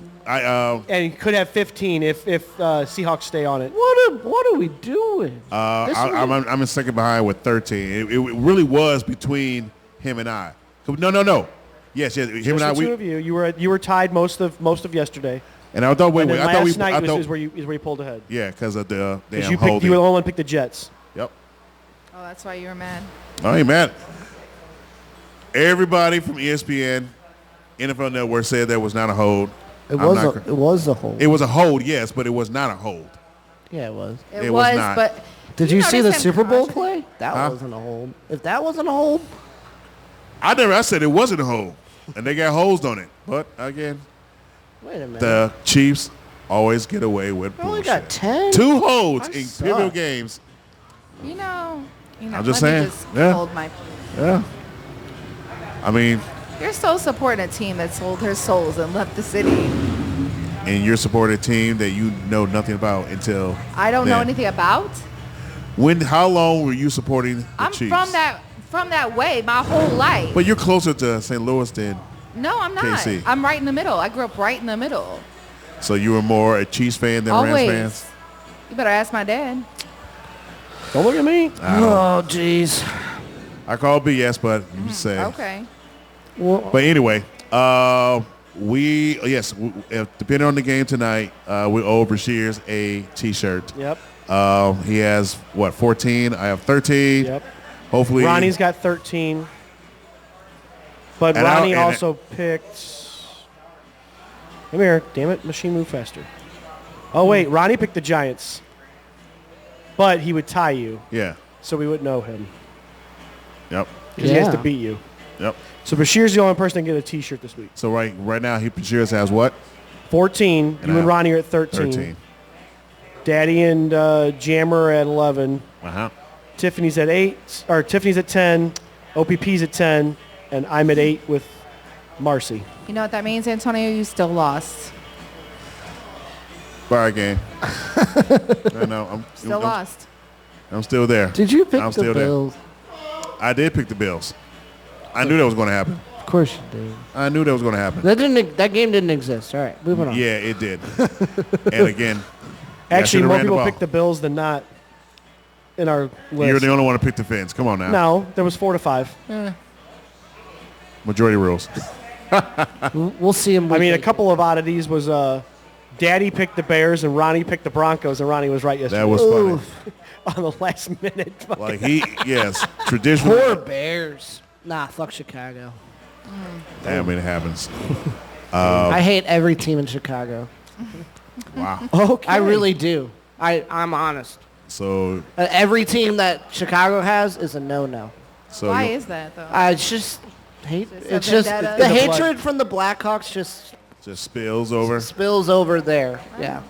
and could have 15 if Seahawks stay on it. What are we doing? I'm in second behind with 13. It really was between him and I. No. Yes, him Just and I. the two of you. You were tied most of yesterday. And I thought last night is where you pulled ahead. Yeah, because of the damn you holding. were the only one who picked the Jets. Yep. Oh, that's why you were mad. I ain't mad. Everybody from ESPN, NFL Network said that was not a hold. It was a hold. It was a hold, yes, but it was not a hold. Yeah, it was. It was was, not. but Did you see the notice him Super Bowl caution- play? That wasn't a hold. If that wasn't a hold, I said it wasn't a hold, and they got holes on it. But again, wait a minute. the Chiefs always get away with We only bullshit. got 10. 2 holds I in suck. pivotal games. You know. I'm just let me saying, Just yeah. hold my. Yeah. I mean, You're so supporting a team that sold their souls and left the city. and you're supporting a team that you know nothing about until I don't know then. anything about. How long were you supporting the I'm Chiefs? from that way my whole life. But you're closer to St. Louis than, No, I'm not. KC. I'm right in the middle. I grew up right in the middle. so you were more a Chiefs fan than Always. Rams fans? You better ask my dad. Don't look at me. Oh, jeez. I call BS, but you just say. Okay. But anyway, depending on the game tonight, we owe Brashears a T-shirt. Yep. He has 14. I have 13. Yep. Hopefully, Ronnie's got 13. But And Ronnie I'll- and- also picked. Come here. Damn it. Machine move faster. Oh, wait. Ronnie picked the Giants. But he would tie you, Yeah. so we wouldn't know him. Yep. Because he has to Yeah. beat you. Yep. So Bashir's the only person to get a T-shirt this week. So right now, Brashears has what? 14. And You I and have Ronnie are at 13. 13. Daddy and Jammer are at 11. Tiffany's at 8. Or Tiffany's at 10. OPP's at 10. And I'm at 8 with Marcy. You know what that means, Antonio? You still lost. Bar game. I know. Still lost. I'm still there. Did you pick I'm the still there. Bills? I did pick the Bills. I knew that was going to happen. Of course you did. I knew that was going to happen. That game didn't exist. All right, moving on. Yeah, it did. And again, Actually, should've more ran the people ball. picked the Bills than not in our list. You're the only one to pick the Fins. Come on now. No, there was 4 to 5. Majority rules. We'll see him. I mean, a couple of oddities was Daddy picked the Bears and Ronnie picked the Broncos, and Ronnie was right yesterday. That was funny. on the last minute. Like traditional. Poor Bears. Nah, fuck Chicago. Damn, it happens. I hate every team in Chicago. Wow. Okay. I really do. I'm honest. So Every team that Chicago has is a no-no. Why you is that, though? It's just hate. a It's just vendetta? the The blood. hatred from the Blackhawks just just spills over. spills over there. Yeah,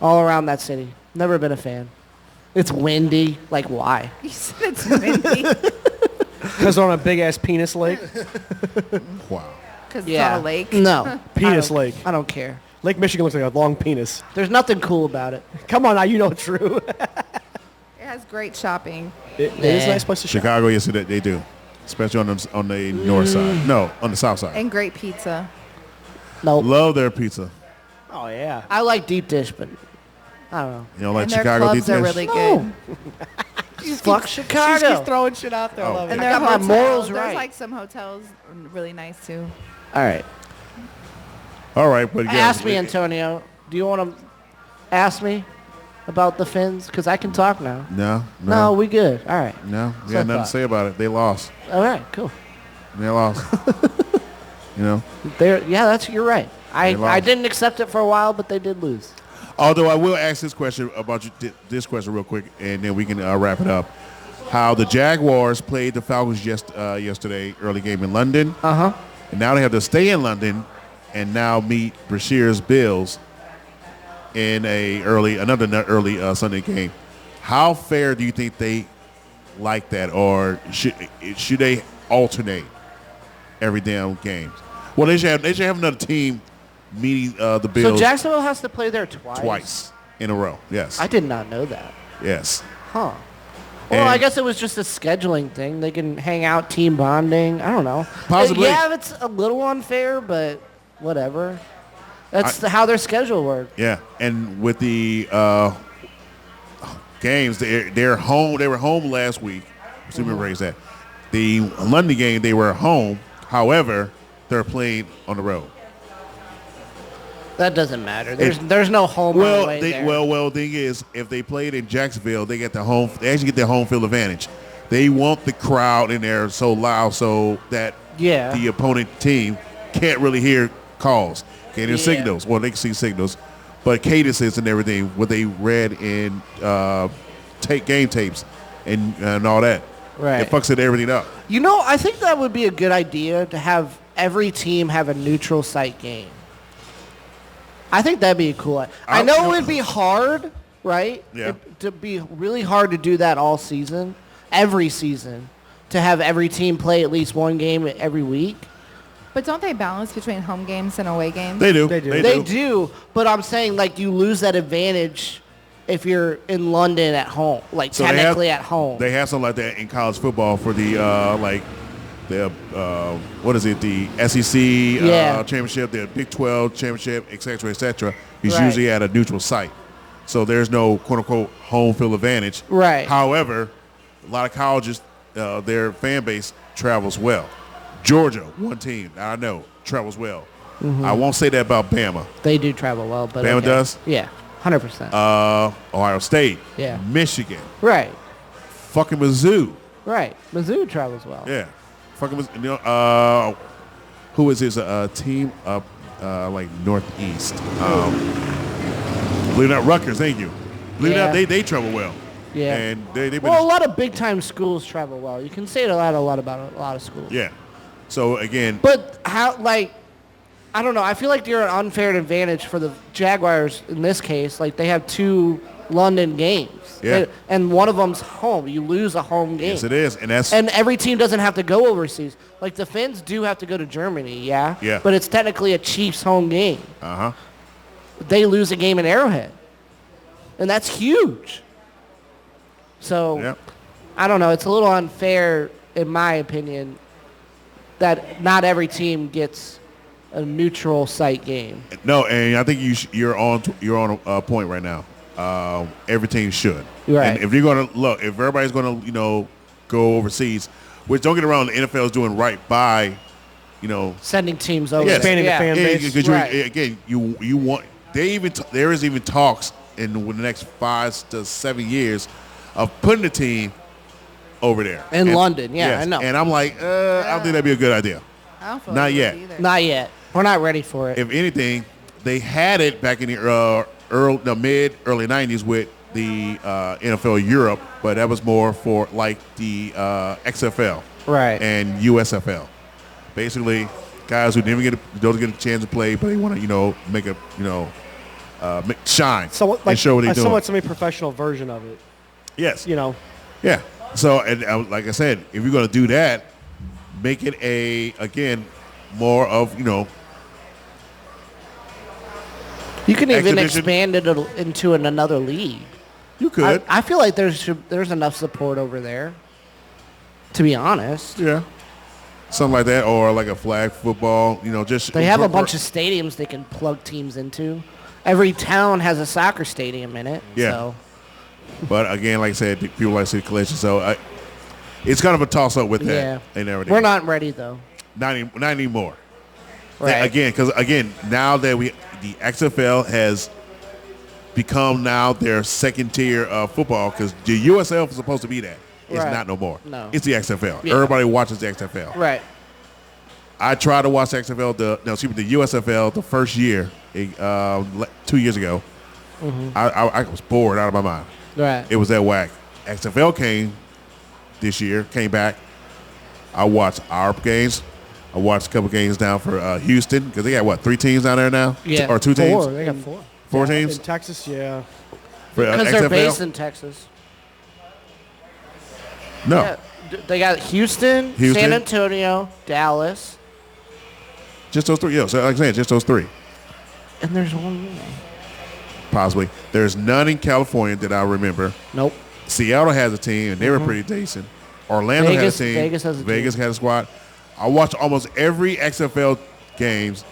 all around that city. Never been a fan. It's windy. Like why? You said it's windy. Because they're on a big-ass penis lake. Wow. Because Yeah. it's on a lake. No. Penis I don't- lake. I don't care. Lake Michigan looks like a long penis. There's nothing cool about it. Come on now, you know it's true. It has great shopping. It is a Nah. nice place to shop. Chicago, yes, they do. Especially on the north side. No, on the south side. And great pizza. No. Love their pizza. Oh, yeah. I like deep dish, but I don't know. You know, like And their Chicago clubs are really good. Fuck Chicago. She's throwing shit out there. I Oh. love And it. their got my hotels, morals there's right. like some hotels really nice too. All right. All right, but again, Ask me, Antonio. Do you want to ask me about the Finns? Because I can talk now. No, we good. All right. No, we So got nothing far. to say about it. They lost. All right, cool. They lost. You know. You're right. They lost. I didn't accept it for a while, but they did lose. Although I will ask this question this question real quick, and then we can wrap it up. How the Jaguars played the Falcons yesterday, early game in London. Uh-huh. And now they have to stay in London and now meet Brashear's Bills in another early Sunday game. How fair do you think they like that, or should they alternate every damn game? Well, they should have another team meeting the Bills So Jacksonville has to play there twice? twice in a row. Yes. I did not know that. Yes. Huh. Well, I guess it was just a scheduling thing. They can hang out, team bonding. I don't know. Possibly. Yeah, it's a little unfair, but whatever. That's how their schedule works. Yeah, and with the games, they're home. They were home last week. Raise that. The London game, they were home. However, they're playing on the road. That doesn't matter. There's no home away there. Well, the thing is, if they played in Jacksonville, they actually get their home field advantage. They want the crowd in there so loud so that the opponent team can't really hear calls, can't hear signals. Well, they can see signals, but cadences and everything, what they read in game tapes and all that. Right. It fucks everything up. I think that would be a good idea to have every team have a neutral site game. I think that'd be cool. I know it would be hard, right? Yeah. It'd be really hard to do that all season, every season, to have every team play at least one game every week. But don't they balance between home games and away games? They do. They do. But I'm saying, like, you lose that advantage if you're in London at home, like so technically at home. They have something like that in college football for the what is it? The SEC championship, the Big 12 championship, et cetera, is usually at a neutral site. So there's no quote unquote home field advantage. Right. However, a lot of colleges, their fan base travels well. Georgia, one team that I know travels well. Mm-hmm. I won't say that about Bama. They do travel well, but Bama does. Yeah, 100%. Ohio State. Yeah. Michigan. Right. Fucking Mizzou. Right. Mizzou travels well. Yeah. Fucking Mizzou. Who is his team up like northeast? Believe it or not, Rutgers. Thank you. Believe it or not, they travel well. Yeah. And they've been a lot of big time schools travel well. You can say it a lot about a lot of schools. Yeah. So again. But how I don't know. I feel like you're an unfair advantage for the Jaguars in this case. Like, they have 2 London games. Yeah. And one of them's home. You lose a home game. Yes, it is. And every team doesn't have to go overseas. Like, the Finns do have to go to Germany, yeah? Yeah. But it's technically a Chiefs home game. Uh-huh. They lose a game in Arrowhead. And that's huge. So, I don't know. It's a little unfair, in my opinion, that not every team gets a neutral site game. No, and I think you're on a point right now. Every team should. Right. And if you're going to look, if everybody's going to go overseas, which don't get around, the NFL is doing right by, sending teams over. Expanding the fan base. Because again, you want there is even talks in the next 5 to 7 years of putting the team over there in London. Yeah, yes. I know. And I'm like, I don't think that'd be a good idea. I don't feel Not like it yet. either. Not yet. We're not ready for it. If anything, they had it back in the early 90s with the NFL Europe, but that was more for like the XFL and USFL. Basically, guys who don't get a chance to play, but they want to make a shine and show what they're doing. A somewhat semi-professional version of it. Yes. Yeah. So, and like I said, if you're going to do that, make it more of you can even exhibition. expand it into another league. You could. I feel like there's enough support over there, to be honest. Yeah. Something like that, or like a flag football, just... They have a bunch of stadiums they can plug teams into. Every town has a soccer stadium in it. Yeah. So. But again, like I said, people like to see collision, so it's kind of a toss-up with that. Yeah. We're not ready, though. Not anymore. Right. Again, because now that the XFL has become now their second tier of football, because the USL is supposed to be that. It's not no more. No. It's the XFL. Yeah. Everybody watches the XFL. Right. I tried to watch the XFL, the USFL the first year, 2 years ago. Mm-hmm. I was bored out of my mind. Right. It was that whack. XFL came back. I watched our games. I watched a couple games down for Houston, because they got, 3 teams down there now? Yeah. Or 2 teams? 4. They got 4. 4 teams? In Texas, yeah. Because they're based in Texas. No. Yeah. They got Houston, San Antonio, Dallas. Just those 3. Yeah, so like I said, just those 3. And there's one more. Possibly. There's none in California that I remember. Nope. Seattle has a team, and they were pretty decent. Orlando Vegas- has a team. Vegas has a Vegas had a squad. I watched almost every XFL games,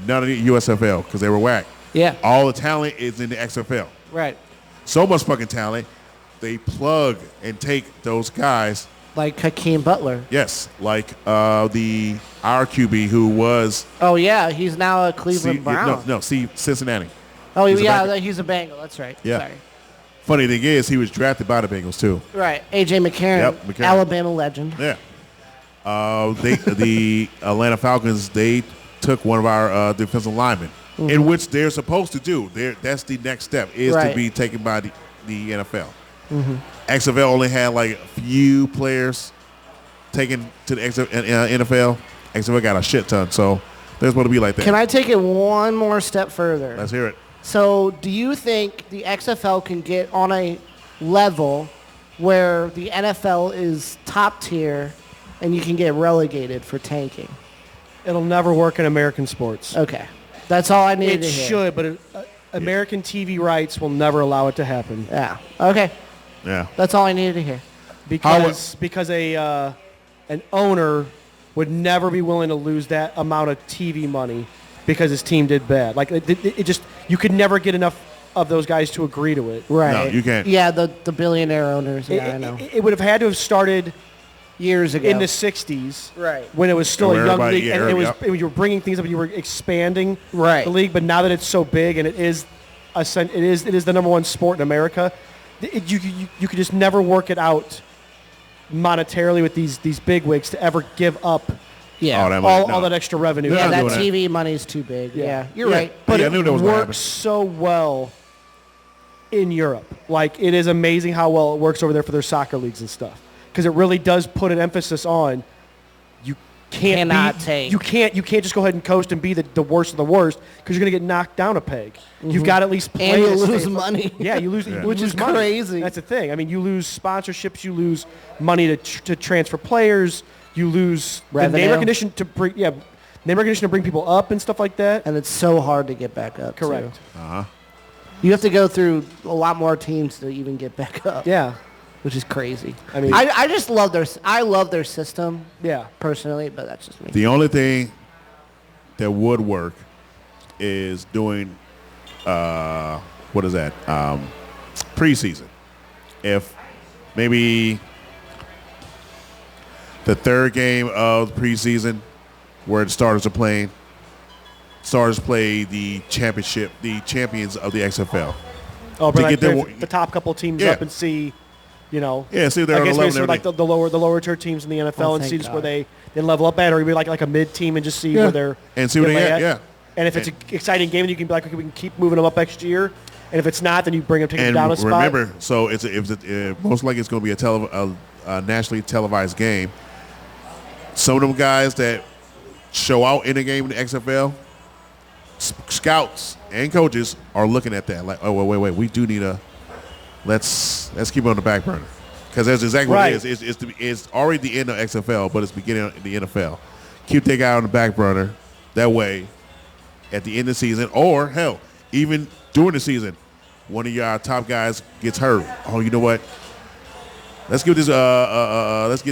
none of the USFL, because they were whack. Yeah. All the talent is in the XFL. Right. So much fucking talent. They plug and take those guys. Like Hakeem Butler. Yes, like our QB who was Oh, yeah. He's now a Cleveland Brown. Cincinnati. Oh, He's a yeah. Bengal. He's a Bengal. That's right. Yeah. Sorry. Funny thing is, he was drafted by the Bengals too. Right. A.J. McCarron. Yep, McCarron. Alabama legend. Yeah. The Atlanta Falcons, they took one of our defensive linemen, in which they're supposed to do. That's the next step, is to be taken by the NFL. XFL only had like a few players taken to the NFL. XFL got a shit ton, so they're supposed to be like that. Can I take it one more step further? Let's hear it. So do you think the XFL can get on a level where the NFL is top tier and you can get relegated for tanking? It'll never work in American sports. Okay. That's all I needed It to hear. should, but American TV rights will never allow it to happen. Yeah. Okay. Yeah. That's all I needed to hear. Because an owner would never be willing to lose that amount of TV money because his team did bad. Like it just, you could never get enough of those guys to agree to it. Right. No, you can't. Yeah, the billionaire owners. Yeah, I know. It would have had to have started Years ago. in the 60s. Right. When it was still And a young everybody- league. yeah, And yep. you were bringing things up and you were expanding Right. the league. But now that it's so big and it is the number one sport in America, you could just never work it out monetarily with these big wigs to ever give up Yeah. All that money. all that extra revenue. Yeah, not that doing that. TV money's too big. Yeah. You're Yeah. right. But Yeah, I it knew that was gonna happen. works so well in Europe. Like, it is amazing how well it works over there for their soccer leagues and stuff. Because it really does put an emphasis on you Cannot take. You can't just go ahead and coast and be the worst of the worst because you're going to get knocked down a peg. You've got to at least play. And you to stay lose afloat. money. Yeah, you lose, you Which lose is money. crazy. That's the thing. I mean, you lose sponsorships. You lose money to transfer players. You lose the Revenue. name recognition to bring name recognition to bring people up and stuff like that. And it's so hard to get back up. Correct. Too. You have to go through a lot more teams to even get back up. Yeah. Which is crazy. I mean- I just love their system Yeah. personally, but that's just me. The only thing that would work is doing what is that? Preseason. If maybe the third game of preseason where the starters are playing, starters play the championship, the champions of the XFL. Oh, To but like get them- bring the top couple teams Yeah. up and see, Yeah, see if they're I on guess 11 maybe and sort of like everything. the lower tier teams in the NFL Oh, and see thank just where God. they level up at, or maybe like a mid team and just see where they're And see where they lay at, yeah. And if it's an exciting game, then you can be like, okay, we can keep moving them up next year. And if it's not, then you bring them, take them And down a spot. remember, so most likely it's going to be a nationally televised game. Some of them guys that show out in the game in the XFL, scouts and coaches are looking at that like, oh, wait, we do need let's keep it on the back burner. Because that's exactly Right. what it is. It's already the end of XFL, but it's beginning of the NFL. Keep that guy on the back burner. That way, at the end of the season, or hell, even during the season, one of your top guys gets hurt. Oh, you know what? Let's give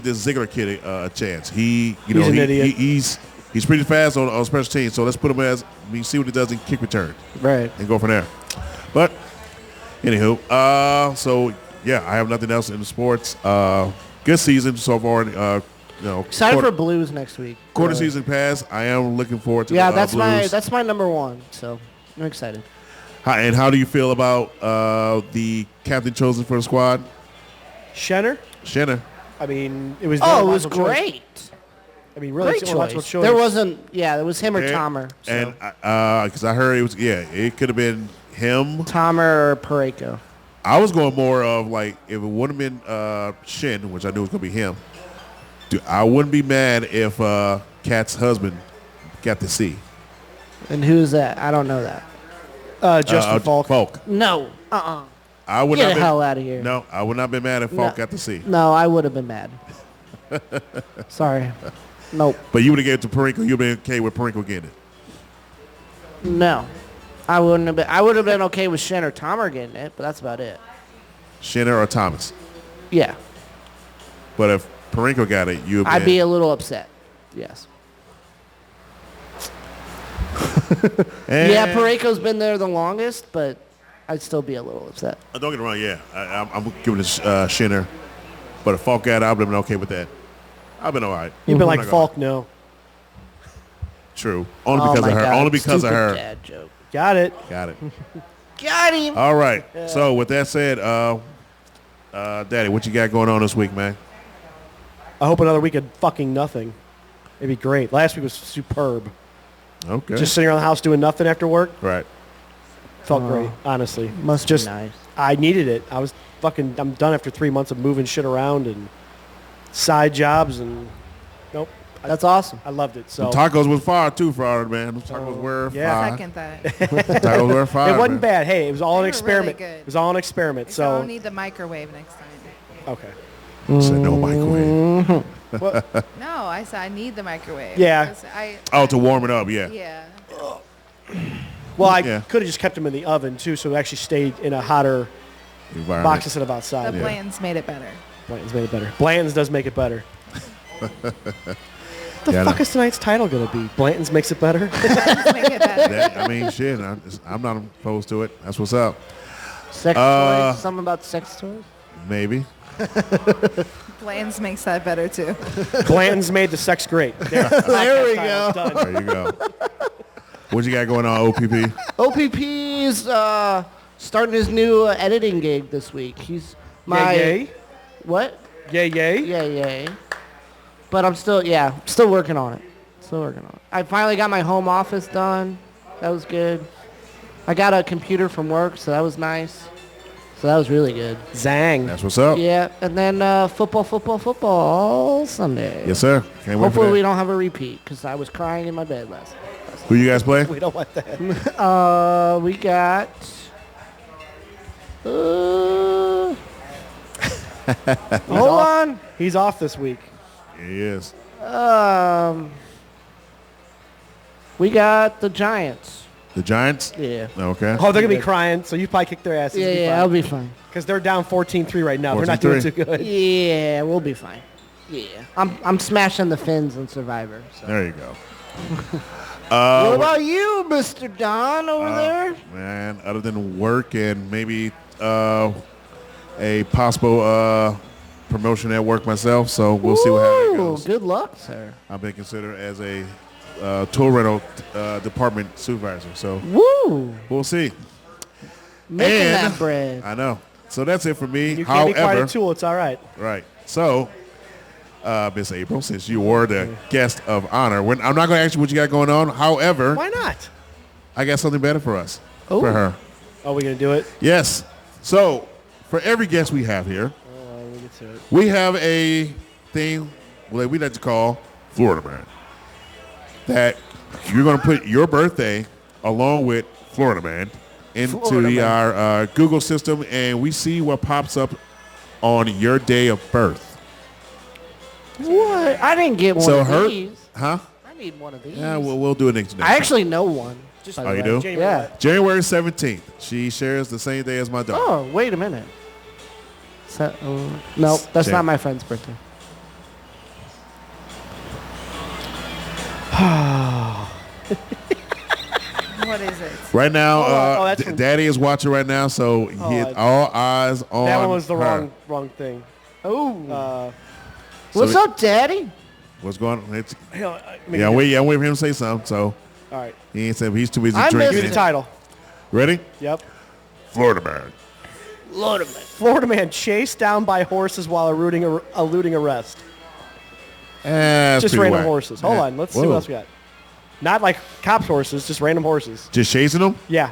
this Ziegler kid a chance. He's an idiot. He's pretty fast on special teams. So let's put him see what he does in kick return Right. and go from there. But anywho, so yeah, I have nothing else in the sports. Good season so far. Excited for Blues next week. quarter season pass. I am looking forward to Yeah, the that's Blues. my number one. So I'm excited. And how do you feel about the captain chosen for the squad, Shenner, Shanna? I mean, it was. Oh, it was logical choice. great. I mean, really, Great it's a logical choice. choice. There wasn't. Yeah, it was him or And- Tomer. So. And because I heard it could have been him. Tomer or Pareko. I was going more of like if it would have been Shin, which I knew was gonna be him. Dude, I wouldn't be mad if Kat's husband got to see And who's that? I don't know that. Justin Falk. No. I would Get not the been, hell out of here. No, I would not be mad if Falk got to see. No, I would have been mad. Sorry. Nope. But you would have gave it to Parenko. You'd been okay with Parenko getting it. No. I wouldn't have been. I would have been okay with Shen or Tomer getting it, but that's about it. Shinner or Thomas. Yeah. But if Parenko got it, you'd I'd be a little upset. Yes. Yeah, Parenko's been there the longest, but I'd still be a little upset. Don't get me wrong, yeah. I'm giving it Shinner. But if Falk got it, I've been okay with that. I've been all right. You've been like, Falk, no. True. Only because of her. God. Only because Stupid of her. Dad joke. Got it. Got it. Got him. All right. So with that said, Daddy, what you got going on this week, man? I hope another week of fucking nothing. It'd be great. Last week was superb. Okay. Just sitting around the house doing nothing after work. right. Felt great, honestly. Must Just be nice. I needed it. I'm done after 3 months of moving shit around and side jobs and nope. That's awesome. I loved it. So Tacos was fire too, Florida, man. Those tacos were yeah. fire. Second that. Tacos were fire. it wasn't man. bad. Hey, it was all They an were experiment. really good. It was all an experiment. So I'll So need the microwave next time. okay. Said no microwave. No, I said I need the microwave. Yeah. 'Cause I, Oh, to warm it up, yeah. yeah. Well, I Yeah. could have just kept them in the oven too, so it actually stayed in a hotter Environment. box instead of The outside. Blantons made it better. Blanton's made it better. Blanton's does make it better. The Yeah, I fuck know. is tonight's title gonna be? Blanton's makes it better. Blantons make it better. I mean, shit. I'm not opposed to it. That's what's up. Sex toys? Something about sex toys? Maybe. Blantons makes that better too. Blanton's made the sex great. There, There we title's go. done. There you go. What you got going on, OPP? OPP's starting his new editing gig this week. He's my... Yay, What? yay, yay, yay. Yeah, yeah. But I'm still working on it. Still working on it. I finally got my home office done. That was good. I got a computer from work, so that was nice. So that was really good. Zang. That's what's up. Yeah, and then football Sunday. Yes, sir. Can't wait Hopefully for we that. don't have a repeat because I was crying in my bed last night. Who you guys play? We don't want that. We got... hold on. He's off this week. He is. We got the Giants. The Giants? Yeah. Okay. Oh, they're gonna be crying. So you probably kick their asses. Yeah, I'll be fine. Because they're down 14-3 right now. They're not doing 14-3. too good. Yeah, we'll be fine. Yeah. I'm smashing the Finns in Survivor. So. There you go. What about you, Mr. Don, over there? Man, other than work and maybe a possible promotion at work myself, so we'll see what happens. Ooh, Goes. good luck, sir. I've been considered as a tool rental department supervisor, so Woo! we'll see. Making And- that bread. I know. So that's it for me. You can't be quite However, a tool. It's all right. right. So, Miss April, since you were the guest of honor, I'm not going to ask you what you got going on. However, Why not? I got something better for us, Oh. for her. Oh, we gonna do it? Yes. So, for every guest we have here, Let me get to it. we have a thing that we like to call Florida Man. That you're going to put your birthday along with Florida Man into Florida Man. our Google system, and we see what pops up on your day of birth. What? I didn't get one So of her, these. huh? I need one of these. Yeah, we'll do it next. I actually know one. by Oh, the you way. do? January Yeah. what? January 17th. She shares the same day as my daughter. Oh, wait a minute. No, that's Jan- not my friend's birthday. What is it? Right now, Oh, that's from- Daddy is watching right now, so he had all eyes on That one was the her. wrong thing. Oh. So What's it- up, Daddy? What's going on? Yeah, I'm waiting for him to say something, so All right. he ain't said he's too busy I drinking. missed Give me the title. Ready? Yep. Florida Man. Load of it. Florida man chased down by horses while eluding arrest. That's Just pretty random whack. horses. Hold Yeah. on. Let's see Whoa. what else we got. Not like cops' horses, just random horses. Just chasing them? Yeah.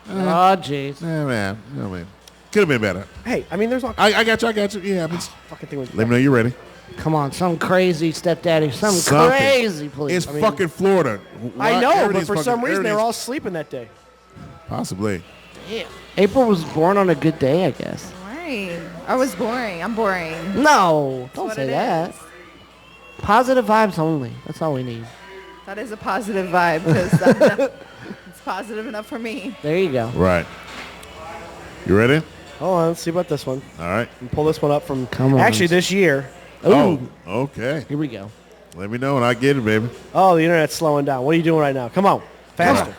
Oh, jeez. Yeah, man. Yeah, man. Could have been better. Hey, I mean, there's all I got you. Yeah, but fucking thing with let me know you're ready. Come on, some crazy stepdaddy. Something Something. crazy, please. It's fucking Florida. I know, but Everything's for some fucking- reason they were everything's- all sleeping that day. Possibly. Damn. April was born on a good day, I guess. Right. I was boring. I'm boring. No, don't What say it that. is. Positive vibes only. That's all we need. That is a positive vibe because it's positive enough for me. There you go. Right. You ready? Hold on, let's see about this one. All right. And pull this one up from Come on. actually this year. Oh, okay. Here we go. Let me know when I get it, baby. Oh, the internet's slowing down. What are you doing right now? Come on, faster.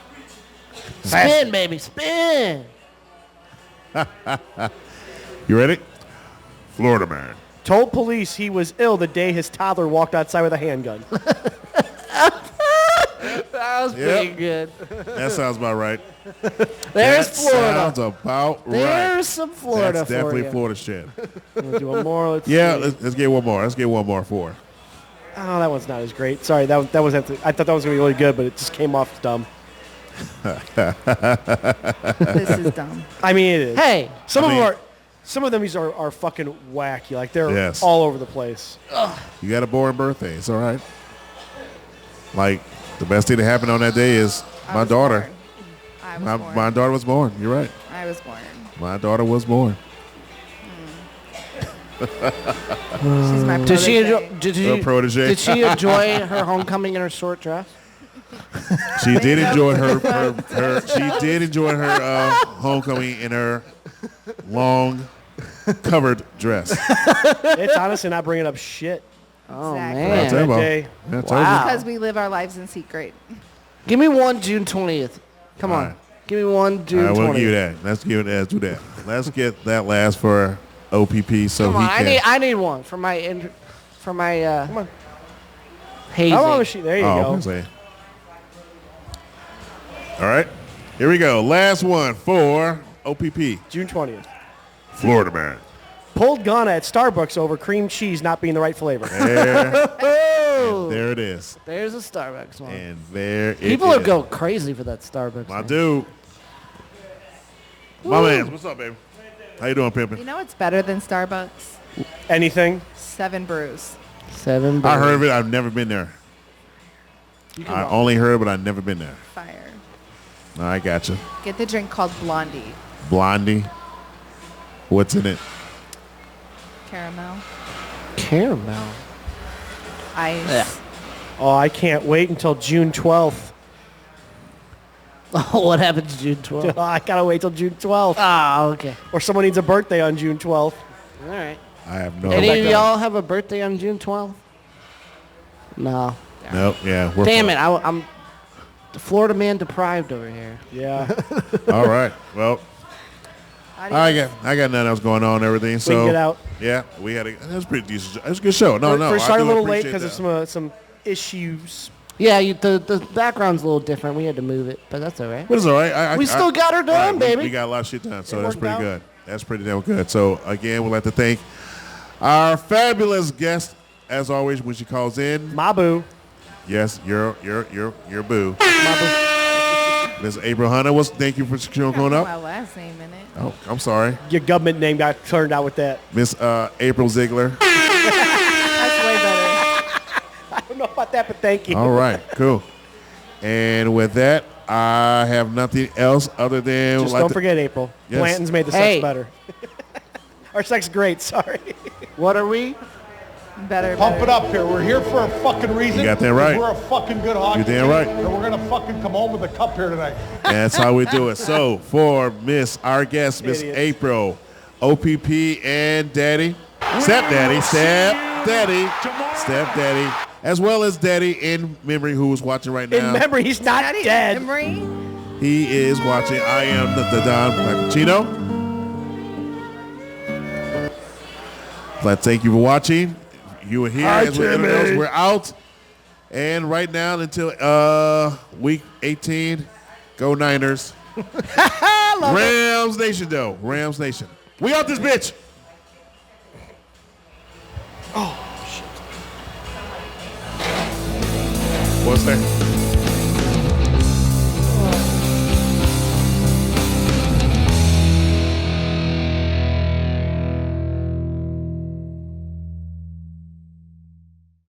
Spin, baby, spin. You ready? Florida man. Told police he was ill the day his toddler walked outside with a handgun. That was pretty good. That sounds about right. There's That Florida. sounds about right. There's some Florida That's for definitely you. Florida shit. We'll do one more. Let's Yeah, see. let's get one more. Let's get one more for. Oh, that one's not as great. Sorry, that was. I thought that was gonna be really good, but it just came off dumb. This is dumb. I mean, it is. Hey, Some of them these are fucking wacky. Like they're Yes. all over the place. You got a boring birthday. It's all right. Like, the best thing that happened on that day is I my was daughter. born. I was born. My daughter was born. You're right. I was born. My daughter was born. She's my did she protege. enjoy? Her protege. Did she enjoy her homecoming in her short dress? She did enjoy her she did enjoy her homecoming in her long covered dress. It's honestly not bringing up shit. Oh Exactly. I'll man! tell you That about- day. Yeah, I told you. Wow. Because we live our lives in secret. Give me one June 20th. Come All on. right. Give me one June All right, 20th. we'll give you that. Let's do that. Let's get that last for OPP so Come on, he can. I need one for my Come on. hazing. How long is she? There you Oh, go. I'm saying. All right, here we go. Last one for OPP. June 20th. Florida man. Pulled gun at Starbucks over cream cheese not being the right flavor. There it is. There's a Starbucks one. And there it People is. will go crazy for that Starbucks. My man. dude. My man. What's up, baby? How you doing, pimpin'? You know what's better than Starbucks? Anything? 7 Brews. 7 I heard Brews. of it. I've never been there. I only heard, but I've never been there. Fire. I gotcha. Get the drink called Blondie. Blondie. What's in it? Caramel. Caramel. Ice. Yeah. Oh, I can't wait until June 12th. Oh, what happened to June 12th? I gotta wait till June 12th. Oh, okay. Or someone needs a birthday on June 12th. All right. I have no Any idea. of y'all have a birthday on June 12th? No. Nope. Yeah. We're Damn fine. it. I'm the Florida man deprived over here. Yeah. All right. Well, I got nothing else going on and everything. So can get out. Yeah, that was pretty decent. It was a good show. No, We're I starting do a little late appreciate because that. of some issues. Yeah, the background's a little different. We had to move it, but that's all right. But it's all right. We still got her done, right, baby. We got a lot of shit done, so It that's worked pretty out. good. That's pretty damn good. So again, we'd like to thank our fabulous guest, as always, when she calls in. Mabu. Yes, your boo. Miss April Hunter, thank you for coming up. My last name in it. Oh, I'm sorry. Your government name got turned out with that. Miss April Ziegler. That's way better. I don't know about that, but thank you. All right, cool. And with that, I have nothing else other than Just don't forget April. Yes. Blantons made the Hey. sex better. Our sex great, sorry. What are we? Better. Pump better. it up here. We're here for a fucking reason. You got that right. We're a fucking good hockey You damn team, right. And we're going to fucking come home with a cup here tonight. That's how we do it. So for our guest, Miss Idiot. April, OPP, and Daddy, Stepdaddy, as well as Daddy in memory, who is watching right now. In memory, he's not Daddy, dead. Emery? He is watching. I am the Don Pacino. But thank you for watching. You were here. As we introduced, we're out. And right now until week 18, go Niners. Rams Nation, though. Rams Nation. We out this bitch. Oh, shit. What's that?